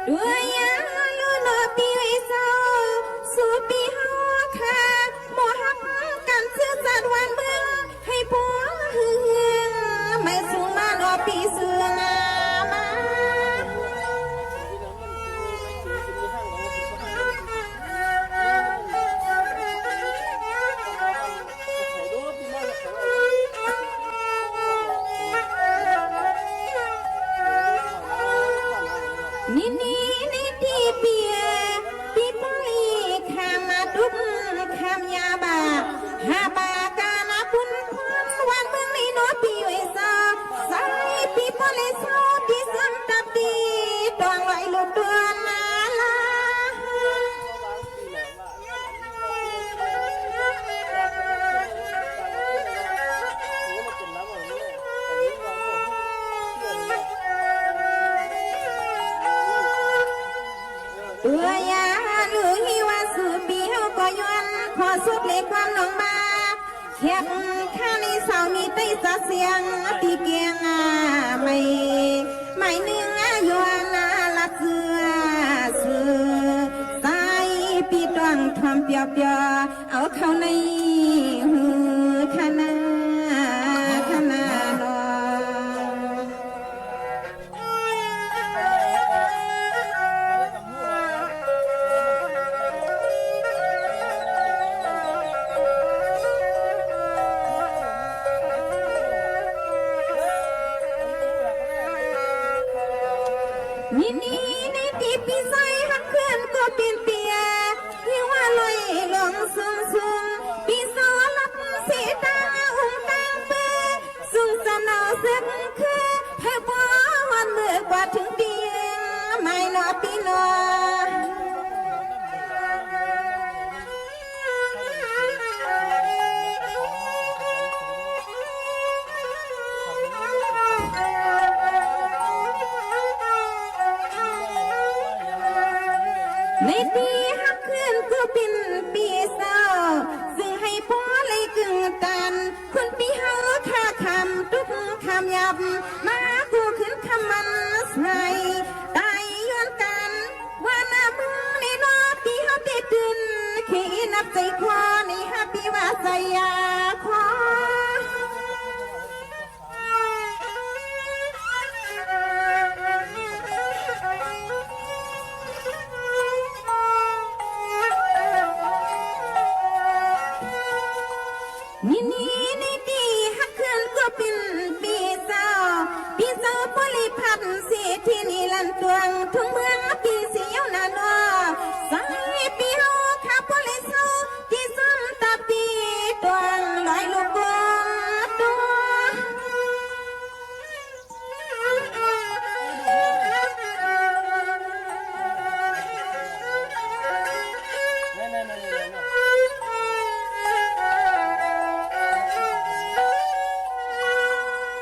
Speaker 15: ด้วยยาลูนอปีไว้เศร้าสู่ปีเฮาค่ะหมอหักกันเสื้อสัตว์วันเมืองให้ผัวหึงไม่สูงมานอปีเสืองมานี่ที่เปียปีปลีขามมาดุกขามยาบาหาบากานาบุญพรวันเมืองในโนปีไว้ซาใส่ปีปลีโซที่สังตับดีตวงไว้ลูกเดือนนาลา อสุดเลยความน้องมาแขกข้าในสาวมีไต้สะเสียงตีเกียงไม่เนื้อยวนลักเสือสายปีตวงทอมเปียวเอาเข้าในหูขนาดนี่ในตีปีใสหักเพื่อนก็เปลี่ยนเปียที่ว่าลอยลงซุ่มปีสอลับเสียตาอุ้งตาเปื้อซุ่มสนอสึกคือแพ้บ่วันเมื่อกว่าถึงเปียงไม่นอปีนอในปีหักขึ้นก็เป็นปีเศร้าซึ่งให้พ่อเลยกึ่งตันคนปีเฮาค่าคำทุกคำยับมากูขึ้นคำมันใส่ตายย้อนกันว่าหน้ามึงในรอบปีเฮาเด็ดตื่นขี้นับใจคอในฮับปีว่าใส่ยาคอนี่ในตีหักเขื่อนก็เป็นปีเศร้าบริพันธ์เสียที่นี่ลันตวงทุ่งเมืองปีเสียวนาโนสายปีเฮาข้าบริเศร้าที่ซ้ำตาปีตวงลอยลูกบอตัว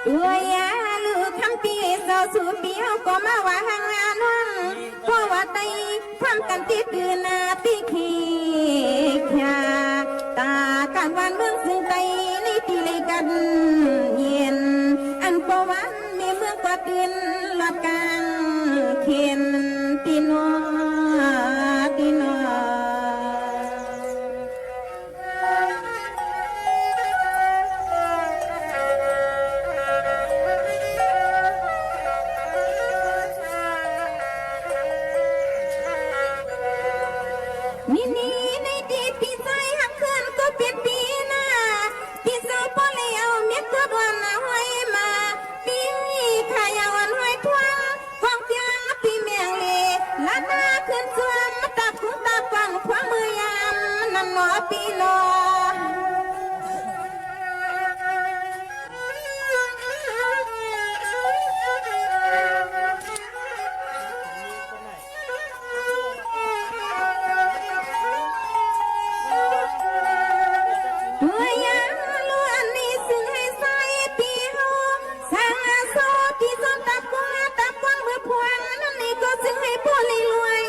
Speaker 15: ตัวยาลูกคำปีเศร้าสู่ปีเฮาก็มาว่าห่างงานน้องเพราะว่าไตความกันติดดือนาปีขี้ขยาตาการวันเมืองซึ่งไตในตีเลยกันเย็นอันประวันมีเมืองกว่าตื่นหลอดกลางเข็นตีนอนี่ในตีปีใจหักเขื่อนก็เปลี่ยนปีหน้าปีเศร้าพอแล้วเม็ดก็ดวนห้อยมาปีขายาวันห้อยทวงฟองเพียงปีเมียงเลล้านหน้าขึ้นสวมตาคุ้งตาฟังขวางมือยามนั่นหนอปีนอตัวยาล้วนนี่ซึ่งให้ใส่ปีเฮาสร้างอาโซที่ซ้อมตาพวงเมื่อพวงนั่นนี่ก็ซึ่งให้พ่อเลยรวย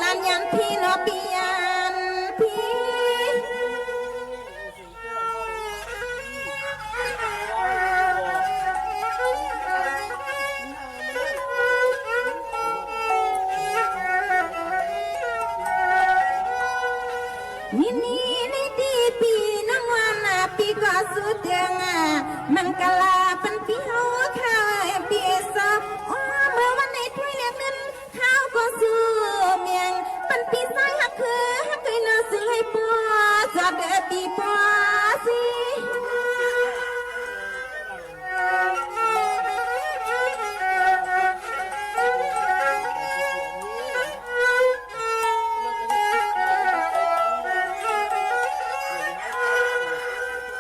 Speaker 15: ลานยันพี่นอปียันพี่นี่ในตีปีน้องวานาปีก็สุดเดืองมันกะลาเป็นปีเฮาข้าวปีสอบเมื่อวันในถ้วยเลี้ยงนั้นข้าวก็สู้เมียงเป็นปีสายหักเคยน่าซื้อให้ปัวจอดเดือปีปัวสิ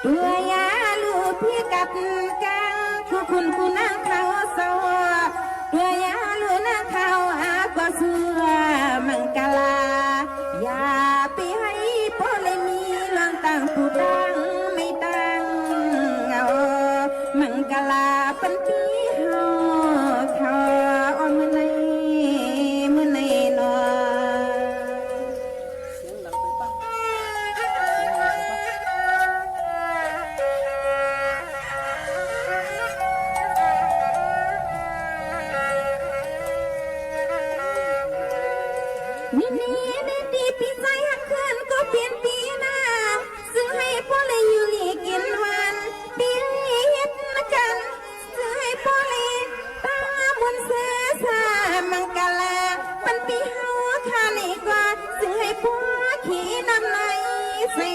Speaker 15: ตัวยาลูกพี่กับกังคือคุณกูนั่งเขาสวตัวยาลูกนั่งเขาอาก็เสือมังกลาอย่าไปให้พ่อเลยมีเรื่องต่างผู้ตั้งไม่ตั้งเอามังกลาเป็นพี่เฮาเขาอ่อนมือในนอ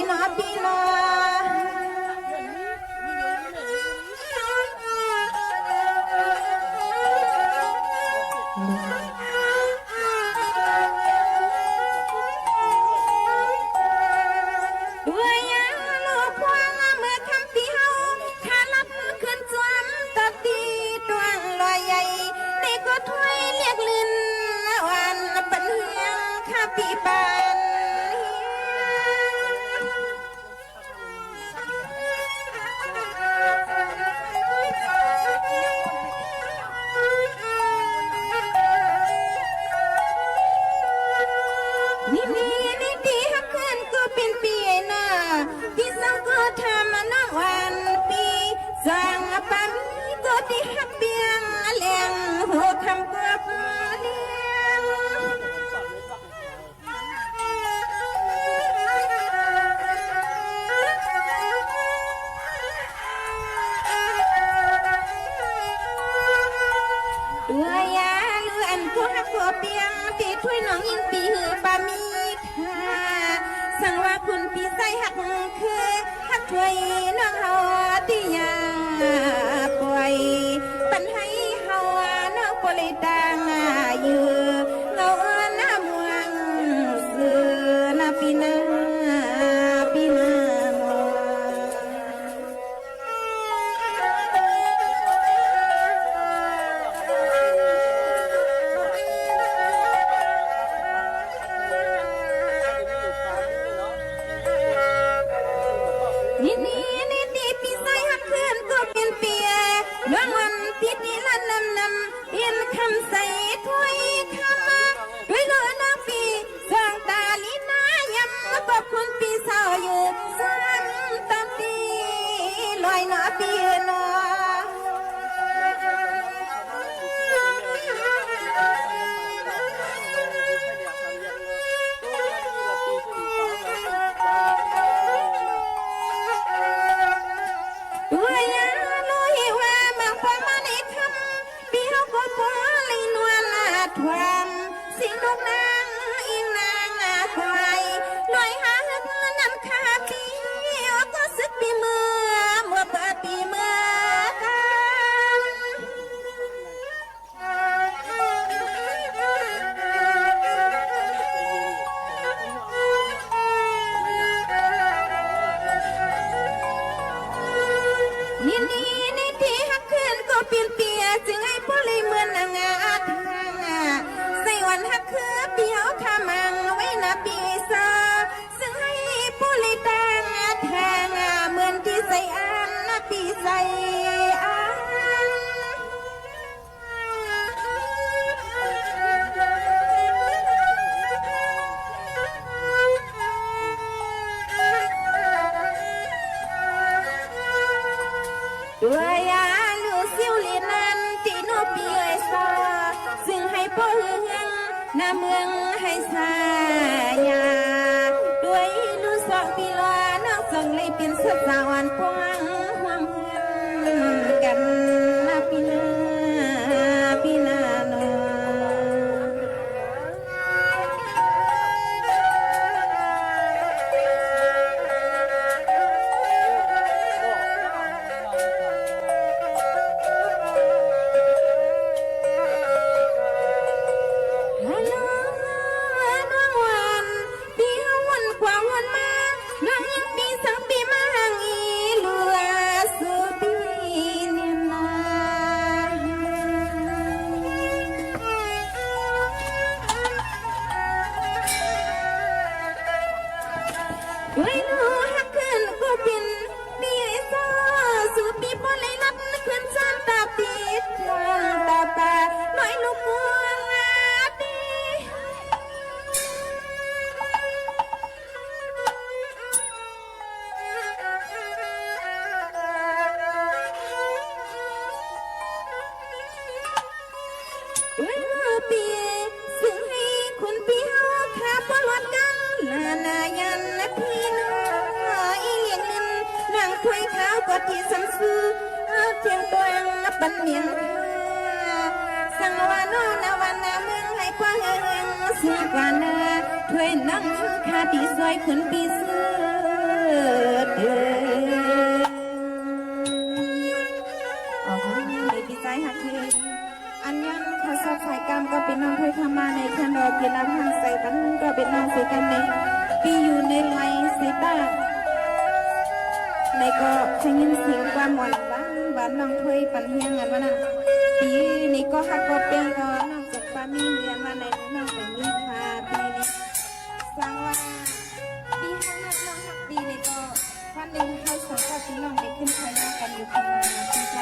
Speaker 15: หนอพี่หนอด้วยยาลูกควางเมื่อคำปีเฮาถ้ารับขึ้นจวมตัดตีดวงลอยใหญ่ในก็ถ้วยเรียกลินวันปันเฮียงข้าปีปานนี่ดีฮักเกินก็เป็นปีน่ะพี่สาวก็ทำมาน้องวันปีสังปามีก็ที่ฮักเปียงเลี้ยงหัวคำก็เลี้ยงด้วยยาเลือนก็ฮักก็เปียงตีถ้วยน้องอินปีหือปามีค่ะสั่งว่าคุณพี่ใส่หักคือหักถ้วยน้องเฮาที่ยาปล่อยปันให้เฮาน้องปลิตางอยู่เงาหน้าเมืองสื่อนาปีนาปีนานี่พี่ใส่หักเพื่อนก็เป็นเปียน้องวันพี่นี่ละนำเปลี่ยนคำใส่ถ้วยคำด้วยเลือน้องพี่สร้างตาลีนายำขอบคุณพี่สาวอยู่สามตามตีลอยหน้าพี่หนอด้วยยาลุยว่าบางความมาในคำเบี้ยวก็พอเลยนวลลาทวมสิ่งลูกนางอิงนางควายลอยหาเงินนำคาปีก็สึกปีเมื่อเปิดปีเมื่อนี่ที่ฮักขึ้นก็เปลี่ยนเปียจึงให้พ่อเลยเหมือนนางอาทางใส่วันฮักคือเปียวทามังไว้นาปีซาซึ่งให้พ่อเลยต่างทางเหมือนที่ใส่อันนาปีใส่อันด้วยยาลูซิวลีนันที่โนปีเอซาซึ่งให้พ่อเฮืองหน้าเมืองให้สายาด้วยลูสองปีลาน้องส่งเลยเป็นสัตว์สาวอันพวงห่วงเฮือนกันนาปีนาปีนาโนด้วยลูฮักขึ้นก็เป็นปีซาสู่ปีบอเลยนัดขึ้นซ้ำตาปิดมองตาปาน้อยลูกกวางดี ปีซึ่งให้คุณพี่เฮาขาบลอดกันลานายันและพี่น้อยอีเลียงลินนางถ้วยขาวก็ที่สัมซื้อเพียงตัวเองปันเมียงสังวานนาวันนาเมืองให้กว้างเองซื้อกว่านาถ้วยนั่งขาที่สวยคุณพี่ซื้อ ในก็ได้ยินเสียงความหวานบ้านน้องถ้วยปันเฮียงกันว่านั่นปีนี้ก็ฮักก็เปียงก็นอกจากป้ามีเรียนว่าในน้องแต่มีพาปีนี้สร้างว่าปีข้างหน้าน้องฮักปีนี้ก็วันหนึ่งเขาสองก็พี่น้องได้ขึ้นไปนั่งกันอยู่ที่ที่ใจ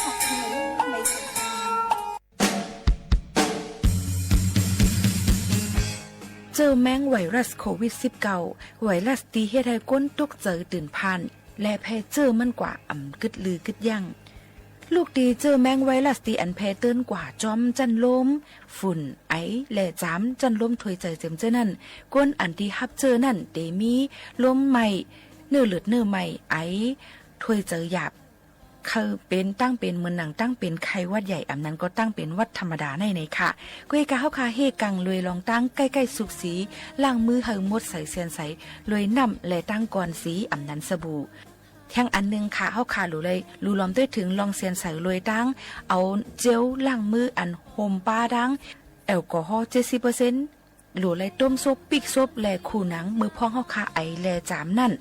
Speaker 15: หักหนึ่งไม่สำคัญ
Speaker 12: เจอแมงไวรัสโควิด -19 ไวรัสตีเฮ็ดให้ก้นตกเจอตื่นพันและแพ้เจอมันกว่าอ่ำกึดลือกึดยั่งลูกดีเจอแมงไวรัสตีอันแพ้เตือนกว่าจอมจันลมฝุ่นไอและจามจันลมถวยใจเจ็มเจอนั่นก้นอันที่ฮับเจอนั่นเดมีลมใหม่เนื้อเลือดเนื้อใหม่ไอถวยเจอหยาบคือเป็นตั้งเป็นเหมือนหนังตั้งเป็นไข้วัดใหญ่อำนั้นก็ตั้งเป็นวัดธรรมดาในค่ะก้วยกะเฮาคาเฮกังลวยลองตั้งใกล้ๆสุกสีล้างมือเฮาหมดใส่เซียนใสลวยน้ำและตั้งก่อนสีอำนั้นสบู่แท่งอันนึงค่ะเฮาคารู้เลยรู้ล้อมด้วยถึงลองเซียนใสลวยตั้งเอาเจลล้างมืออันโฮมป้าดังแอลกอฮอล์ 70%หลูเลยต้มซุปปิกซุปและคู่หนังมือพ้องเฮาคาไอแลจามนั่น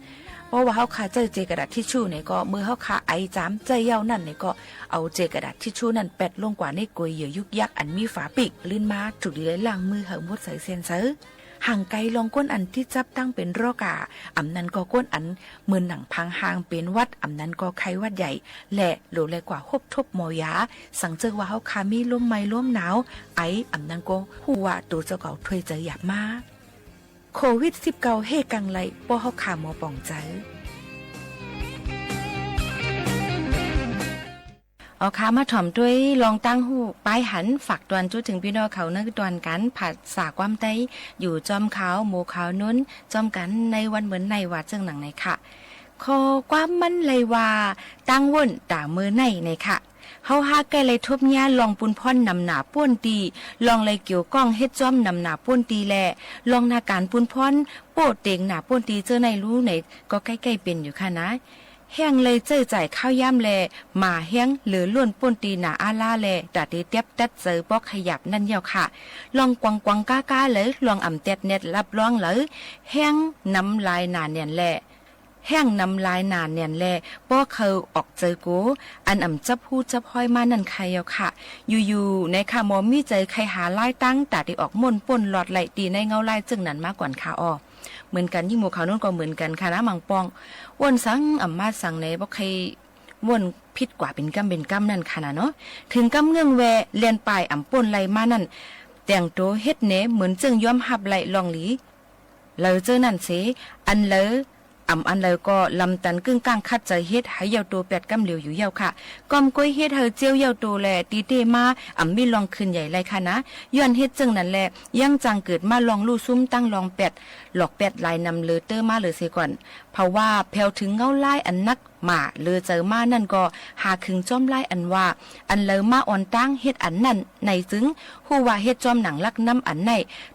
Speaker 12: เพราะว่าเฮาคาเจอกระดาษทิชชู่เนี่ยก็มือเฮาคาไอจามใจเย้านั่นเนี่ยก็เอาเจกระดาษทิชชู่นั่นแปดลงกว่าในกวยเหยื่อยุกยักอันมีฝาปิกลื่นมาจุดดีเลยล้างมือเฮาหมดใส่เซนเซอร์ห่างไกลลองก้นอันที่จับตั้งเป็นโรคอำนั้นก็ก้นอันเหมือนหนังพังหางเป็นวัดอำนั้นก็ไข้วัดใหญ่และโหลเลยกว่าฮบทบหมอยาสังเจอว่าเฮาคามีลมไม่ลมหนาวไออำนั้นก็หัวตัวเจ้าเก่าถวยใจหยาบมากโควิด -19 เฮกังไลป้อเฮาคาหมอป่องใจเอาค้ามาถ่อมด้วยลองตั้งหูป้ายหันฝากตวนจุดถึงพี่น้องเขาเนื้อตวนกันผัดสาความไตอยู่จอมขาวหมูขาวนุ้นจอมกันในวันเหมือนในว่าเจิงหนังในค่ะขอความมันเลยว่าตั้งว่นต่ามือในค่ะเฮาหาไกลเลยทบญาลองปุนพ่อนนำหนาป้วนตีลองเลยเกี่ยวก้องเฮ็ดจ้อมนำหนาป้วนตีแลลองนาการปุนพ่อนโปดเต็งหนาป้วนตีเจอในรู้ไหนก็ใกล้ๆเป็นอยู่ค่ะนะแห้งเลยเจอจ่ายข้าวย่ำแลหมาแห้งหรือล้วนป่นตีหนาอาล่าแลดัดเตียบตัดเจอปอกขยับนั่นเยาค่ะลองกวางก้าเลยลองอ่ำเต็ดเน็ดรับรองเลยแห้งน้ำลายหนาเนี่ยแหละแห้งน้ำลายหนาเนี่ยแหละป้อเขาออกเจอกูอันอ่ำจับพูดจับห้อยมานั่นใครเยาค่ะอยู่ๆในค่ะมอมีใจใครหาไล่ตั้งตัดที่ออกม่นป่นหลอดไหลตีในเงาไล่จึงนั้นมากกว่าค่ะอ้อเหมือนกันยิ่งหมู่เขาโน้นก็เหมือนกันค่ะนะมังปองวนสังอ่ำมาสั่งในบ่ใครวนพิษกว่าเป็นกำนั่นค่ะนะเนาะถึงกำเงื่องแวเลียนปลายอ่ำป่นไหลมานั่นแต่งโตเฮ็ดเนเหมือนจึงย้อมหับไหลลองหลีเลยเจอนั่นเสอันเลยอันเลยก็ลำตันกึ่งกลางคัดใจเฮ็ดให้เยาตัวแปดกำเหลียวอยู่เยาค่ะกอมก้อยเฮ็ดเฮอเจียวเยาตัวแลตีเตมามีลองขึ้นใหญ่ไรค่ะนะย้อนเฮ็ดจึงนั่นแหละยังจังเกิดมาลองลู่ซุ้มตั้งลองแปดหลอกแปดลายนำเลอเตอร์มาเลยเสียก่อนเพราะว่าแผ่วถึงเงาไล่อันนักหมาเลอเจอมานั่นก็หาคึงจ้อมไล่อันว่าอันเลอมาอ่อนตั้งเฮ็ดอันนั่นในซึ้งฮู้ว่าเฮ็ดจอมหนังลักน้ำอันใน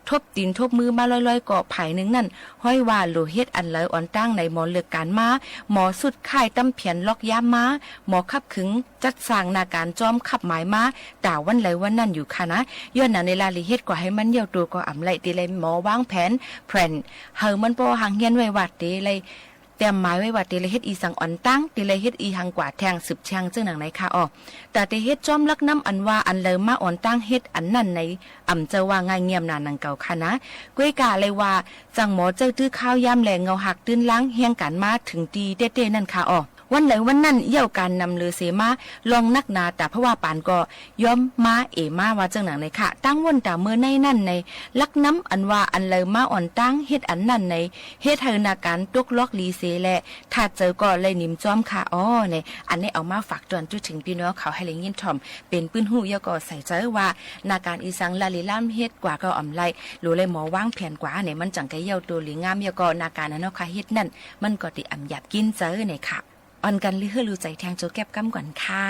Speaker 12: ทบตีนทบมือมาลอยๆก็ไผนึงนั่นห้อยว่าโลเฮ็ดอันเลออ่อนตั้งในหมอเลือกการมาหมอสุดค่ายตำเพียนล็อกย้ำมาหมอขับขึงจัดสร้างนาการจอมขับหมายมาด่าวันไหลวันนั่นอยู่ค่ะนะย้อนหนังในลาลิเฮ็ดก็ให้มันเยี่ยวตัวก็อ่ำไหลตีเลยหมอวางแผนเฮามันบ่หางเฮียนไว้วัดตีเลยแต่หมายไว้ว่าตีเลยเฮ็ดอีสังอ่อนตั้งตีเลยเฮ็ดอีหังกว่าแทงสืบแทงจึงหนังไหนค่ะอ้อแต่ตีเฮ็ดจอมลักน้ำอันว่าอันเลยมาอ่อนตั้งเฮ็ดอันนั่นในอ่ำเจอว่าง่ายเงียบนานนังเก่าค่ะนะก้วยกาเลยว่าจังหมอเจอตื้อข้าวย่ำแหลงเงาหักตื้นล้างเฮียงกันมาถึงตีเต้ๆนั่นค่ะอ้อวันไหนวันนั้นเยี่ยวการนำเลือเสมาลองนักนาแต่เพราะว่าปานก็ย้อมมามาว่าจังหนังในค่ะตั้งวนแต่เมื่อในนั่นในลักน้ำอันว่าอันเลยมาอ่อนตั้งเฮ็ดอันนั่นในเฮ็ดเฮนาการตกล็อกลีเสแลถ้าเจอก็เลยนิ่มจ้อมค่ะอ้อในอันนี้เอามาฝากจวนจุดถึงพี่น้องเขาให้เลยยินถ่อมเป็นปื้นหูยก็ใส่ใจว่านาการอีสังลาลิล่ามเฮ็ดกว่าก็อ่ำไล่รู้เลยหมอวางแผนกว่าเนี่ยมันจังไกเยี่ยวตัวหรืองามยก็นาการนั้นเนาะค่ะเฮ็ดนั่นมันก็ติอ่ำหยับกินเจอในค่ะอ่อนกันลือเฮือรู้ใจแทงโจแก็บกำก่อนค่ะ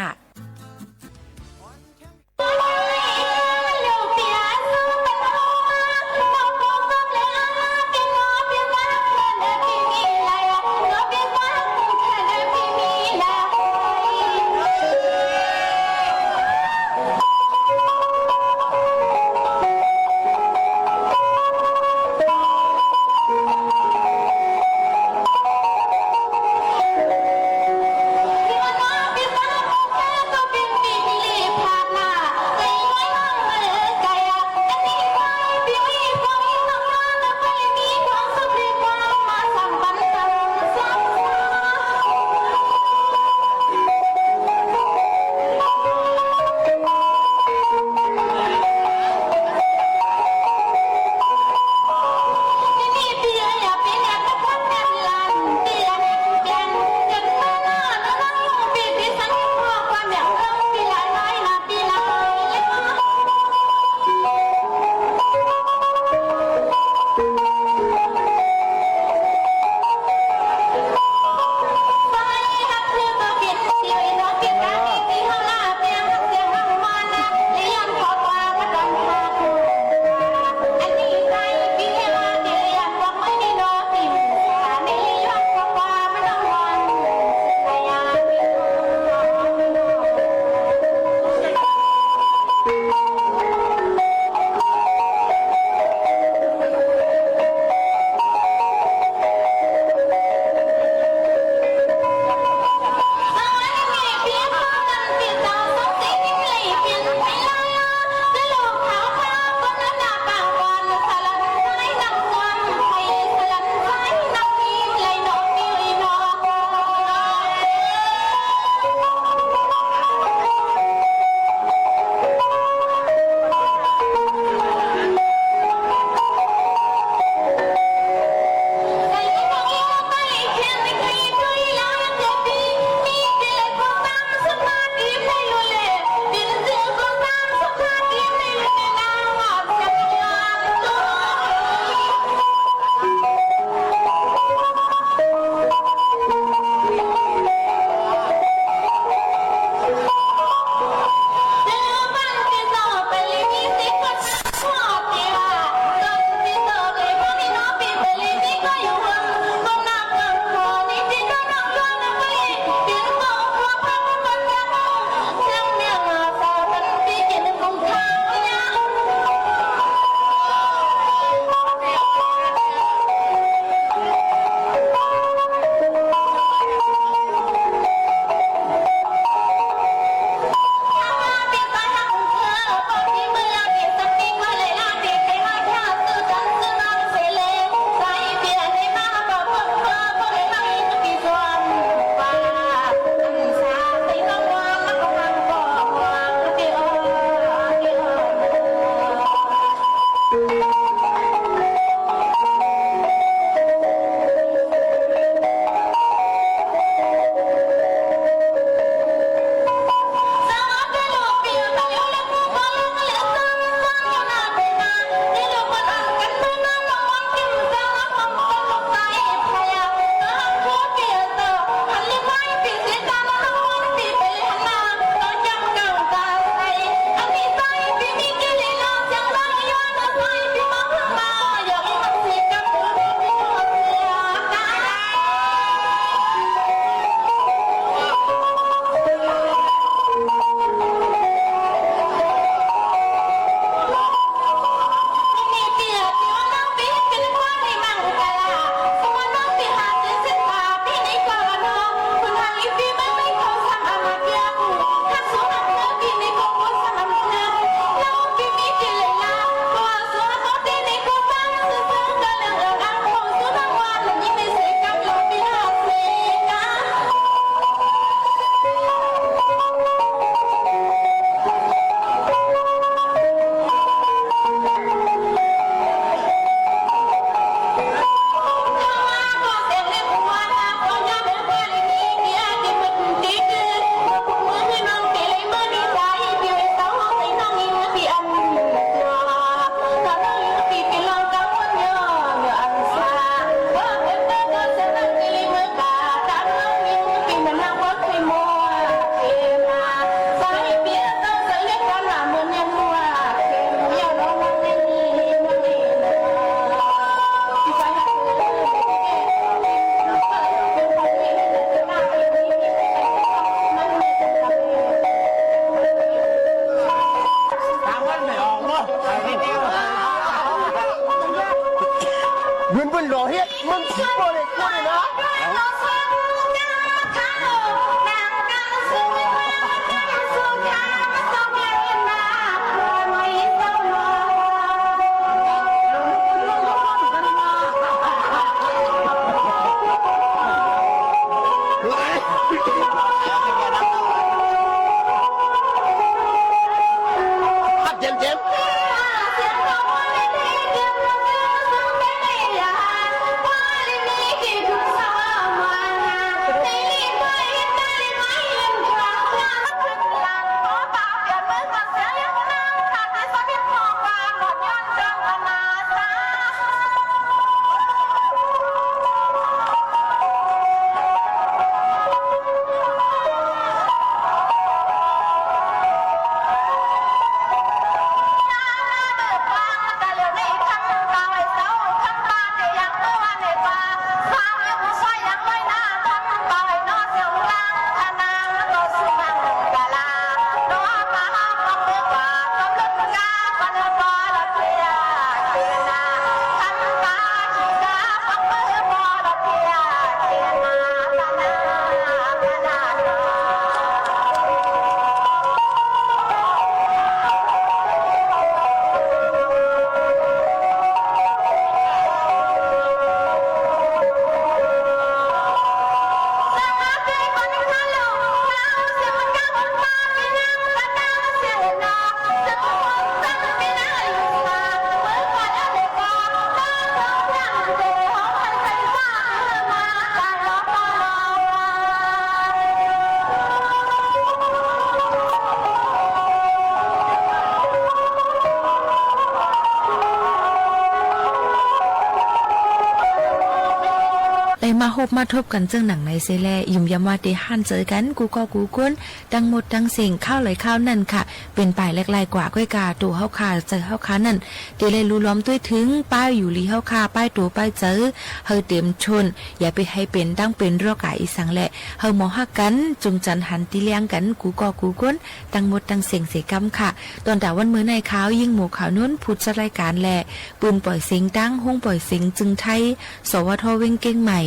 Speaker 12: มาฮบมาทบกันจึงหนังในเซแลยุ่มยำว่าเดหันเจอกันกูก็กูก้นดังหมดดังสิ่งข้าวไหลข้าวนั่นค่ะเป็นป่ายแรกๆกว่าก้อยกาตัวเฮาคาเจอเฮาคานั่นเดเลยรู้ล้อมด้วยถึงป้ายอยู่ลีเฮาคาป้ายตัวป้ายเจอเฮาเต็มชนอย่าไปให้เป็นดังเป็นรอกาอีสังแหละเฮาหมอฮักกันจุงจันหันตีเลี้ยงกันกูก็กูก้นดังหมดดังเสียงเสกำค่ะตอนดาวันมื้อในขาวยิ่งหมู่ขาวนู้นพูดจะรายการแหละปืนปล่อยเสียงดังห้องปล่อยเสียงจึงไทยสวทเว้งเก้งใหม่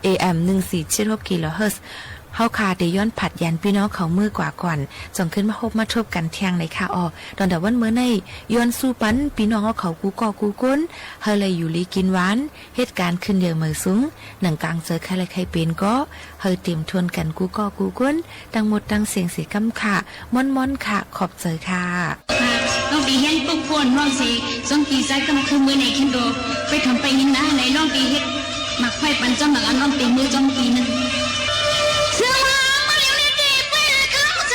Speaker 12: AM 1476 กิโลเฮิรตซ์เฮาคาได้ย้อนผัดยันพี่น้องเขามือกว่าก่อนจงขึ้นมาพบมาทบกันเที่ยงในค่ะตอนแต่วันเมื่อในย้อนสู้ปันพี่น้องเอาเขากูก่อกูก้นเฮาเลยอยู่ลีกินหวานเหตุการณ์ขึ้นเยอะมือสูงหนังกลางเจอใครเลยใครเป็นก็เฮาเตรียมทวนกันกูก่อกูก้นดังหมดดังเสียงสีกำค่ะม่อนๆค่ะขอบใจค่ะ
Speaker 4: น้องดีเห็นปุ๊บปวนน้องสิสองปีใจก็มาคือมือในคินโดไปทำไปยินนะในน้องดีเฮ็ดหมักไฟปันจ้องหลังอันน้องตีมือจ้องปีนึงเชื่อว่ามาเลี้ยงในดีไปเข้าใจ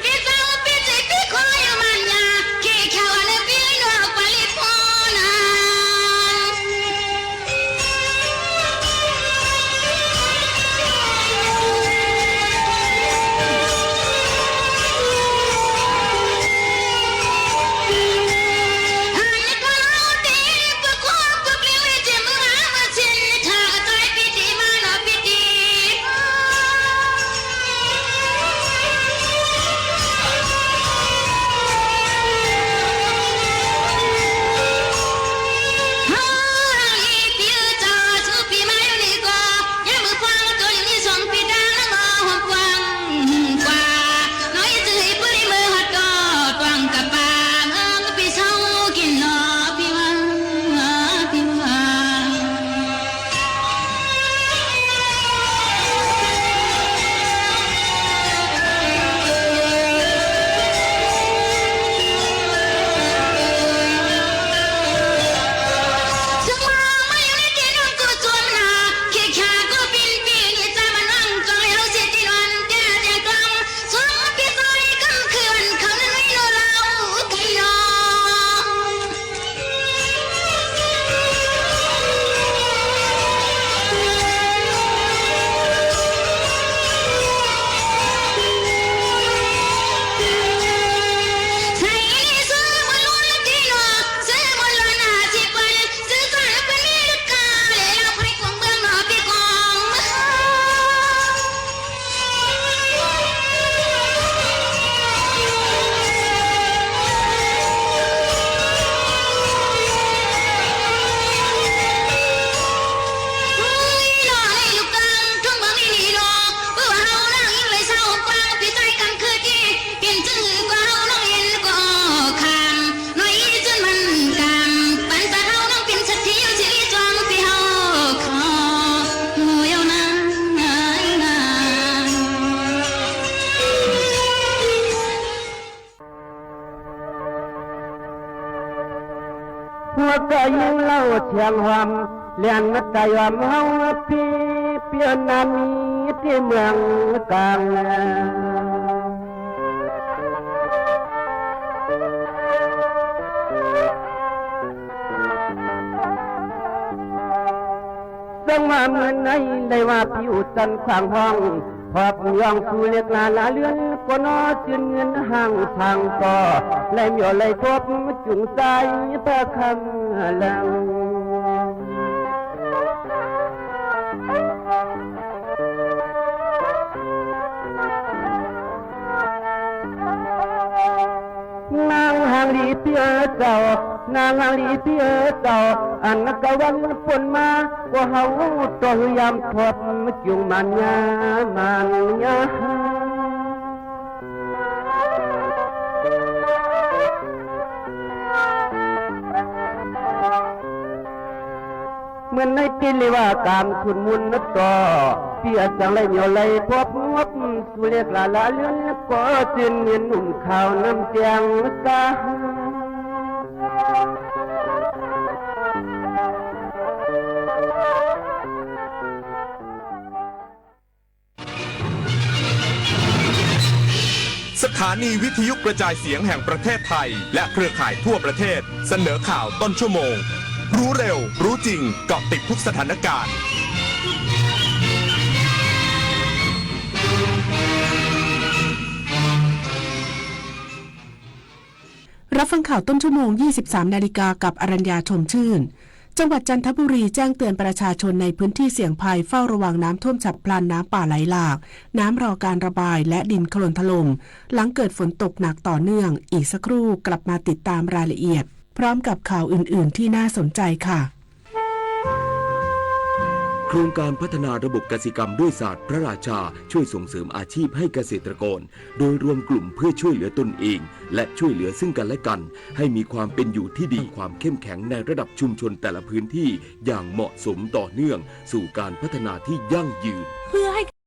Speaker 4: เกี่ยวกับปีใจปีคอยมันยาเกี่ยวกับอะไรปีนอกไปลิพอนะ
Speaker 6: ยิ่งเล่าเชียงหอมเลียนนักกายอมเฮาพี่เปียนามีที่เมืองกลางสังว่าเมื่อไหนได้ว่าผิวจันขวางห้องพอบยองสู่เล็กลาลาเลือนก็นอจืนเงินห่างทางต่อไล่หย่อไล่ทบจุงใจเพื่อคำหลังนางหางลีเปียเจ้านางหางลีเปียเจ้าอันนักวันฝนมาก็เฮาตัวพยายามทบจุงมันยาเหมือนในปีเลว่ากามทุนมุนนักต่อเปียจังไรเหนียวไรพบงบสุเรียกลาลาเลื่อนก็จืนเงินหนุ่มข่าวน้ำเตียงกา
Speaker 9: สถานีวิทยุกระจายเสียงแห่งประเทศไทยและเครือข่ายทั่วประเทศเสนอข่าวต้นชั่วโมงรู้เร็วรู้จริงเกาะติดทุกสถานการณ์
Speaker 1: รับฟังข่าวต้นชั่วโมง 23 นาฬิกากับอรัญญาชมชื่นจังหวัดจันทบุรีแจ้งเตือนประชาชนในพื้นที่เสี่ยงภัยเฝ้าระวังน้ำท่วมฉับพลันน้ำป่าไหลหลากน้ำรอการระบายและดินโคลนถล่มหลังเกิดฝนตกหนักต่อเนื่องอีกสักครู่กลับมาติดตามรายละเอียดพร้อมกับข่าวอื่นๆที่น่าสนใจค่ะ
Speaker 26: โครงการพัฒนาระบบกสิกรรมด้วยศาสตร์พระราชาช่วยส่งเสริมอาชีพให้เกษตรกรโดยรวมกลุ่มเพื่อช่วยเหลือตนเองและช่วยเหลือซึ่งกันและกันให้มีความเป็นอยู่ที่ดีความเข้มแข็งในระดับชุมชนแต่ละพื้นที่อย่างเหมาะสมต่อเนื่องสู่การพัฒนาที่ยั่งยืน
Speaker 10: เพื่อให้